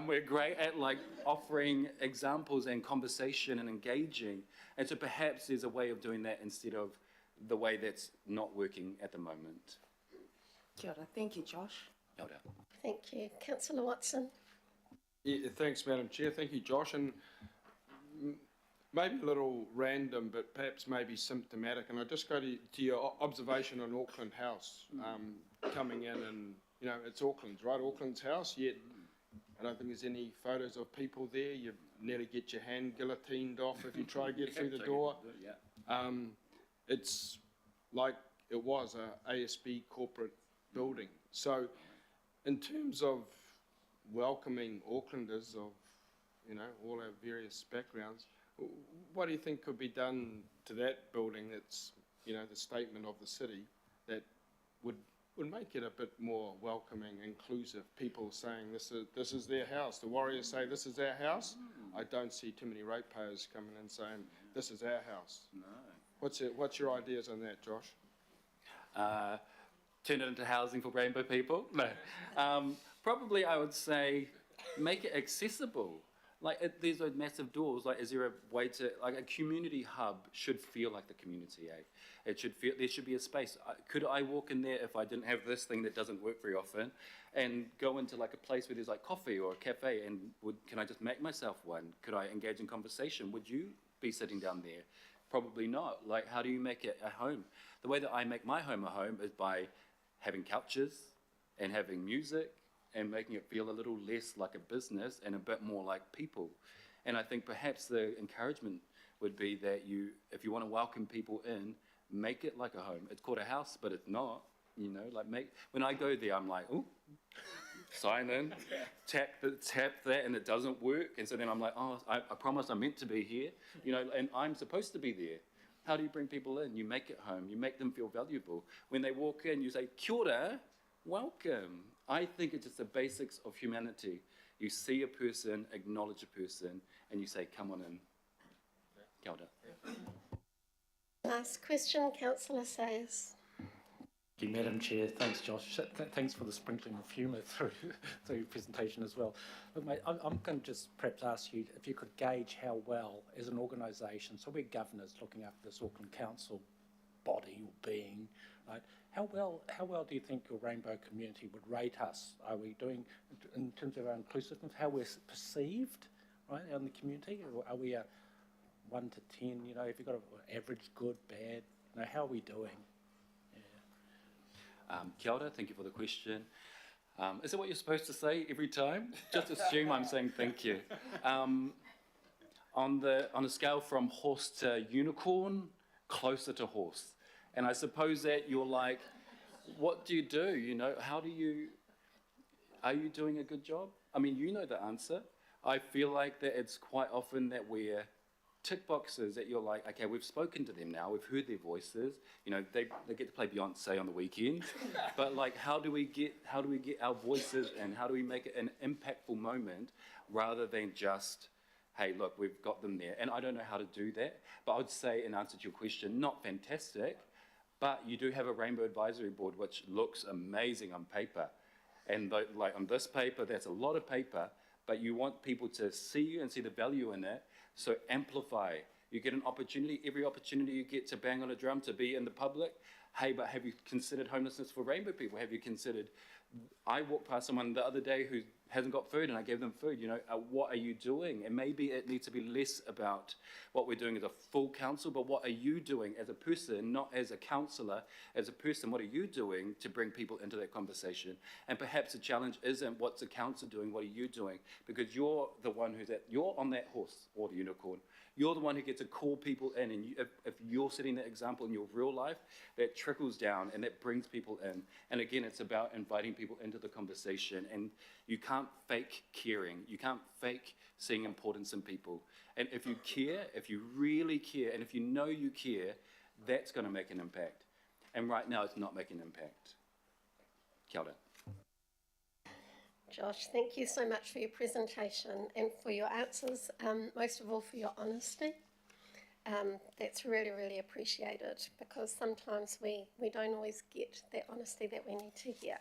We're great at like offering examples and conversation and engaging. And so perhaps there's a way of doing that instead of the way that's not working at the moment.
Kia ora. Thank you, Josh.
No doubt.
Thank you. Councillor Watson.
Yeah, thanks, Madam Chair. Thank you, Josh. And maybe a little random, but perhaps maybe symptomatic. And I just go to your observation on Auckland House coming in, and you know it's Auckland's, right? Auckland's house. Yet I don't think there's any photos of people there. You nearly get your hand guillotined off if you try to get through the door. It's like it was a ASB corporate building. So in terms of welcoming Aucklanders of, you know, all our various backgrounds, what do you think could be done to that building that's, you know, the statement of the city that would make it a bit more welcoming, inclusive? People saying this is their house. The Warriors say this is our house. I don't see too many ratepayers coming in saying this is our house.
No.
What's your ideas on that, Josh?
Turn it into housing for rainbow people? No. Probably I would say make it accessible. Like, there's those massive doors. Like, is there a way to, like, a community hub should feel like the community, eh? It should feel, there should be a space. Could I walk in there if I didn't have this thing that doesn't work very often and go into, like, a place where there's, like, coffee or a cafe, and can I just make myself one? Could I engage in conversation? Would you be sitting down there? Probably not. Like, how do you make it a home? The way that I make my home a home is by having couches and having music and making it feel a little less like a business and a bit more like people. And I think perhaps the encouragement would be that if you want to welcome people in, make it like a home. It's called a house, but it's not, you know, like when I go there, I'm like, oh, sign in, tap that, and it doesn't work. And so then I'm like, oh, I promise I'm meant to be here, you know, and I'm supposed to be there. How do you bring people in? You make it home. You make them feel valuable. When they walk in, you say, kia ora, welcome. I think it's just the basics of humanity. You see a person, acknowledge a person, and you say, come on in. Kia ora.
Last question, Councillor Sayers.
Thank you, Madam Chair. Thanks, Josh. Thanks for the sprinkling of humour through your presentation as well. Look, mate, I'm going to just perhaps ask you if you could gauge how well, as an organisation, so we're governors looking after this Auckland Council body or being, right? How well do you think your rainbow community would rate us? Are we doing, in terms of our inclusiveness, how we're perceived, right, in the community? Or are we a 1 to 10? You know, if you've got an average, good, bad, you know, how are we doing?
Kia ora, thank you for the question. Is it what you're supposed to say every time? Just assume I'm saying thank you. On a scale from horse to unicorn, closer to horse. And I suppose that you're like, what do? You know, are you doing a good job? I mean, you know the answer. I feel like that it's quite often that we're tick boxes that you're like, okay, we've spoken to them now, we've heard their voices, you know, they get to play Beyonce on the weekend, but like, how do we get our voices in? How do we make it an impactful moment rather than just, hey, look, we've got them there? And I don't know how to do that, but I would say, in answer to your question, not fantastic, but you do have a Rainbow Advisory Board, which looks amazing on paper. And like on this paper, that's a lot of paper, but you want people to see you and see the value in it. So amplify. You get an opportunity, every opportunity you get to bang on a drum, to be in the public. Hey, but have you considered homelessness for rainbow people? Have you considered, I walked past someone the other day who hasn't got food and I gave them food, you know, what are you doing? And maybe it needs to be less about what we're doing as a full council, but what are you doing as a person, not as a councillor, as a person, what are you doing to bring people into that conversation? And perhaps the challenge isn't what's the council doing, what are you doing? Because you're the one you're on that horse or the unicorn. You're the one who gets to call people in, and if you're setting that example in your real life, that trickles down and that brings people in. And again, it's about inviting people into the conversation, and you can't fake caring. You can't fake seeing importance in people. And if you care, if you really care, and if you know you care, that's going to make an impact. And right now, it's not making an impact. Kia ora.
Josh, thank you so much for your presentation and for your answers, most of all for your honesty. That's really, really appreciated, because sometimes we don't always get that honesty that we need to hear.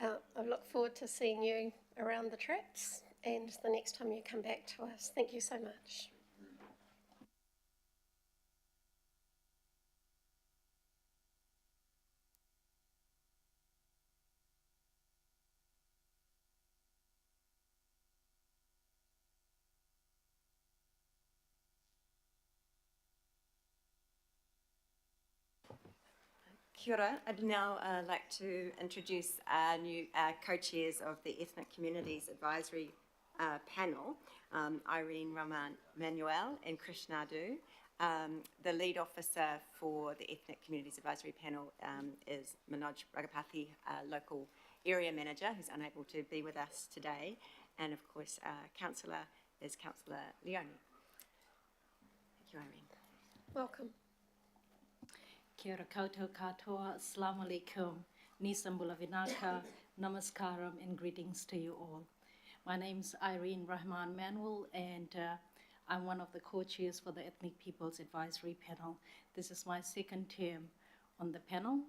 I look forward to seeing you around the traps and the next time you come back to us. Thank you so much.
Kia ora. I'd now like to introduce our new co-chairs of the Ethnic Communities Advisory Panel, Irene Raman Manuel and Krishna Du. The lead officer for the Ethnic Communities Advisory Panel is Manoj Ragapathy, local area manager who's unable to be with us today. And of course, councillor is Councillor Leone. Thank you, Irene.
Welcome.
Kia ora koutou katoa, assalamu alaikum, nisambula vinaka, namaskaram, and greetings to you all. My name's Irene Rahman Manuel, and I'm one of the co-chairs for the Ethnic Peoples Advisory Panel. This is my second term on the panel.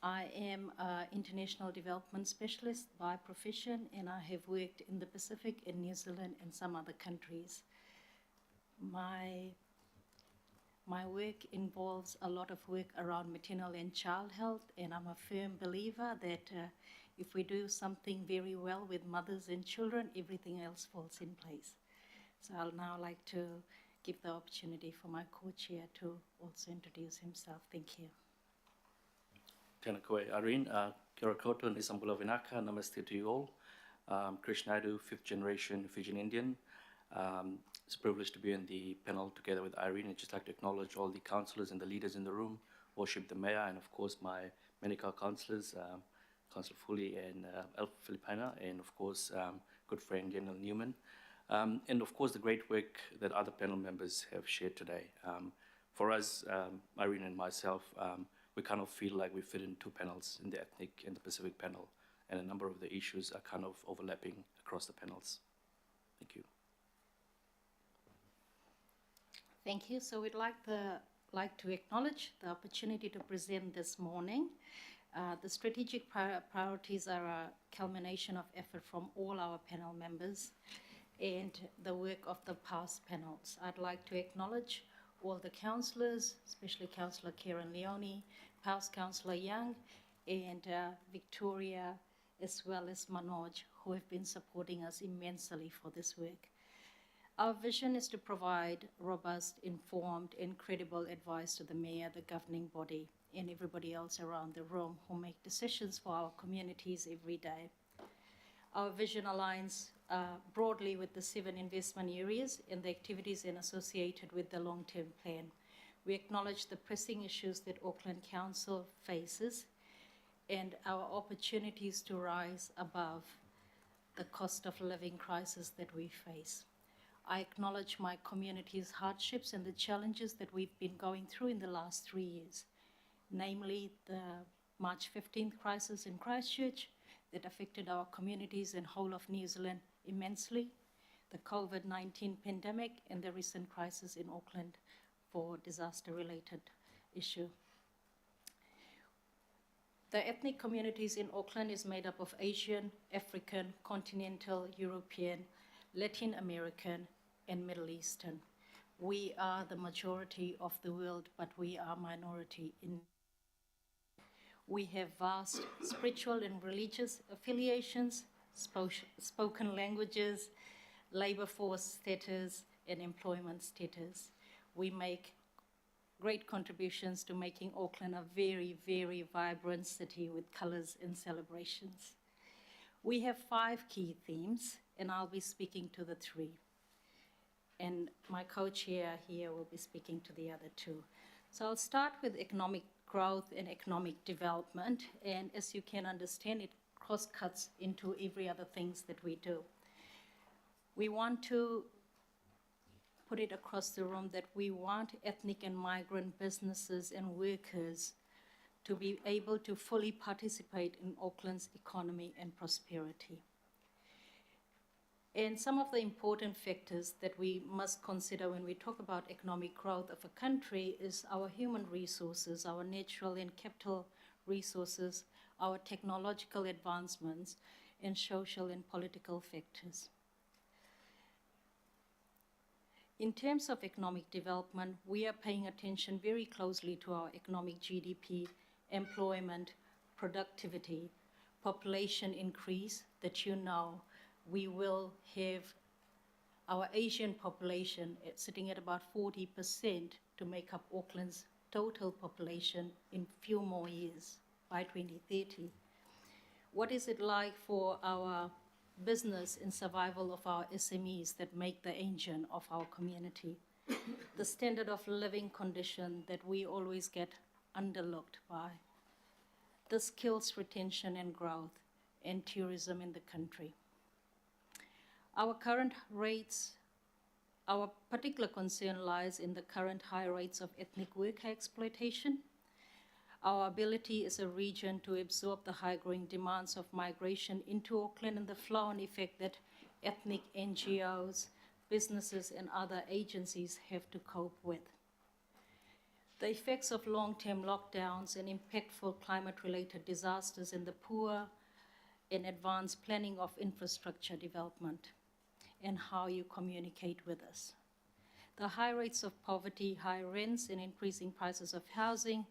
I am an international development specialist by profession, and I have worked in the Pacific, in New Zealand, and some other countries. My work involves a lot of work around maternal and child health, and I'm a firm believer that if we do something very well with mothers and children, everything else falls in place. So I'll now like to give the opportunity for my co-chair to also introduce himself. Thank you.
Tēnā koe, Irene. Kia ora koutou, nisambula vinaka, namaste to you all. Krish Naidu, 5th generation Fijian Indian. It's a privilege to be in the panel together with Irene. I'd just like to acknowledge all the councillors and the leaders in the room, worship the mayor, and of course my Manukau councillors, Councillor Foley and Alpha Filipina, and of course good friend Daniel Newman. And of course the great work that other panel members have shared today. For us, Irene and myself, we kind of feel like we fit in two panels, in the Ethnic and the Pacific panel, and a number of the issues are kind of overlapping across the panels. Thank you.
Thank you. So we'd like to acknowledge the opportunity to present this morning. The strategic priorities are a culmination of effort from all our panel members and the work of the past panels. I'd like to acknowledge all the councillors, especially Councillor Karen Leone, past Councillor Young, and Victoria, as well as Manoj, who have been supporting us immensely for this work. Our vision is to provide robust, informed, and credible advice to the mayor, the governing body, and everybody else around the room who make decisions for our communities every day. Our vision aligns broadly with the 7 investment areas and the activities associated with the long-term plan. We acknowledge the pressing issues that Auckland Council faces and our opportunities to rise above the cost of living crisis that we face. I acknowledge my community's hardships and the challenges that we've been going through in the last 3 years, namely the March 15th crisis in Christchurch that affected our communities and whole of New Zealand immensely, the COVID-19 pandemic, and the recent crisis in Auckland for disaster-related issue. The ethnic communities in Auckland is made up of Asian, African, continental, European, Latin American, and Middle Eastern. We are the majority of the world, but we are minority in. We have vast spiritual and religious affiliations, spoken languages, labor force status, and employment status. We make great contributions to making Auckland a very, very vibrant city with colors and celebrations. We have 5 key themes, and I'll be speaking to the 3. And my co-chair here will be speaking to the other 2. So I'll start with economic growth and economic development, and as you can understand, it cross-cuts into every other things that we do. We want to put it across the room that we want ethnic and migrant businesses and workers to be able to fully participate in Auckland's economy and prosperity. And some of the important factors that we must consider when we talk about economic growth of a country is our human resources, our natural and capital resources, our technological advancements, and social and political factors. In terms of economic development, we are paying attention very closely to our economic GDP, employment, productivity, population increase that you know we will have our Asian population sitting at about 40% to make up Auckland's total population in few more years by 2030. What is it like for our business and survival of our SMEs that make the engine of our community? the standard of living condition that we always get underlooked by, the skills retention and growth, and tourism in the country. Our current rates, our particular concern lies in the current high rates of ethnic worker exploitation. Our ability as a region to absorb the high growing demands of migration into Auckland and the flow-on effect that ethnic NGOs, businesses, and other agencies have to cope with. The effects of long-term lockdowns and impactful climate-related disasters in the poor, in advanced planning of infrastructure development, and how you communicate with us. The high rates of poverty, high rents, and increasing prices of housing,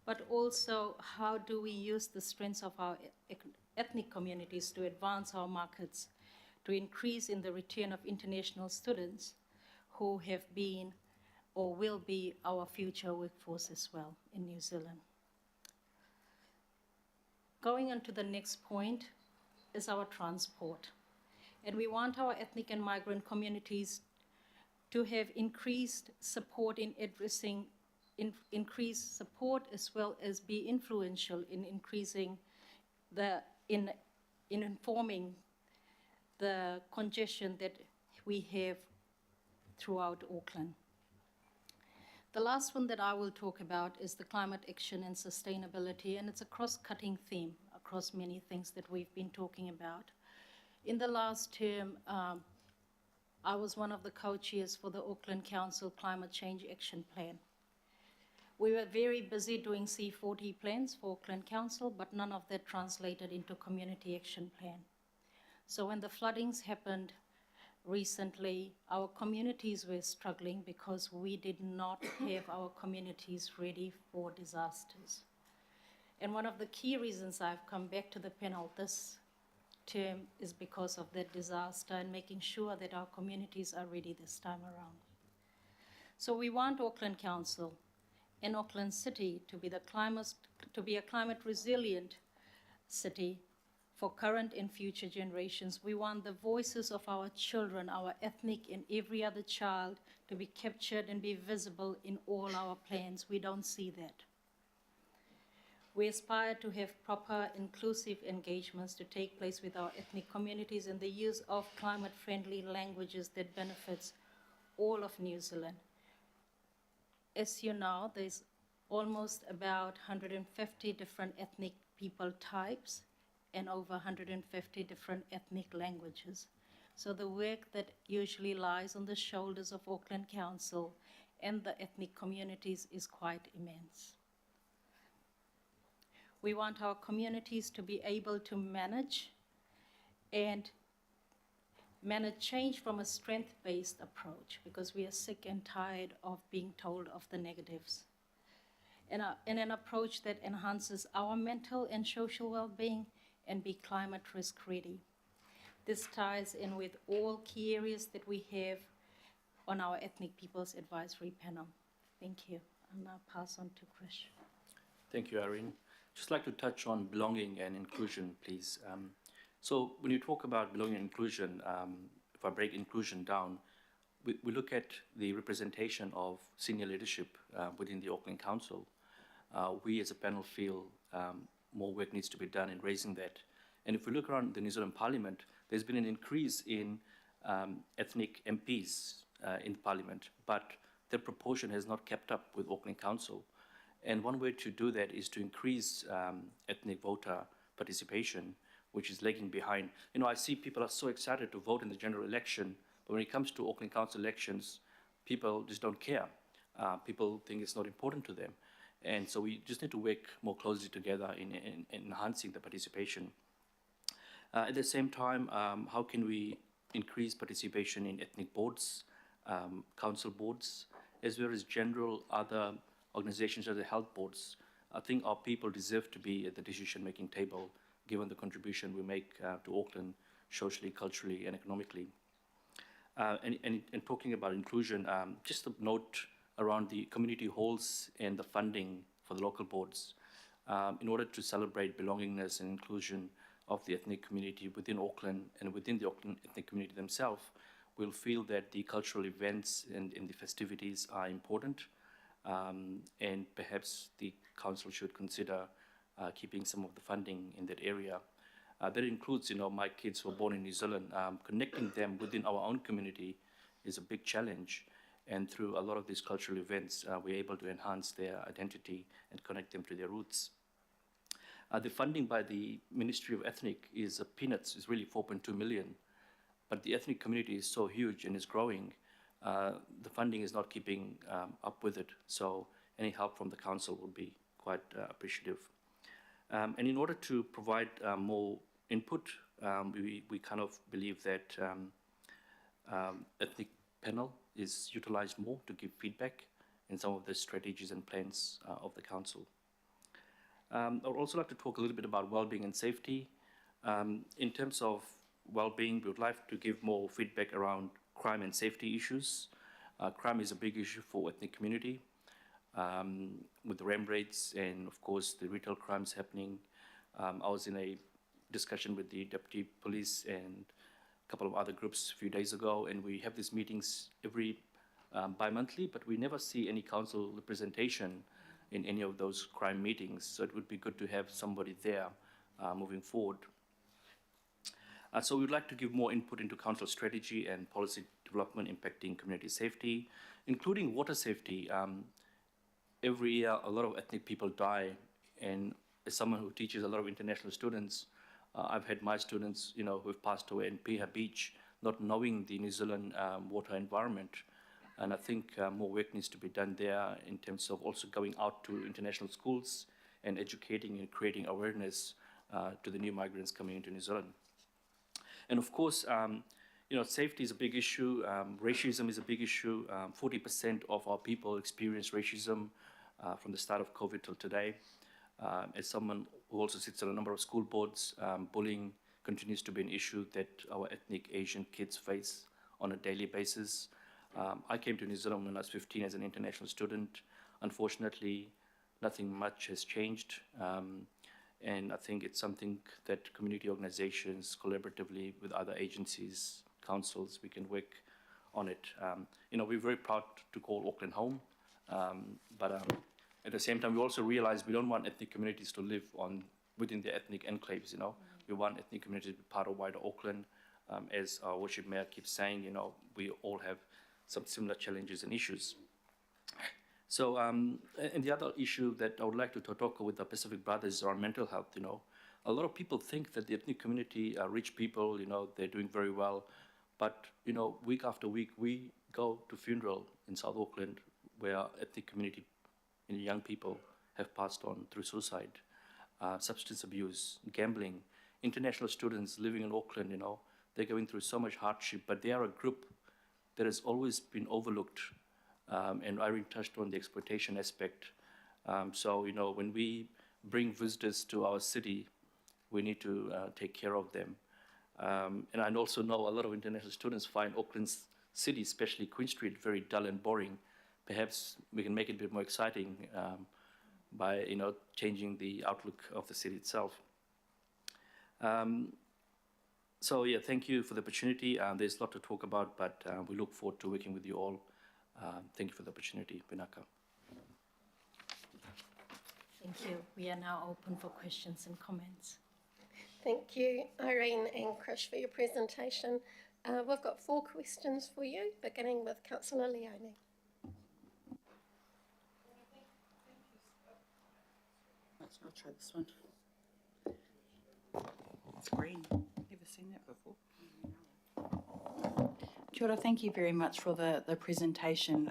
but also how do we use the strengths of our ethnic communities to advance our markets, to increase in the return of international students who have been or will be our future workforce as well in New Zealand. Going on to the next point is our transport. And we want our ethnic and migrant communities to have increased support in addressing, increased support as well as be influential in increasing in informing the congestion that we have throughout Auckland. The last one that I will talk about is the climate action and sustainability, and it's a cross-cutting theme across many things that we've been talking about. In the last term, I was one of the co-chairs for the Auckland Council Climate Change Action Plan. We were very busy doing C40 plans for Auckland Council, but none of that translated into community action plan. So when the floodings happened recently, our communities were struggling because we did not have our communities ready for disasters. And one of the key reasons I've come back to the panel this term is because of that disaster and making sure that our communities are ready this time around. So we want Auckland Council and Auckland City to be a climate resilient city for current and future generations. We want the voices of our children, our ethnic and every other child, to be captured and be visible in all our plans. We don't see that. We aspire to have proper inclusive engagements to take place with our ethnic communities and the use of climate-friendly languages that benefits all of New Zealand. As you know, there's almost about 150 different ethnic people types and over 150 different ethnic languages. So the work that usually lies on the shoulders of Auckland Council and the ethnic communities is quite immense. We want our communities to be able to manage change from a strength-based approach, because we are sick and tired of being told of the negatives. And an approach that enhances our mental and social well-being and be climate risk ready. This ties in with all key areas that we have on our Ethnic Peoples Advisory Panel. Thank you. I'll now pass on to Chris.
Thank you, Irene. Just like to touch on belonging and inclusion, please. So when you talk about belonging and inclusion, if I break inclusion down, we look at the representation of senior leadership within the Auckland Council. We as a panel feel more work needs to be done in raising that. And if we look around the New Zealand Parliament, there's been an increase in ethnic MPs in Parliament, but their proportion has not kept up with Auckland Council. And one way to do that is to increase ethnic voter participation, which is lagging behind. You know, I see people are so excited to vote in the general election, but when it comes to Auckland Council elections, people just don't care. People think it's not important to them. And so we just need to work more closely together in enhancing the participation. At the same time, how can we increase participation in ethnic boards, council boards, as well as general other organizations as the health boards? I think our people deserve to be at the decision-making table, given the contribution we make to Auckland socially, culturally, and economically. And talking about inclusion, just a note around the community halls and the funding for the local boards. In order to celebrate belongingness and inclusion of the ethnic community within Auckland and within the Auckland ethnic community themselves, will feel that the cultural events and the festivities are important, and perhaps the council should consider keeping some of the funding in that area. That includes, my kids who were born in New Zealand. Connecting them within our own community is a big challenge. And through a lot of these cultural events, we're able to enhance their identity and connect them to their roots. The funding by the Ministry of Ethnic is peanuts, is really 4.2 million. But the ethnic community is so huge and is growing, the funding is not keeping up with it. So any help from the council would be quite appreciative. And in order to provide more input, we kind of believe that ethnic panel is utilized more to give feedback in some of the strategies and plans of the council. I would also like to talk a little bit about well-being and safety. In terms of well-being, we would like to give more feedback around crime and safety issues. Crime is a big issue for ethnic community, with the RAM rates and, of course, the retail crimes happening. I was in a discussion with the Deputy Police and a couple of other groups a few days ago, and we have these meetings every bi-monthly, but we never see any council representation in any of those crime meetings. So it would be good to have somebody there moving forward. So we'd like to give more input into council strategy and policy development impacting community safety, including water safety. Every year, a lot of ethnic people die, and as someone who teaches a lot of international students, I've had my students, who have passed away in Piha Beach, not knowing the New Zealand water environment. And I think more work needs to be done there in terms of also going out to international schools and educating and creating awareness to the new migrants coming into New Zealand. And of course, safety is a big issue. Racism is a big issue. 40% of our people experience racism from the start of COVID till today. As someone who also sits on a number of school boards, bullying continues to be an issue that our ethnic Asian kids face on a daily basis. I came to New Zealand when I was 15 as an international student. Unfortunately, nothing much has changed. And I think it's something that community organizations, collaboratively with other agencies, councils, we can work on it. We're very proud to call Auckland home, but at the same time, we also realize we don't want ethnic communities to live within their ethnic enclaves. We want ethnic communities to be part of wider Auckland. As our worship mayor keeps saying, we all have some similar challenges and issues. So, and the other issue that I would like to talk with the Pacific Brothers is around mental health. A lot of people think that the ethnic community are rich people, they're doing very well. But, week after week, we go to funeral in South Auckland where ethnic community young people have passed on through suicide, substance abuse, gambling. International students living in Auckland, they're going through so much hardship, but they are a group that has always been overlooked. And Irene touched on the exploitation aspect. So, when we bring visitors to our city, we need to take care of them. And I also know a lot of international students find Auckland's city, especially Queen Street, very dull and boring. Perhaps we can make it a bit more exciting by, changing the outlook of the city itself. So yeah, thank you for the opportunity. There's a lot to talk about, but we look forward to working with you all. Thank you for the opportunity, Vinaka.
Thank you. We are now open for questions and comments.
Thank you, Irene and Krish, for your presentation. We've got 4 questions for you, beginning with Councillor Leone.
I'll try this one. It's green. Never seen that before. Kia ora, thank you very much for the presentation.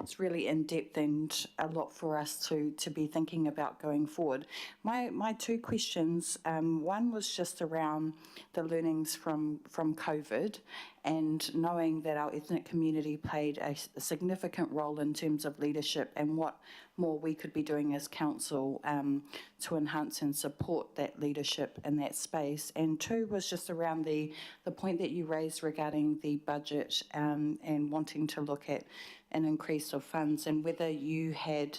It's really in-depth and a lot for us to be thinking about going forward. My 2 questions, one was just around the learnings from COVID and knowing that our ethnic community played a significant role in terms of leadership and what more we could be doing as council to enhance and support that leadership in that space. And 2 was just around the point that you raised regarding the budget and wanting to look at an increase of funds and whether you had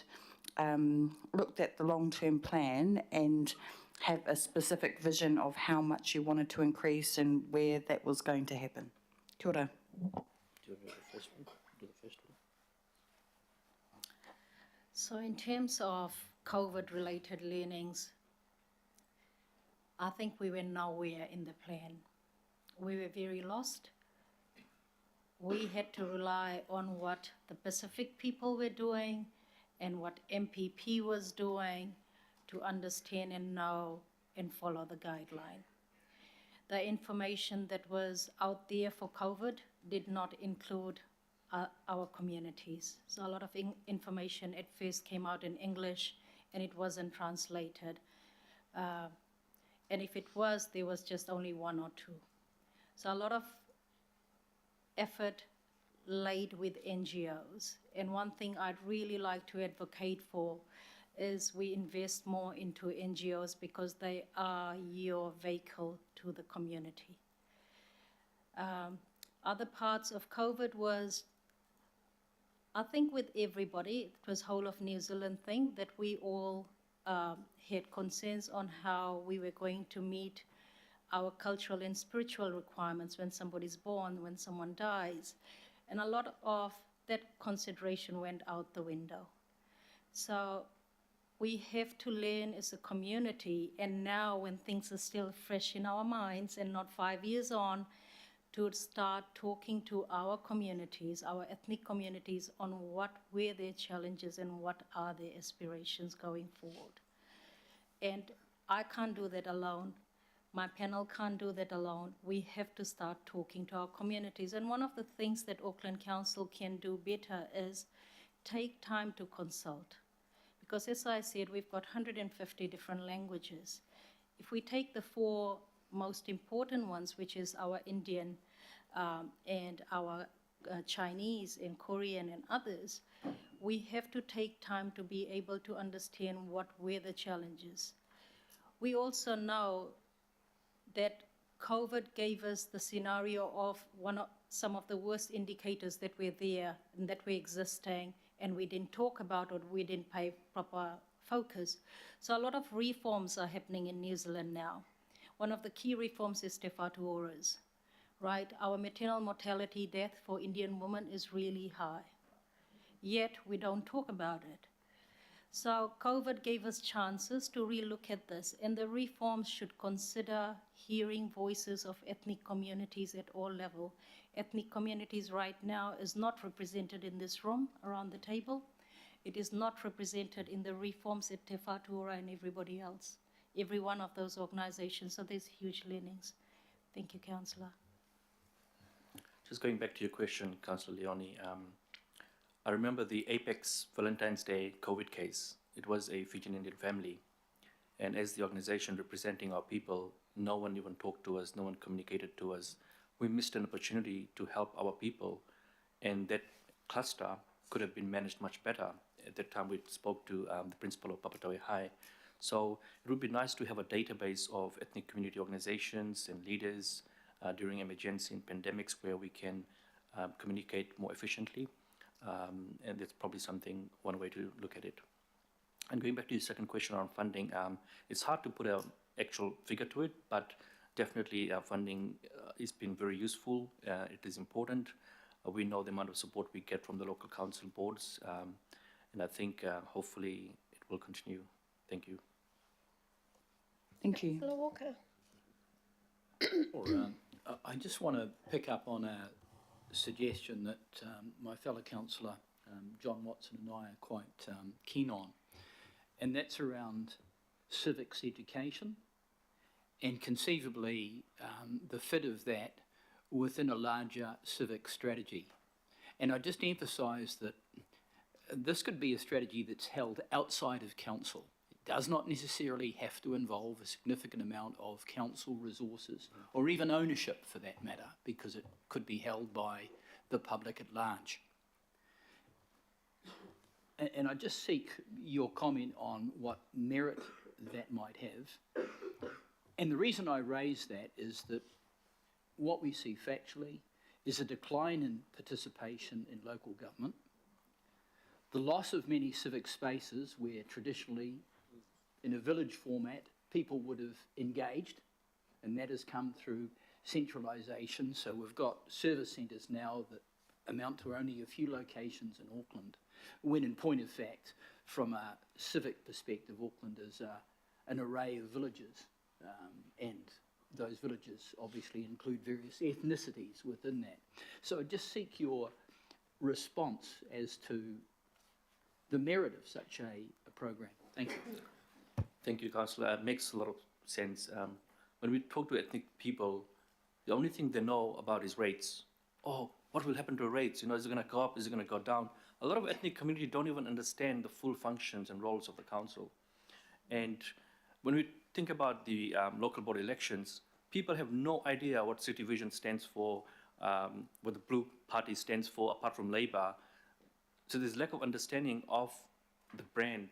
looked at the long-term plan and have a specific vision of how much you wanted to increase and where that was going to happen. Kia ora.
Do you want to do the first one? Do the first one.
So in terms of COVID-related learnings, I think we were nowhere in the plan. We were very lost. We had to rely on what the Pacific people were doing and what MPP was doing to understand and know and follow the guideline. The information that was out there for COVID did not include our communities. So a lot of information at first came out in English and it wasn't translated. And if it was, there was just only one or two. So a lot of effort laid with NGOs. And one thing I'd really like to advocate for is we invest more into NGOs because they are your vehicle to the community. Other parts of COVID was, I think with everybody, it was whole of New Zealand thing that we all had concerns on how we were going to meet our cultural and spiritual requirements when somebody's born, when someone dies. And a lot of that consideration went out the window. So we have to learn as a community, and now when things are still fresh in our minds and not 5 years on, to start talking to our communities, our ethnic communities, on what were their challenges and what are their aspirations going forward. And I can't do that alone. My panel can't do that alone. We have to start talking to our communities. And one of the things that Auckland Council can do better is take time to consult. Because as I said, we've got 150 different languages. If we take the 4 most important ones, which is our Indian and our Chinese and Korean and others, we have to take time to be able to understand what were the challenges. We also know that COVID gave us the scenario of some of the worst indicators that were there and that were existing, and we didn't talk about it, we didn't pay proper focus. So a lot of reforms are happening in New Zealand now. One of the key reforms is Te Whatu Oras, right? Our maternal mortality death for Indian women is really high, yet we don't talk about it. So COVID gave us chances to relook at this, and the reforms should consider hearing voices of ethnic communities at all levels. Ethnic communities right now is not represented in this room around the table. It is not represented in the reforms at Te Whatu Ora and everybody else, every one of those organizations. So there's huge learnings. Thank you, Councillor.
Just going back to your question, Councillor Leone, I remember the Apex Valentine's Day COVID case. It was a Fijian Indian family. And as the organization representing our people, no one even talked to us, no one communicated to us. We missed an opportunity to help our people. And that cluster could have been managed much better. At that time, we spoke to the principal of Papatoe High. So it would be nice to have a database of ethnic community organizations and leaders during emergency and pandemics where we can communicate more efficiently. And that's probably one way to look at it. And going back to your second question on funding, it's hard to put an actual figure to it, but definitely funding has been very useful. It is important. We know the amount of support we get from the local council boards, and I think hopefully it will continue. Thank you.
Thank you.
Councillor Walker.
I just want to pick up on a suggestion that my fellow councillor John Watson and I are quite keen on, and that's around civics education and conceivably the fit of that within a larger civic strategy. And I just emphasise that this could be a strategy that's held outside of council. It does not necessarily have to involve a significant amount of council resources or even ownership for that matter, because it could be held by the public at large. And I just seek your comment on what merit that might have. And the reason I raise that is that what we see factually is a decline in participation in local government, the loss of many civic spaces where traditionally, in a village format, people would have engaged, and that has come through centralisation. So we've got service centres now that amount to only a few locations in Auckland, when in point of fact, from a civic perspective, Auckland is an array of villages, and those villages obviously include various ethnicities within that. So I just seek your response as to the merit of such a program. Thank you.
Thank you, Councillor. It makes a lot of sense. When we talk to ethnic people, the only thing they know about is rates. Oh, what will happen to rates? Is it going to go up? Is it going to go down? A lot of ethnic community don't even understand the full functions and roles of the council. And when we think about the local body elections, people have no idea what City Vision stands for, what the Blue Party stands for, apart from Labour. So there's lack of understanding of the brand.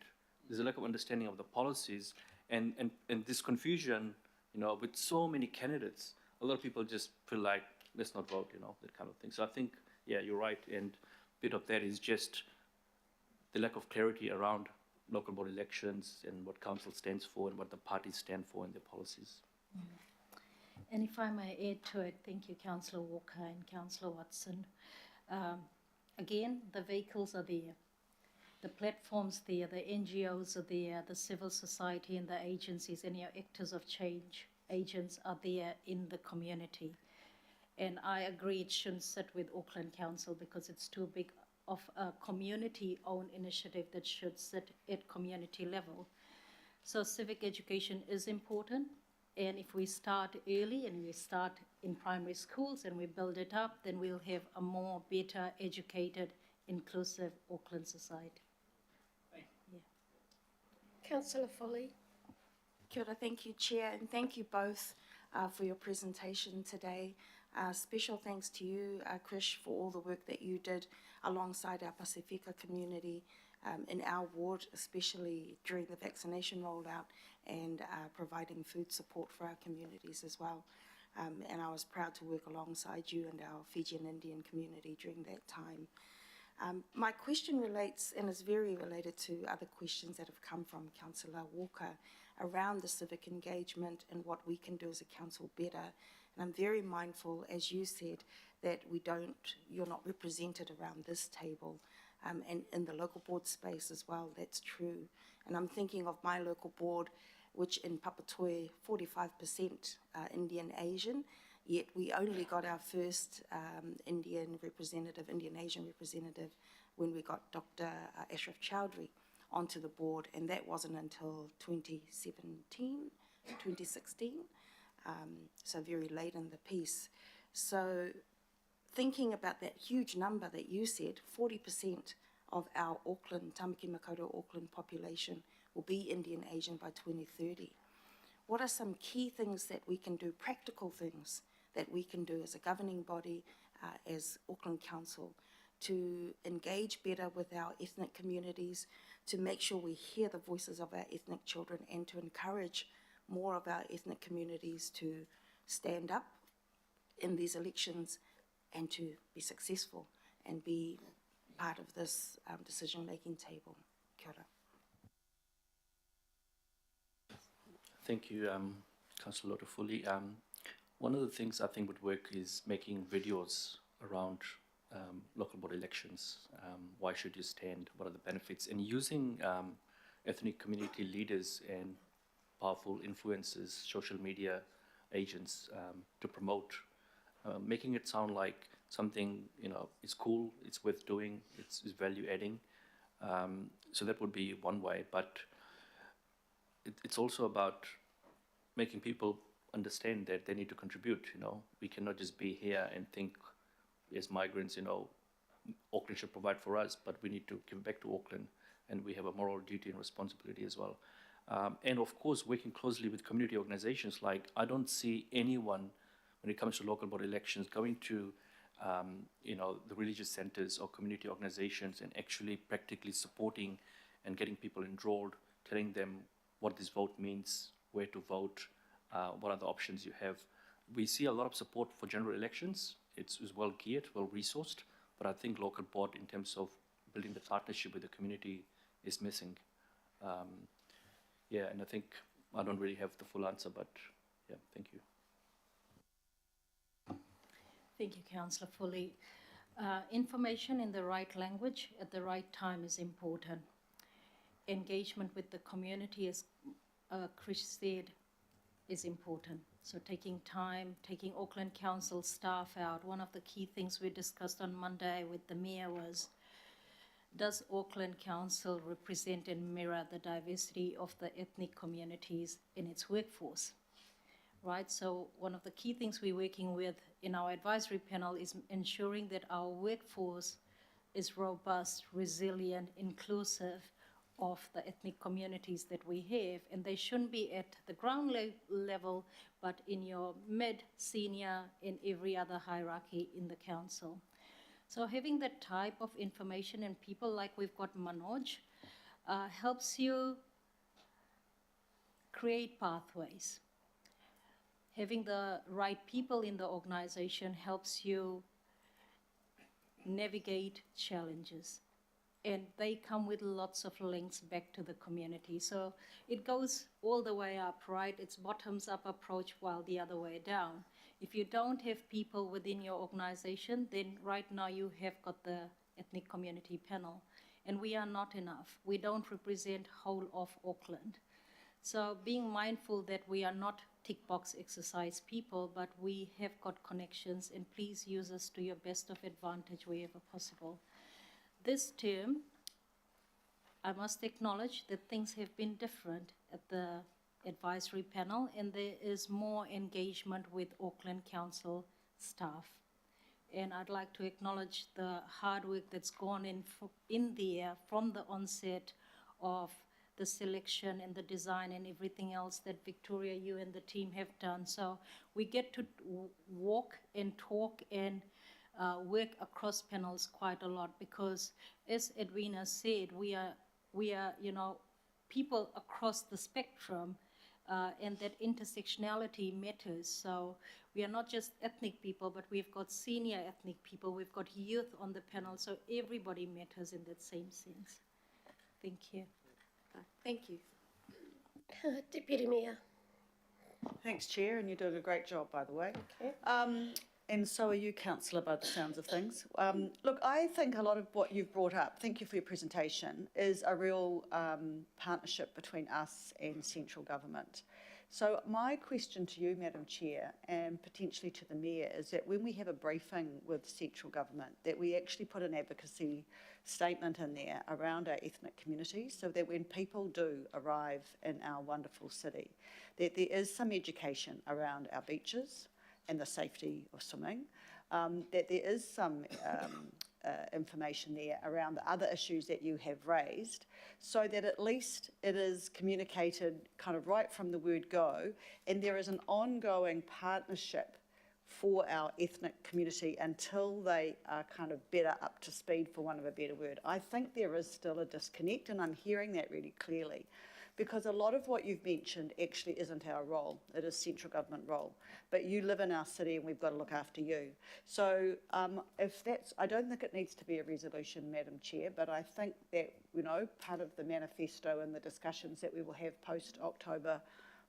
There's a lack of understanding of the policies, and this confusion, with so many candidates, a lot of people just feel like, let's not vote, that kind of thing. So I think, yeah, you're right, and a bit of that is just the lack of clarity around local board elections and what council stands for and what the parties stand for in their policies.
And if I may add to it, thank you, Councillor Walker and Councillor Watson. Again, the vehicles are there, the platforms there, the NGOs are there, the civil society and the agencies and your actors of change agents are there in the community. And I agree it shouldn't sit with Auckland Council because it's too big of a community-owned initiative that should sit at community level. So civic education is important. And if we start early and we start in primary schools and we build it up, then we'll have a more better educated, inclusive Auckland society. Yeah.
Councillor Foley.
Kia ora, thank you, Chair, and thank you both for your presentation today. Special thanks to you, Krish, for all the work that you did alongside our Pasifika community in our ward, especially during the vaccination rollout and providing food support for our communities as well. And I was proud to work alongside you and our Fijian Indian community during that time. My question relates, and is very related to other questions that have come from Councillor Walker around the civic engagement and what we can do as a council better. And I'm very mindful, as you said, that you're not represented around this table, and in the local board space as well, that's true. And I'm thinking of my local board, which in Papatoe, 45% Indian Asian, yet we only got our first Indian Asian representative when we got Dr. Ashraf Chowdhury onto the board, and that wasn't until 2016, so very late in the piece. So thinking about that huge number that you said, 40% of our Auckland, Tamaki Makaurau Auckland population will be Indian Asian by 2030. What are some key things that we can do, practical things that we can do as a governing body, as Auckland Council, to engage better with our ethnic communities, to make sure we hear the voices of our ethnic children, and to encourage more of our ethnic communities to stand up in these elections and to be successful and be part of this decision-making table? Kia ora.
Thank you, Councillor Lotofuli. One of the things I think would work is making videos around local board elections. Why should you stand? What are the benefits? And using ethnic community leaders and powerful influencers, social media agents to promote, making it sound like something, is cool, it's worth doing, it's value adding. So that would be one way, but it's also about making people understand that they need to contribute. We cannot just be here and think as migrants, Auckland should provide for us, but we need to give back to Auckland, and we have a moral duty and responsibility as well. And of course, working closely with community organizations. Like, I don't see anyone, when it comes to local board elections, going to the religious centers or community organizations and actually practically supporting and getting people enrolled, telling them what this vote means, where to vote, what are the options you have. We see a lot of support for general elections. It's well geared, well resourced, but I think local board, in terms of building the partnership with the community, is missing. And I think I don't really have the full answer, but yeah, thank you.
Thank you, Councillor Foley. Information in the right language at the right time is important. Engagement with the community, as Chris said, is important. So taking time, taking Auckland Council staff out. One of the key things we discussed on Monday with the Mayor was, does Auckland Council represent and mirror the diversity of the ethnic communities in its workforce? Right, so one of the key things we're working with in our advisory panel is ensuring that our workforce is robust, resilient, inclusive of the ethnic communities that we have, and they shouldn't be at the ground level, but in your mid, senior, and every other hierarchy in the council. So having that type of information and people like we've got Manoj helps you create pathways. Having the right people in the organization helps you navigate challenges. And they come with lots of links back to the community. So it goes all the way up, right? It's bottoms up approach while the other way down. If you don't have people within your organization, then right now you have got the ethnic community panel. And we are not enough. We don't represent whole of Auckland. So being mindful that we are not tick box exercise people, but we have got connections, and please use us to your best of advantage wherever possible. This term, I must acknowledge that things have been different at the advisory panel, and there is more engagement with Auckland Council staff. And I'd like to acknowledge the hard work that's gone in there from the onset of the selection and the design and everything else that Victoria, you and the team have done. So we get to walk and talk and work across panels quite a lot, because as Edwina said, we are people across the spectrum, and that intersectionality matters. So we are not just ethnic people, but we've got senior ethnic people, we've got youth on the panel, so everybody matters in that same sense. Thank you.
Thank you.
Deputy Mayor.
Thanks, Chair, and you're doing a great job, by the way.
Okay.
And so are you, Councillor, by the sounds of things. Look, I think a lot of what you've brought up, thank you for your presentation, is a real partnership between us and central government. So my question to you, Madam Chair, and potentially to the Mayor, is that when we have a briefing with central government, that we actually put an advocacy statement in there around our ethnic communities, so that when people do arrive in our wonderful city, that there is some education around our beaches and the safety of swimming, that there is some information there around the other issues that you have raised, so that at least it is communicated kind of right from the word go, and there is an ongoing partnership for our ethnic community until they are kind of better up to speed, for want of a better word. I think there is still a disconnect, and I'm hearing that really clearly, because a lot of what you've mentioned actually isn't our role. It is central government role. But you live in our city and we've got to look after you. So if that's, I don't think it needs to be a resolution, Madam Chair, but I think that, part of the manifesto and the discussions that we will have post-October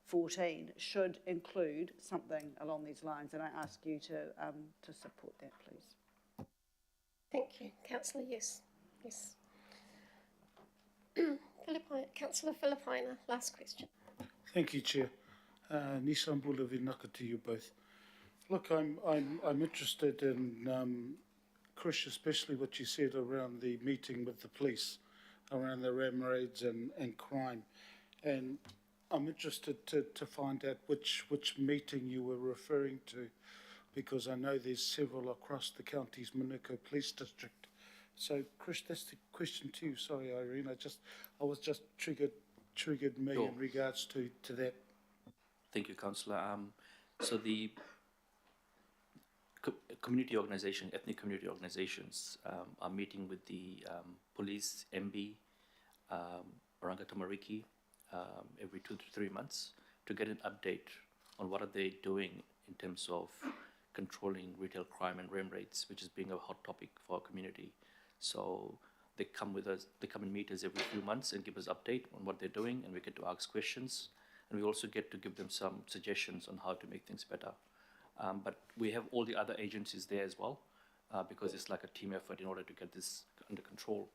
14 should include something along these lines, and I ask you to support that, please.
Thank you. Councillor, yes. Yes. Councillor Filipina, last question.
Thank you, Chair. Nissan Bulavinaka to you both. Look, I'm interested in, Chris, especially what you said around the meeting with the police, around the ram raids and crime. And I'm interested to find out which meeting you were referring to, because I know there's several across the county's Manukau Police District. So, Chris, that's the question to you. Sorry, Irene, I was just triggered me
Sure.
in regards to that.
Thank you, Councillor. So the community organisation, ethnic community organisations are meeting with the police, MB, Oranga Tamariki, every 2 to 3 months to get an update on what are they doing in terms of controlling retail crime and ram raids, which is being a hot topic for our community. So they come with us, they come and meet us every few months and give us update on what they're doing, and we get to ask questions, and we also get to give them some suggestions on how to make things better. But we have all the other agencies there as well, because it's like a team effort in order to get this under control.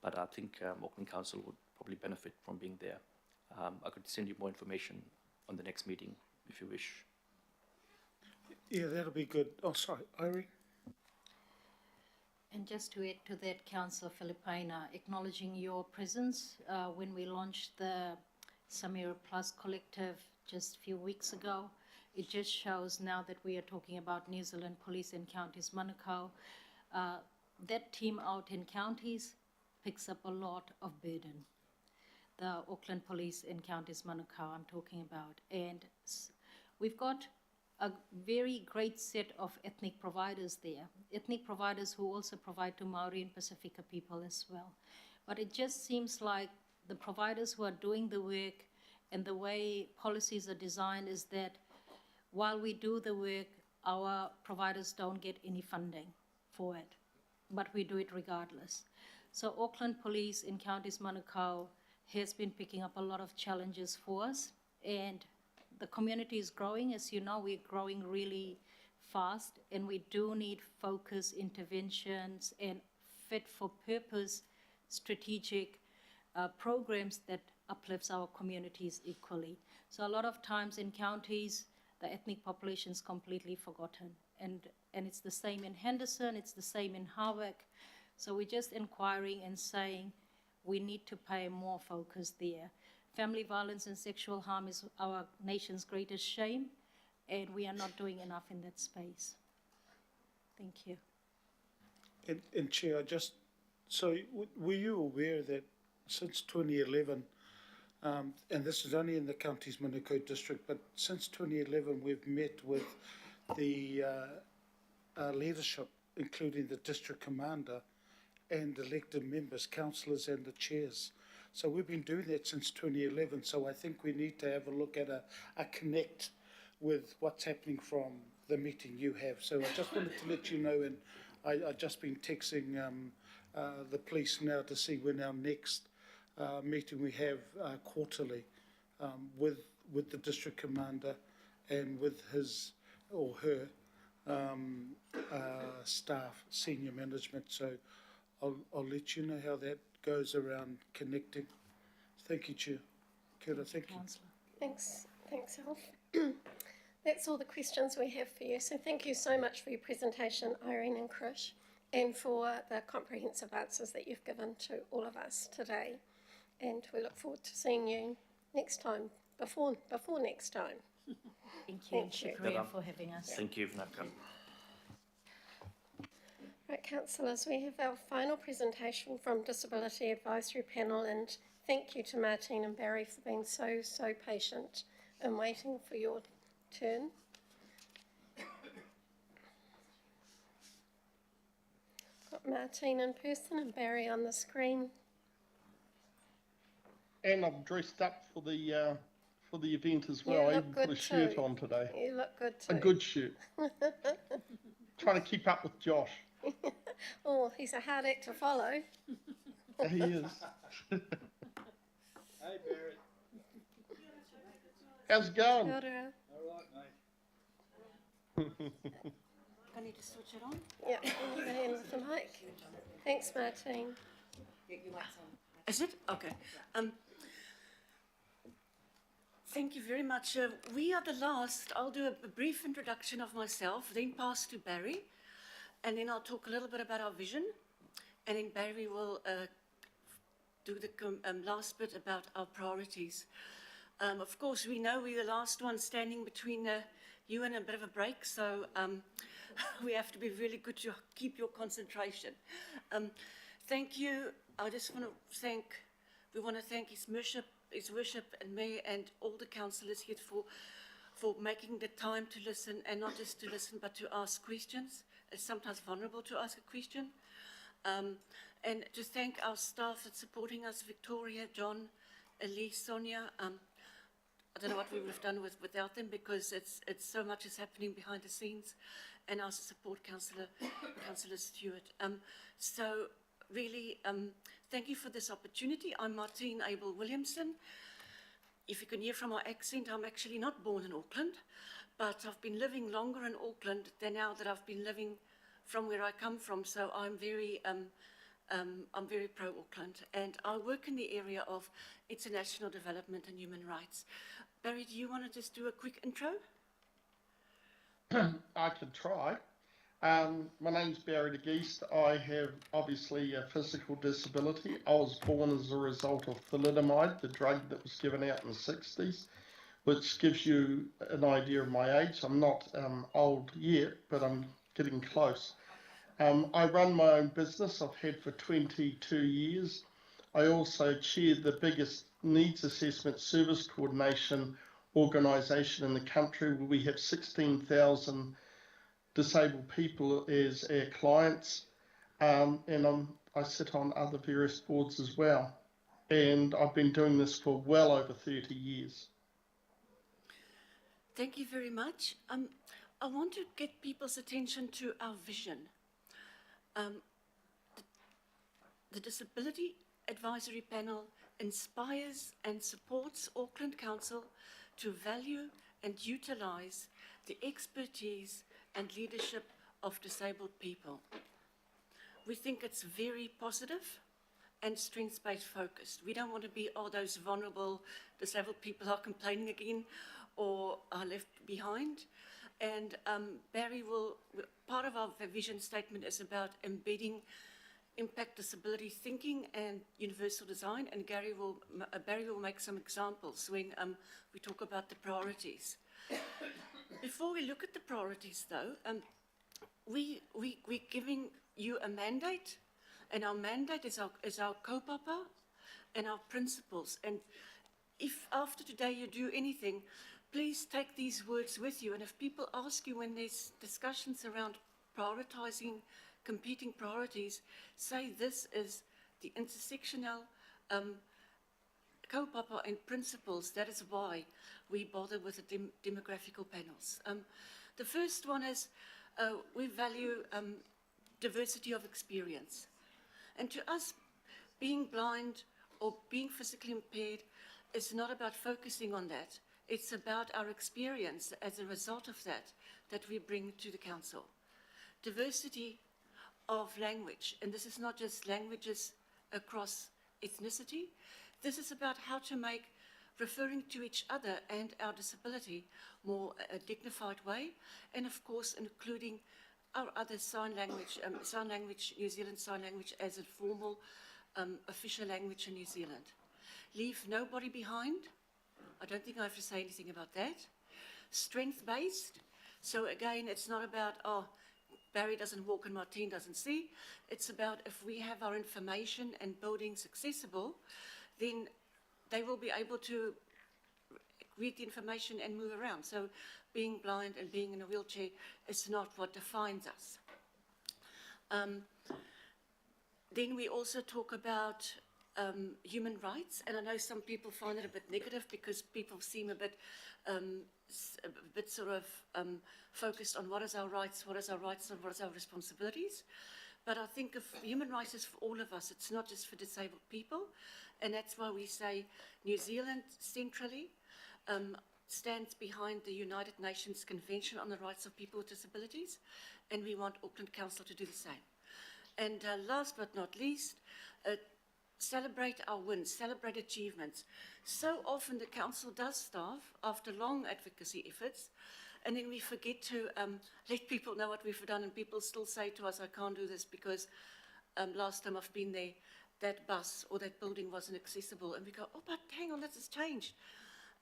But I think Auckland Council would probably benefit from being there. I could send you more information on the next meeting if you wish.
Yeah, that'll be good. Oh, sorry, Irene?
And just to add to that, Councillor Filipina, acknowledging your presence when we launched the Samira Plus Collective just a few weeks ago, it just shows now that we are talking about New Zealand Police in Counties Manukau. That team out in counties picks up a lot of burden. The Auckland Police in Counties Manukau I'm talking about. And we've got a very great set of ethnic providers there, ethnic providers who also provide to Maori and Pacifica people as well. But it just seems like the providers who are doing the work and the way policies are designed is that while we do the work, our providers don't get any funding for it, but we do it regardless. So Auckland Police in Counties Manukau has been picking up a lot of challenges for us, and the community is growing. As you know, we're growing really fast, and we do need focus interventions and fit for purpose strategic programs that uplifts our communities equally. So a lot of times in counties, the ethnic population is completely forgotten. And it's the same in Henderson, it's the same in Hawick. So we're just inquiring and saying we need to pay more focus there. Family violence and sexual harm is our nation's greatest shame, and we are not doing enough in that space. Thank you.
And Chair, so were you aware that since 2011, and this is only in the Counties Manukau district, but since 2011 we've met with the leadership, including the district commander and elected members, councillors and the chairs. So we've been doing that since 2011, so I think we need to have a look at a connect with what's happening from the meeting you have. So I just wanted to let you know, and I've just been texting the police now to see when our next meeting we have quarterly with the district commander and with his or her staff, senior management. So I'll let you know how that goes around connecting. Thank you, Chair. Kia ora, thank you.
Thanks, Alf. That's all the questions we have for you. So thank you so much for your presentation, Irene and Krish, and for the comprehensive answers that you've given to all of us today. And we look forward to seeing you next time, before next time.
Thank you, Shukriya, for having us.
Thank you, Vinaka.
Right, councillors, we have our final presentation from Disability Advisory Panel, and thank you to Martine and Barry for being so patient and waiting for your turn. Got Martine in person and Barry on the screen.
And I'm dressed up for the event as well. I even put a shirt on today.
You look good too.
A good shirt. Trying to keep up with Josh.
Oh, he's a hard act to follow.
He is.
Hey, Barry.
How's it going?
Kia ora.
All right, mate.
I need to switch it on.
Yeah, go ahead with the mic. Thanks, Martine.
Is it? Okay. Thank you very much. We are the last. I'll do a brief introduction of myself, then pass to Barry, and then I'll talk a little bit about our vision, and then Barry will do the last bit about our priorities. Of course, we know we're the last one standing between you and a bit of a break, so we have to be really good to keep your concentration. Thank you. I just want to thank, we want to thank His Worship and me and all the councillors here for making the time to listen, and not just to listen, but to ask questions. It's sometimes vulnerable to ask a question. And to thank our staff that's supporting us, Victoria, John, Elise, Sonia. I don't know what we would have done without them, because it's so much is happening behind the scenes, and our support councillor Stewart. So really, thank you for this opportunity. I'm Martine Abel Williamson. If you can hear from our accent, I'm actually not born in Auckland, but I've been living longer in Auckland than now that I've been living from where I come from. So I'm very pro-Auckland, and I work in the area of international development and human rights. Barry, do you want to just do a quick intro?
I could try. My name's Barry de Geest. I have obviously a physical disability. I was born as a result of thalidomide, the drug that was given out in the 60s, which gives you an idea of my age. I'm not old yet, but I'm getting close. I run my own business. I've had for 22 years. I also chair the biggest needs assessment service coordination organisation in the country, where we have 16,000 disabled people as our clients, and I sit on other various boards as well. And I've been doing this for well over 30 years.
Thank you very much. I want to get people's attention to our vision. The Disability Advisory Panel inspires and supports Auckland Council to value and utilise the expertise and leadership of disabled people. We think it's very positive and strengths-based focused. We don't want to be, oh, those vulnerable disabled people are complaining again or are left behind. And Barry will, part of our vision statement is about embedding impact disability thinking and universal design, and Barry will make some examples when we talk about the priorities. Before we look at the priorities though, we're giving you a mandate, and our mandate is our kaupapa and our principles. And if after today you do anything, please take these words with you. And if people ask you when there's discussions around prioritising competing priorities, say this is the intersectional kaupapa and principles. That is why we bother with the demographical panels. The first one is we value diversity of experience. And to us, being blind or being physically impaired is not about focusing on that. It's about our experience as a result of that we bring to the council. Diversity of language, and this is not just languages across ethnicity. This is about how to make referring to each other and our disability more a dignified way, and of course including our other sign language, New Zealand Sign Language as a formal official language in New Zealand. Leave nobody behind. I don't think I have to say anything about that. Strength-based. So again, it's not about, oh, Barry doesn't walk and Martine doesn't see. It's about if we have our information and buildings accessible, then they will be able to read the information and move around. So being blind and being in a wheelchair is not what defines us. Then we also talk about human rights, and I know some people find it a bit negative because people seem a bit sort of focused on what is our rights and what is our responsibilities. But I think if human rights is for all of us, it's not just for disabled people, and that's why we say New Zealand centrally stands behind the United Nations Convention on the Rights of People with Disabilities, and we want Auckland Council to do the same. And last but not least, celebrate our wins, celebrate achievements. So often the council does staff after long advocacy efforts, and then we forget to let people know what we've done, and people still say to us, I can't do this because last time I've been there, that bus or that building wasn't accessible. And we go, oh, but hang on, this has changed.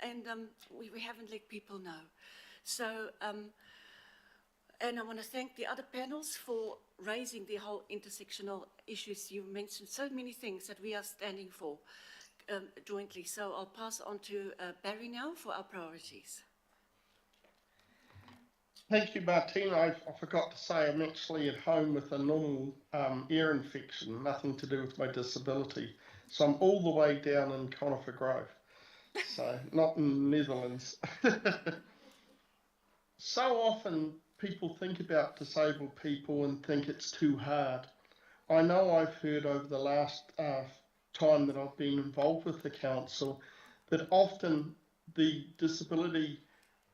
And we haven't let people know. So, and I want to thank the other panels for raising the whole intersectional issues. You mentioned so many things that we are standing for jointly. So I'll pass on to Barry now for our priorities.
Thank you, Martine. I forgot to say I'm actually at home with a normal ear infection, nothing to do with my disability. So I'm all the way down in Conifer Grove, so not in the Netherlands. So often people think about disabled people and think it's too hard. I know I've heard over the last time that I've been involved with the council that often the disability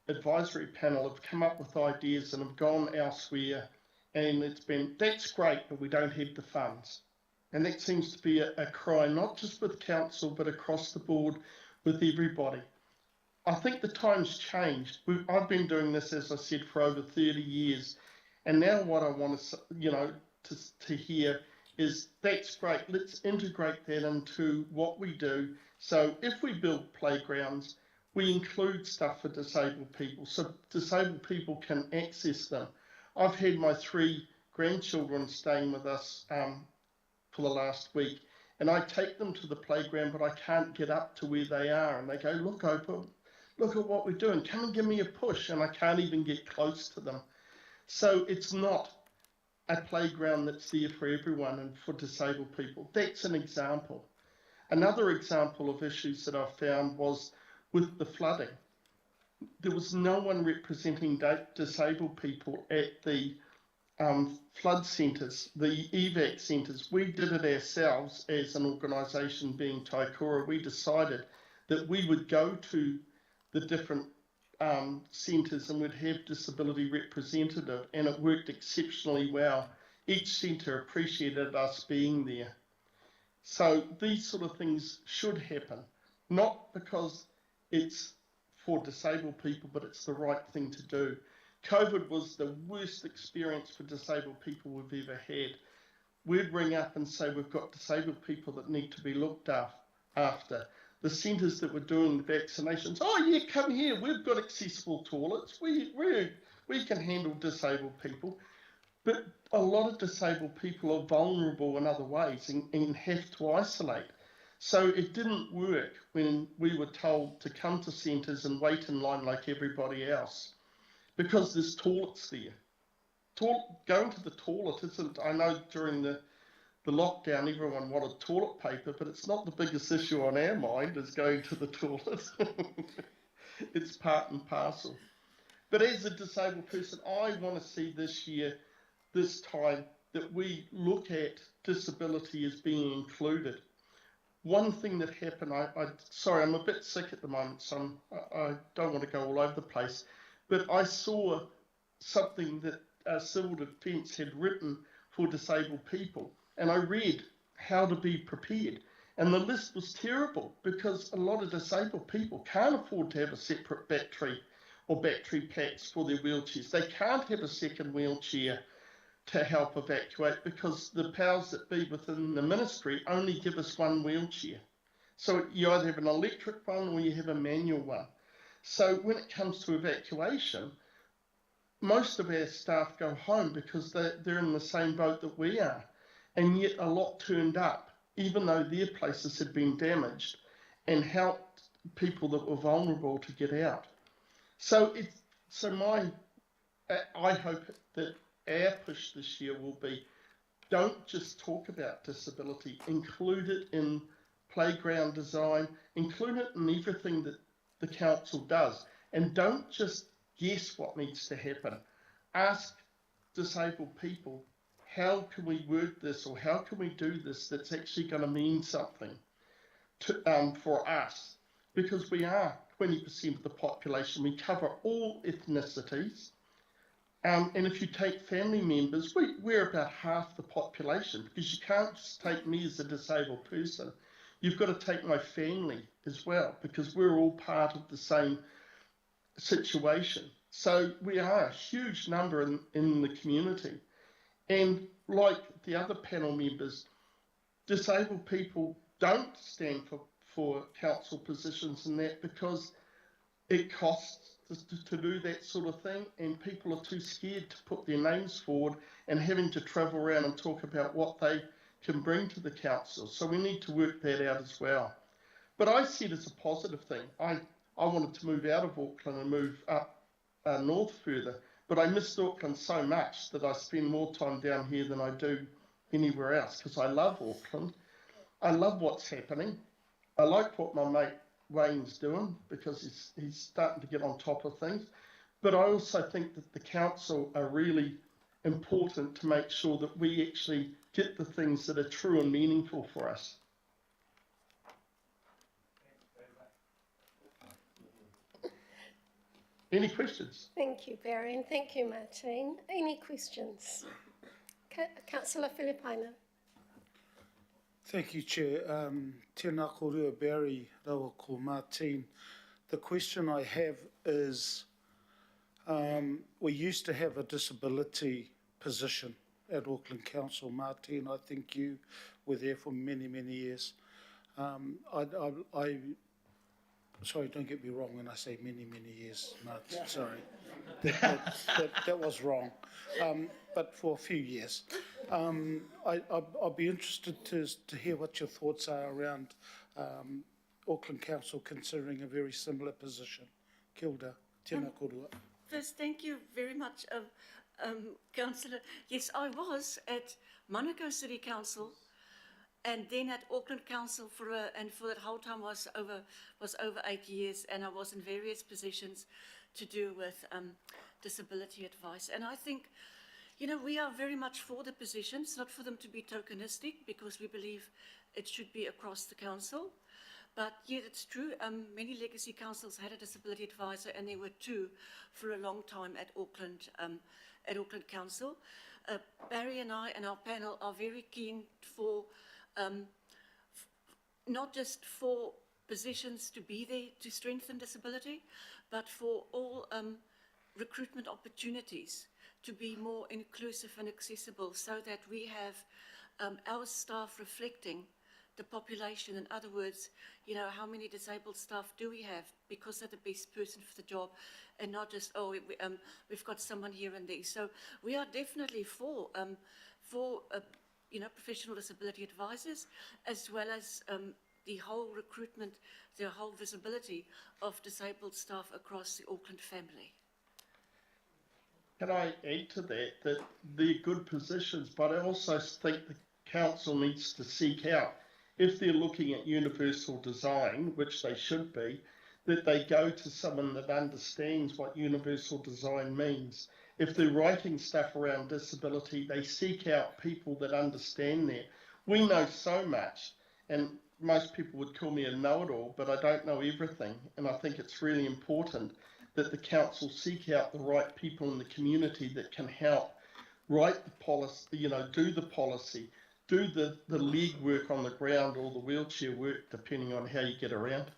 advisory panel have come up with ideas and have gone elsewhere, and it's been, that's great, but we don't have the funds. And that seems to be a cry, not just with council, but across the board with everybody. I think the time's changed. I've been doing this, as I said, for over 30 years. And now what I want to, to hear is that's great. Let's integrate that into what we do. So if we build playgrounds, we include stuff for disabled people so disabled people can access them. I've had my 3 grandchildren staying with us for the last week, and I take them to the playground, but I can't get up to where they are. And they go, look, Oprah, look at what we're doing. Come and give me a push. And I can't even get close to them. So it's not a playground that's there for everyone and for disabled people. That's an example. Another example of issues that I found was with the flooding. There was no one representing disabled people at the flood centres, the evac centres. We did it ourselves as an organisation being Taikura. We decided that we would go to the different centres and would have disability representative, and it worked exceptionally well. Each centre appreciated us being there. So these sort of things should happen, not because it's for disabled people, but it's the right thing to do. COVID was the worst experience for disabled people we've ever had. We'd ring up and say we've got disabled people that need to be looked after. The centres that were doing the vaccinations, oh yeah, come here, we've got accessible toilets, we can handle disabled people. But a lot of disabled people are vulnerable in other ways and have to isolate. So it didn't work when we were told to come to centres and wait in line like everybody else, because there's toilets there. Going to the toilet isn't, I know during the lockdown everyone wanted toilet paper, but it's not the biggest issue on our mind is going to the toilet. It's part and parcel. But as a disabled person, I want to see this time, that we look at disability as being included. One thing that happened, sorry, I'm a bit sick at the moment, so I don't want to go all over the place, but I saw something that Civil Defence had written for disabled people, and I read how to be prepared. And the list was terrible because a lot of disabled people can't afford to have a separate battery or battery packs for their wheelchairs. They can't have a second wheelchair to help evacuate because the powers that be within the ministry only give us one wheelchair. So you either have an electric one or you have a manual one. So when it comes to evacuation, most of our staff go home because they're in the same boat that we are. And yet a lot turned up, even though their places had been damaged, and helped people that were vulnerable to get out. So I hope that our push this year will be, don't just talk about disability, include it in playground design, include it in everything that the council does, and don't just guess what needs to happen. Ask disabled people, how can we word this, or how can we do this that's actually going to mean something for us? Because we are 20% of the population, we cover all ethnicities. And if you take family members, we're about half the population, because you can't just take me as a disabled person. You've got to take my family as well, because we're all part of the same situation. So we are a huge number in the community. And like the other panel members, disabled people don't stand for council positions and that because it costs to do that sort of thing, and people are too scared to put their names forward and having to travel around and talk about what they can bring to the council. So we need to work that out as well. But I see it as a positive thing. I wanted to move out of Auckland and move up north further, but I missed Auckland so much that I spend more time down here than I do anywhere else, because I love Auckland. I love what's happening. I like what my mate Wayne's doing, because he's starting to get on top of things. But I also think that the council are really important to make sure that we actually get the things that are true and meaningful for us. Any questions?
Thank you, Barry, and thank you, Martine. Any questions? Councillor Filipaina.
Thank you, Chair. Tēnā kōrua Barry, rawa ko Martine. The question I have is, we used to have a disability position at Auckland Council. Martine, I think you were there for many, many years. Sorry, don't get me wrong when I say many, many years, Martine, sorry. That was wrong. But for a few years. I'll be interested to hear what your thoughts are around Auckland Council considering a very similar position. Kia ora, tēnā kōrua.
First, thank you very much, Councillor. Yes, I was at Manukau City Council, and then at Auckland Council and for that whole time was over 8 years, and I was in various positions to do with disability advice. And I think, you know, we are very much for the positions, not for them to be tokenistic, because we believe it should be across the council. But yeah, it's true, many legacy councils had a disability advisor, and there were two for a long time at Auckland Council. Barry and I and our panel are very keen for, not just for positions to be there to strengthen disability, but for all recruitment opportunities to be more inclusive and accessible, so that we have our staff reflecting the population. In other words, you know, how many disabled staff do we have, because they're the best person for the job, and not just, oh, we've got someone here and there. So we are definitely for you know, professional disability advisors, as well as the whole recruitment, the whole visibility of disabled staff across the Auckland family.
Can I add to that they're good positions, but I also think the council needs to seek out, if they're looking at universal design, which they should be, that they go to someone that understands what universal design means. If they're writing stuff around disability, they seek out people that understand that. We know so much, and most people would call me a know-it-all, but I don't know everything, and I think it's really important that the council seek out the right people in the community that can help write the policy, you know, do the policy, do the leg work on the ground, or the wheelchair work, depending on how you get around.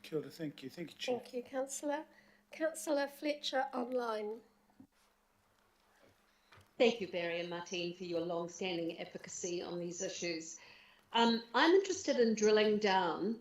Kia ora, thank you. Thank you, Chair.
Thank you, Councillor. Councillor Fletcher online.
Thank you, Barry and Martine, for your long-standing advocacy on these issues. I'm interested in drilling down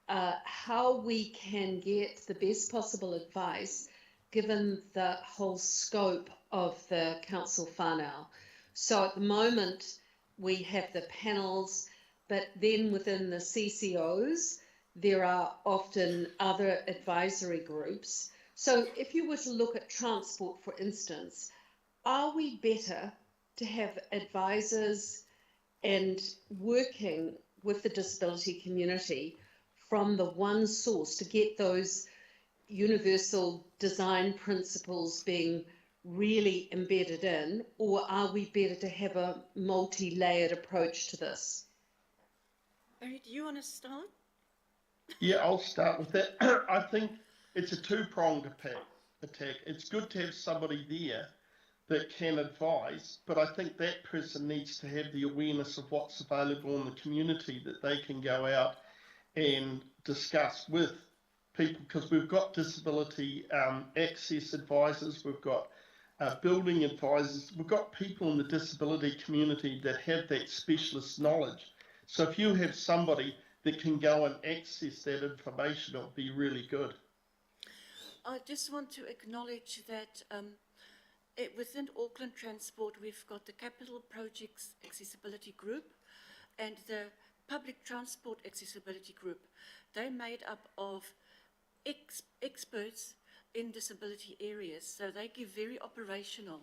how we can get the best possible advice given the whole scope of the council whānau. So at the moment we have the panels, but then within the CCOs there are often other advisory groups. So if you were to look at transport, for instance, are we better to have advisors and working with the disability community from the one source to get those universal design principles being really embedded in, or are we better to have a multi-layered approach to this?
Barry, do you want to start?
Yeah, I'll start with that. I think it's a two-pronged attack. It's good to have somebody there that can advise, but I think that person needs to have the awareness of what's available in the community that they can go out and discuss with people, because we've got disability access advisors, we've got building advisors, we've got people in the disability community that have that specialist knowledge. So if you have somebody that can go and access that information, it'll be really good.
I just want to acknowledge that within Auckland Transport, we've got the Capital Projects Accessibility Group and the Public Transport Accessibility Group. They're made up of experts in disability areas, so they give very operational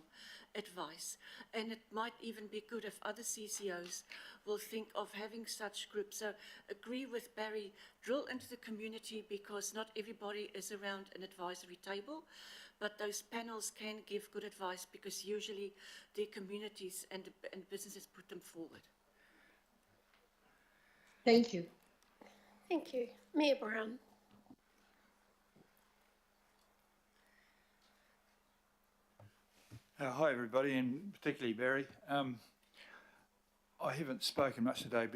advice, and it might even be good if other CCOs will think of having such groups. So agree with Barry, drill into the community, because not everybody is around an advisory table, but those panels can give good advice because usually their communities and businesses put them forward.
Thank you.
Thank you. Mayor Brown.
Hi everybody, and particularly Barry. I haven't spoken much today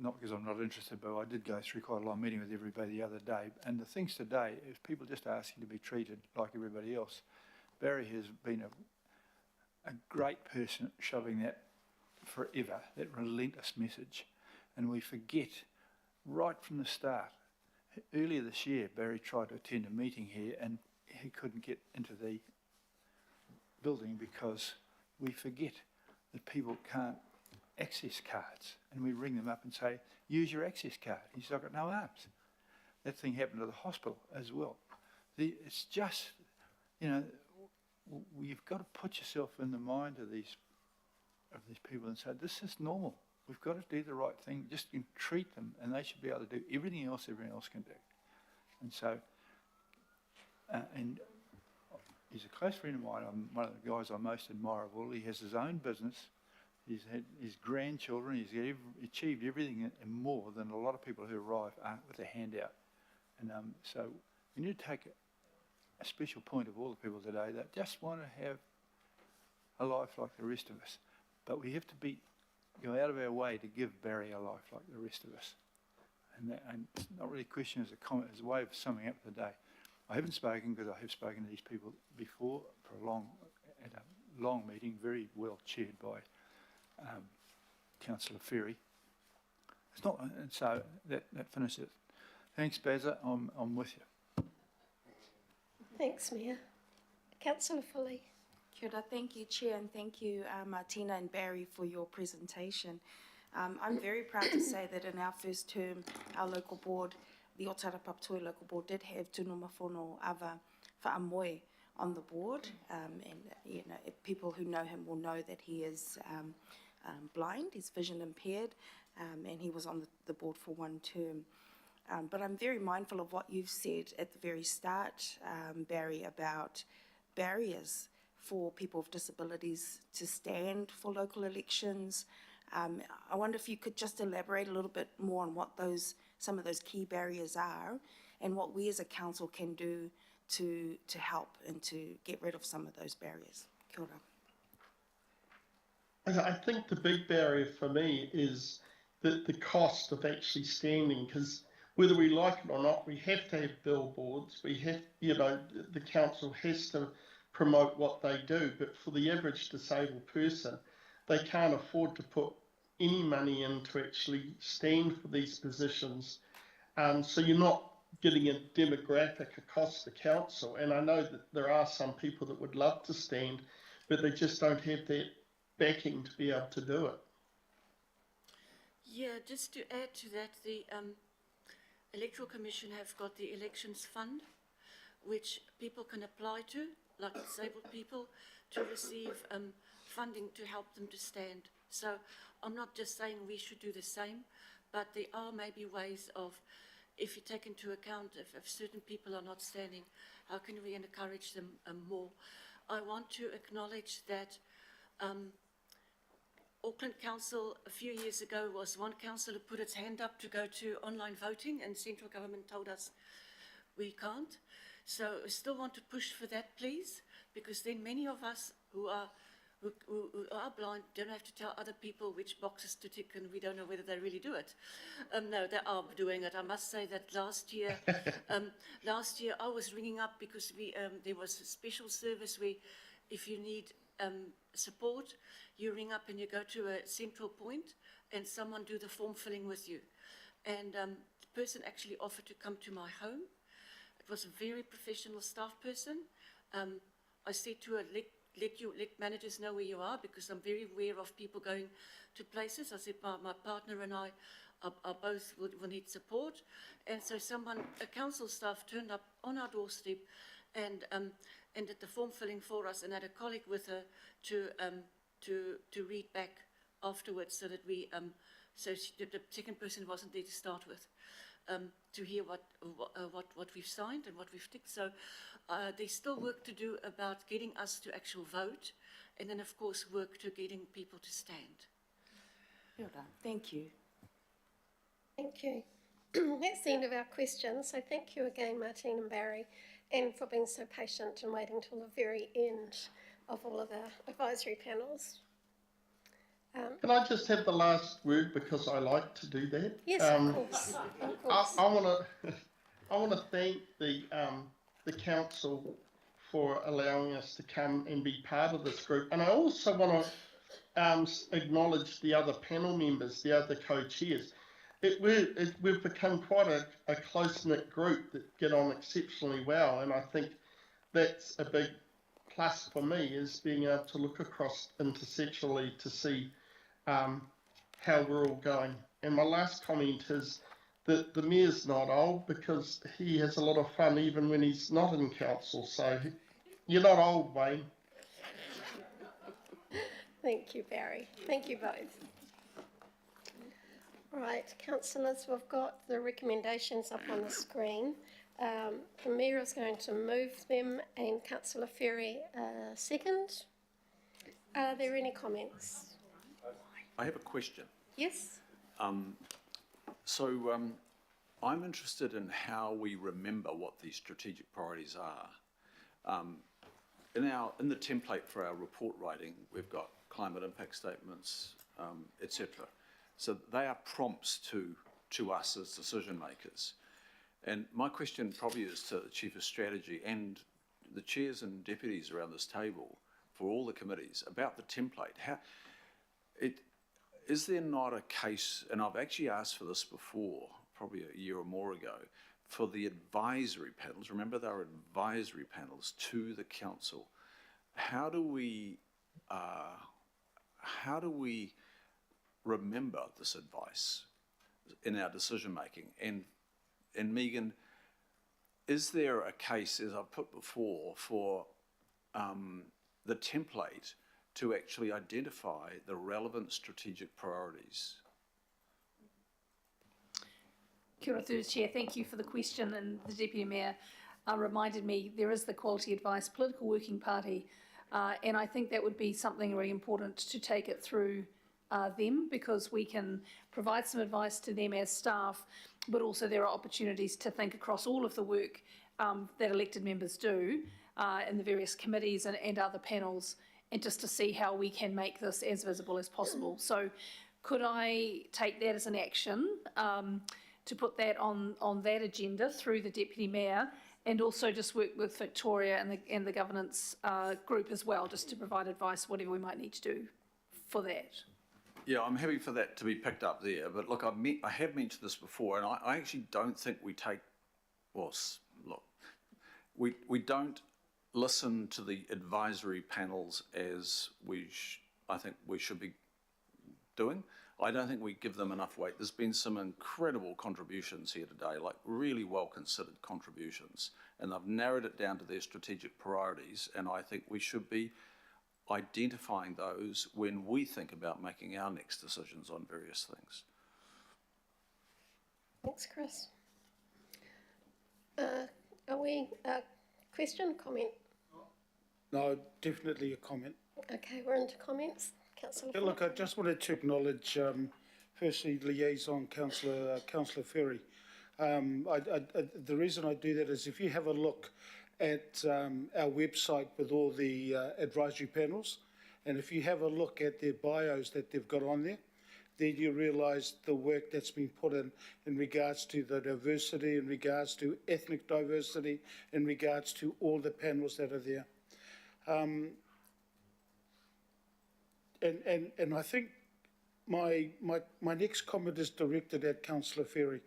not because I'm not interested, but I did go through quite a long meeting with everybody the other day. And the things today is people just asking to be treated like everybody else. Barry has been a great person at shoving that forever, that relentless message. And we forget right from the start. Earlier this year, Barry tried to attend a meeting here and he couldn't get into the building because we forget that people can't access cards, and we ring them up and say, use your access card. He's got no arms. That thing happened to the hospital as well. It's just, you've got to put yourself in the mind of these people and say, this is normal. We've got to do the right thing. Just treat them, and they should be able to do everything else everyone else can do. And so, and he's a close friend of mine. I'm one of the guys I most admire of all. He has his own business. He's had his grandchildren. He's achieved everything and more than a lot of people who arrive with a handout. And so we need to take a special point of all the people today that just want to have a life like the rest of us. But we have to go out of our way to give Barry a life like the rest of us. And it's not really a question as a comment, as a way of summing up the day. I haven't spoken because I have spoken to these people before at a long meeting, very well chaired by Councillor Ferry. It's not, and so that finishes it. Thanks, Bazza. I'm with you.
Thanks, Mayor. Councillor Foley.
Kia ora, thank you, Chair, and thank you, Martina and Barry, for your presentation. I'm very proud to say that in our first term, our local board, the Otara Papatoe local board, did have Tunu Mafono Ava Whaamoe on the board, and people who know him will know that he is blind, he's vision impaired, and he was on the board for one term. But I'm very mindful of what you've said at the very start, Barry, about barriers for people with disabilities to stand for local elections. I wonder if you could just elaborate a little bit more on what some of those key barriers are and what we as a council can do to help and to get rid of some of those barriers. Kia ora.
I think the big barrier for me is the cost of actually standing, because whether we like it or not, we have to have billboards. We have, the council has to promote what they do, but for the average disabled person, they can't afford to put any money in to actually stand for these positions. So you're not getting a demographic across the council. And I know that there are some people that would love to stand, but they just don't have that backing to be able to do it.
Yeah, just to add to that, the Electoral Commission have got the Elections Fund, which people can apply to, like disabled people, to receive funding to help them to stand. So I'm not just saying we should do the same, but there are maybe ways of, if you take into account if certain people are not standing, how can we encourage them more? I want to acknowledge that Auckland Council a few years ago was one council who put its hand up to go to online voting, and central government told us we can't. So I still want to push for that, please, because then many of us who are blind don't have to tell other people which boxes to tick, and we don't know whether they really do it. No, they are doing it. I must say that last year I was ringing up because there was a special service where if you need support, you ring up and you go to a central point and someone do the form filling with you. And the person actually offered to come to my home. It was a very professional staff person. I said to her, let managers know where you are, because I'm very aware of people going to places. I said, my partner and I are both will need support. And so a council staff turned up on our doorstep and did the form filling for us, and had a colleague with her to read back afterwards, so that the second person wasn't there to start with, to hear what we've signed and what we've ticked. So there's still work to do about getting us to actual vote, and then of course work to getting people to stand.
Thank you.
Thank you. That's the end of our questions. So thank you again, Martine and Barry, and for being so patient and waiting till the very end of all of the advisory panels.
Can I just have the last word because I like to do that?
Yes, of course. Of course.
I want to I want to thank the council for allowing us to come and be part of this group, and I also want to acknowledge the other panel members, the other co-chairs. We've become quite a close-knit group that get on exceptionally well, and I think that's a big plus for me, is being able to look across intersectionally to see how we're all going. And my last comment is that the mayor's not old, because he has a lot of fun even when he's not in council. So you're not old, Wayne.
Thank you, Barry. Thank you both. Right, councillors, we've got the recommendations up on the screen. The Mayor is going to move them and Councillor Ferry second. Are there any comments?
I have a question.
Yes?
I'm interested in how we remember what these strategic priorities are. In the template for our report writing, we've got climate impact statements, etc. So they are prompts to us as decision makers. And my question probably is to the Chief of Strategy and the chairs and deputies around this table for all the committees about the template. Is there not a case, and I've actually asked for this before, probably a year or more ago, for the advisory panels? Remember, there are advisory panels to the council. How do we remember this advice in our decision making? And Megan, is there a case, as I've put before, for the template to actually identify the relevant strategic priorities?
Kia ora, through the Chair. Thank you for the question, and the Deputy Mayor reminded me there is the Quality Advice Political Working Party, and I think that would be something really important to take it through them, because we can provide some advice to them as staff, but also there are opportunities to think across all of the work that elected members do in the various committees and other panels, and just to see how we can make this as visible as possible. So could I take that as an action to put that on that agenda through the Deputy Mayor, and also just work with Victoria and the governance group as well, just to provide advice, whatever we might need to do for that?
Yeah, I'm happy for that to be picked up there. But look, I have mentioned this before, and I actually don't think we take, well, look, we don't listen to the advisory panels as I think we should be doing. I don't think we give them enough weight. There's been some incredible contributions here today, like really well-considered contributions, and they've narrowed it down to their strategic priorities, and I think we should be identifying those when we think about making our next decisions on various things.
Thanks, Chris. Are we, question, comment?
No, definitely a comment.
Okay, we're into comments. Councillor
Yeah, look, I just wanted to acknowledge, firstly, liaison Councillor Ferry. The reason I do that is if you have a look at our website with all the advisory panels, and if you have a look at their bios that they've got on there, then you realise the work that's been put in regards to the diversity, in regards to ethnic diversity, in regards to all the panels that are there. And I think my next comment is directed at Councillor Ferry.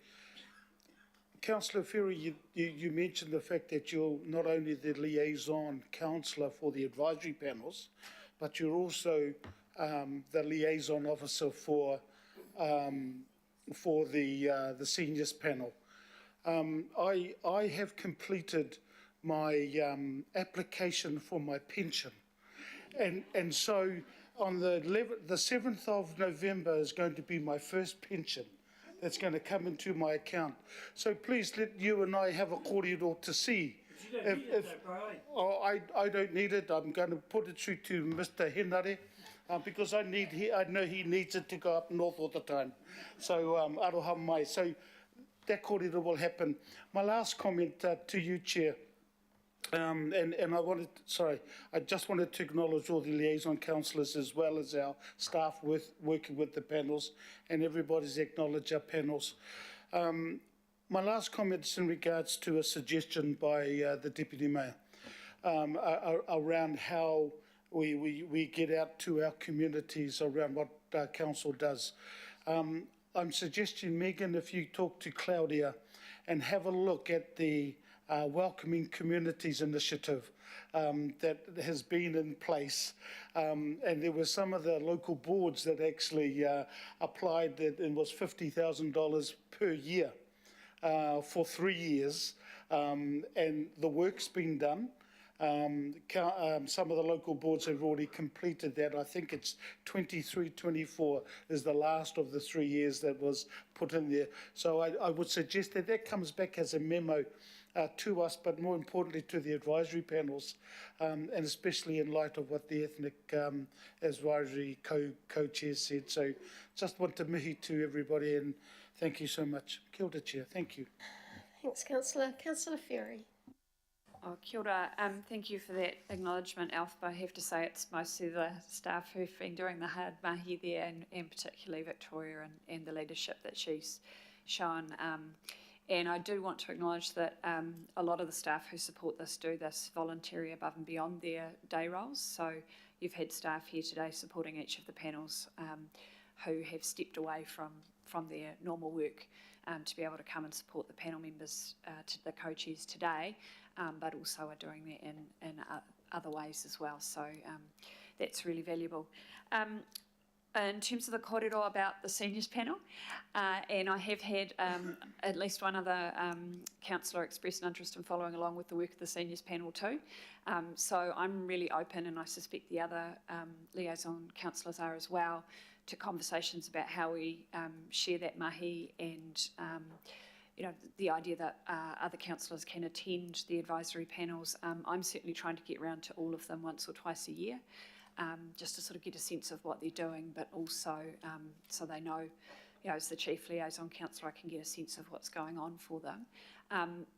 Councillor Ferry, you mentioned the fact that you're not only the liaison councillor for the advisory panels, but you're also the liaison officer for the seniors panel. I have completed my application for my pension, and so on the 7th of November is going to be my first pension that's going to come into my account. So please let you and I have a corridor to see. I don't need it. I'm going to put it through to Mr. Henare, because I know he needs it to go up north all the time. So aroha mai. So that corridor will happen. My last comment to you, Chair. And I just wanted to acknowledge all the liaison councillors as well as our staff working with the panels, and everybody's acknowledged our panels. My last comment is in regards to a suggestion by the Deputy Mayor around how we get out to our communities around what council does. I'm suggesting, Megan, if you talk to Claudia and have a look at the Welcoming Communities initiative that has been in place. And there were some of the local boards that actually applied that it was $50,000 per year for 3 years. And the work's been done. Some of the local boards have already completed that. I think it's 23, 24 is the last of the 3 years that was put in there. So I would suggest that that comes back as a memo to us, but more importantly to the advisory panels, and especially in light of what the Ethnic Advisory co-chair said. So just want to mihi to everybody and thank you so much. Kia ora, Chair. Thank you.
Thanks, Councillor. Councillor Ferry.
Oh, kia ora. Thank you for that acknowledgement, Alf. I have to say it's mostly the staff who've been doing the hard mahi there, and particularly Victoria and the leadership that she's shown. And I do want to acknowledge that a lot of the staff who support this do this voluntary above and beyond their day roles. So you've had staff here today supporting each of the panels who have stepped away from their normal work to be able to come and support the panel members, to the co-chairs today, but also are doing that in other ways as well. So that's really valuable. In terms of the kōrero about the seniors panel, and I have had at least one other councillor express an interest in following along with the work of the seniors panel too. So I'm really open, and I suspect the other liaison councillors are as well, to conversations about how we share that mahi and you know, the idea that other councillors can attend the advisory panels. I'm certainly trying to get around to all of them once or twice a year. Just to sort of get a sense of what they're doing, but also so they know, you know, as the Chief Liaison Councillor, I can get a sense of what's going on for them.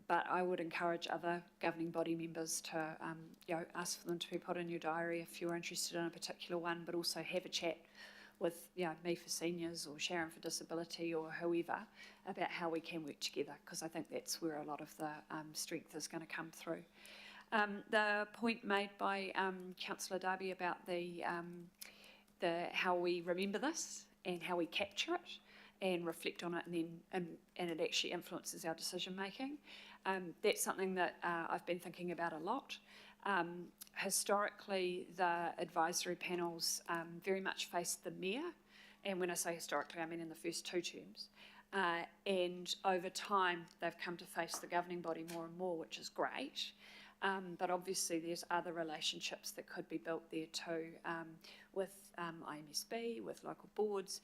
But I would encourage other governing body members to, you know, ask for them to be put in your diary if you're interested in a particular one, but also have a chat with, you know, me for seniors or Sharon for disability or whoever about how we can work together, because I think that's where a lot of the strength is going to come through. The point made by Councillor Darby about the how we remember this and how we capture it and reflect on it, and it actually influences our decision making. That's something that I've been thinking about a lot. Historically, the advisory panels very much faced the mayor, and when I say historically, I mean in the first 2 terms. And over time, they've come to face the governing body more and more, which is great. But obviously there's other relationships that could be built there too, with IMSB, with local boards,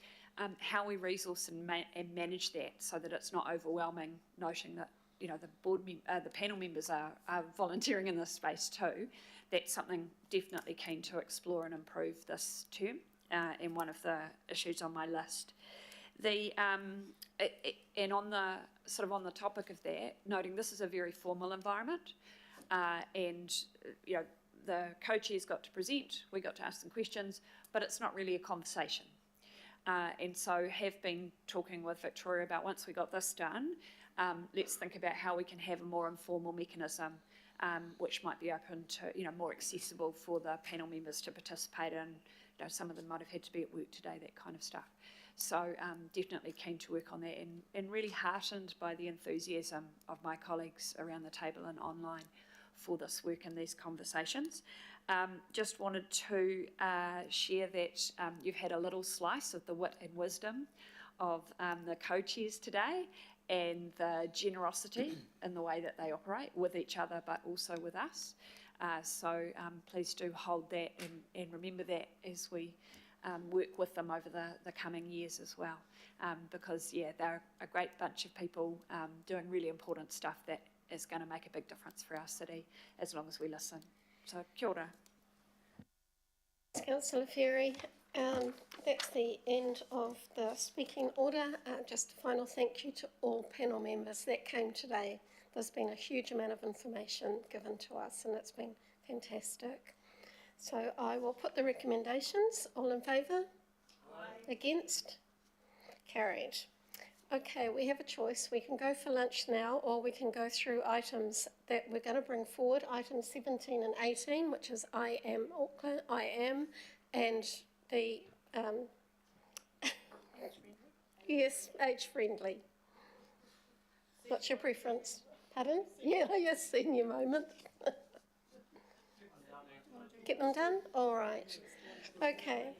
how we resource and manage that so that it's not overwhelming, noting that, you know, the panel members are volunteering in this space too. That's something definitely keen to explore and improve this term, and one of the issues on my list. And on the topic of that, noting this is a very formal environment. And, you know, the co-chairs got to present, we got to ask them questions, but it's not really a conversation. And so have been talking with Victoria about, once we got this done, let's think about how we can have a more informal mechanism, which might be open to, you know, more accessible for the panel members to participate in. You know, some of them might have had to be at work today, that kind of stuff. So definitely keen to work on that, and really heartened by the enthusiasm of my colleagues around the table and online for this work and these conversations. Just wanted to share that you've had a little slice of the wit and wisdom of the co-chairs today, and the generosity in the way that they operate with each other, but also with us. So please do hold that and remember that as we work with them over the coming years as well. Because, yeah, they're a great bunch of people doing really important stuff that is going to make a big difference for our city as long as we listen. So, kia ora.
Thanks, Councillor Ferry. That's the end of the speaking order. Just a final thank you to all panel members that came today. There's been a huge amount of information given to us and it's been fantastic. So I will put the recommendations. All in favour? Aye. Against? Carried. Okay, we have a choice. We can go for lunch now, or we can go through items that we're going to bring forward, items 17 and 18, which is I am Auckland, I am, and the, yes, age friendly. What's your preference? Pardon? Yeah, yes, senior moment. Get them done? All right. Okay.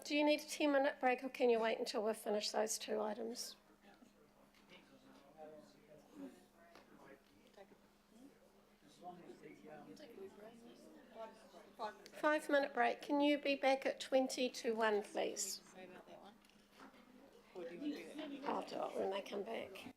Do you need a 10-minute break or can you wait until we've finished those two items? 5-minute break. Can you be back at 20 to 1, please? I'll do it when they come back.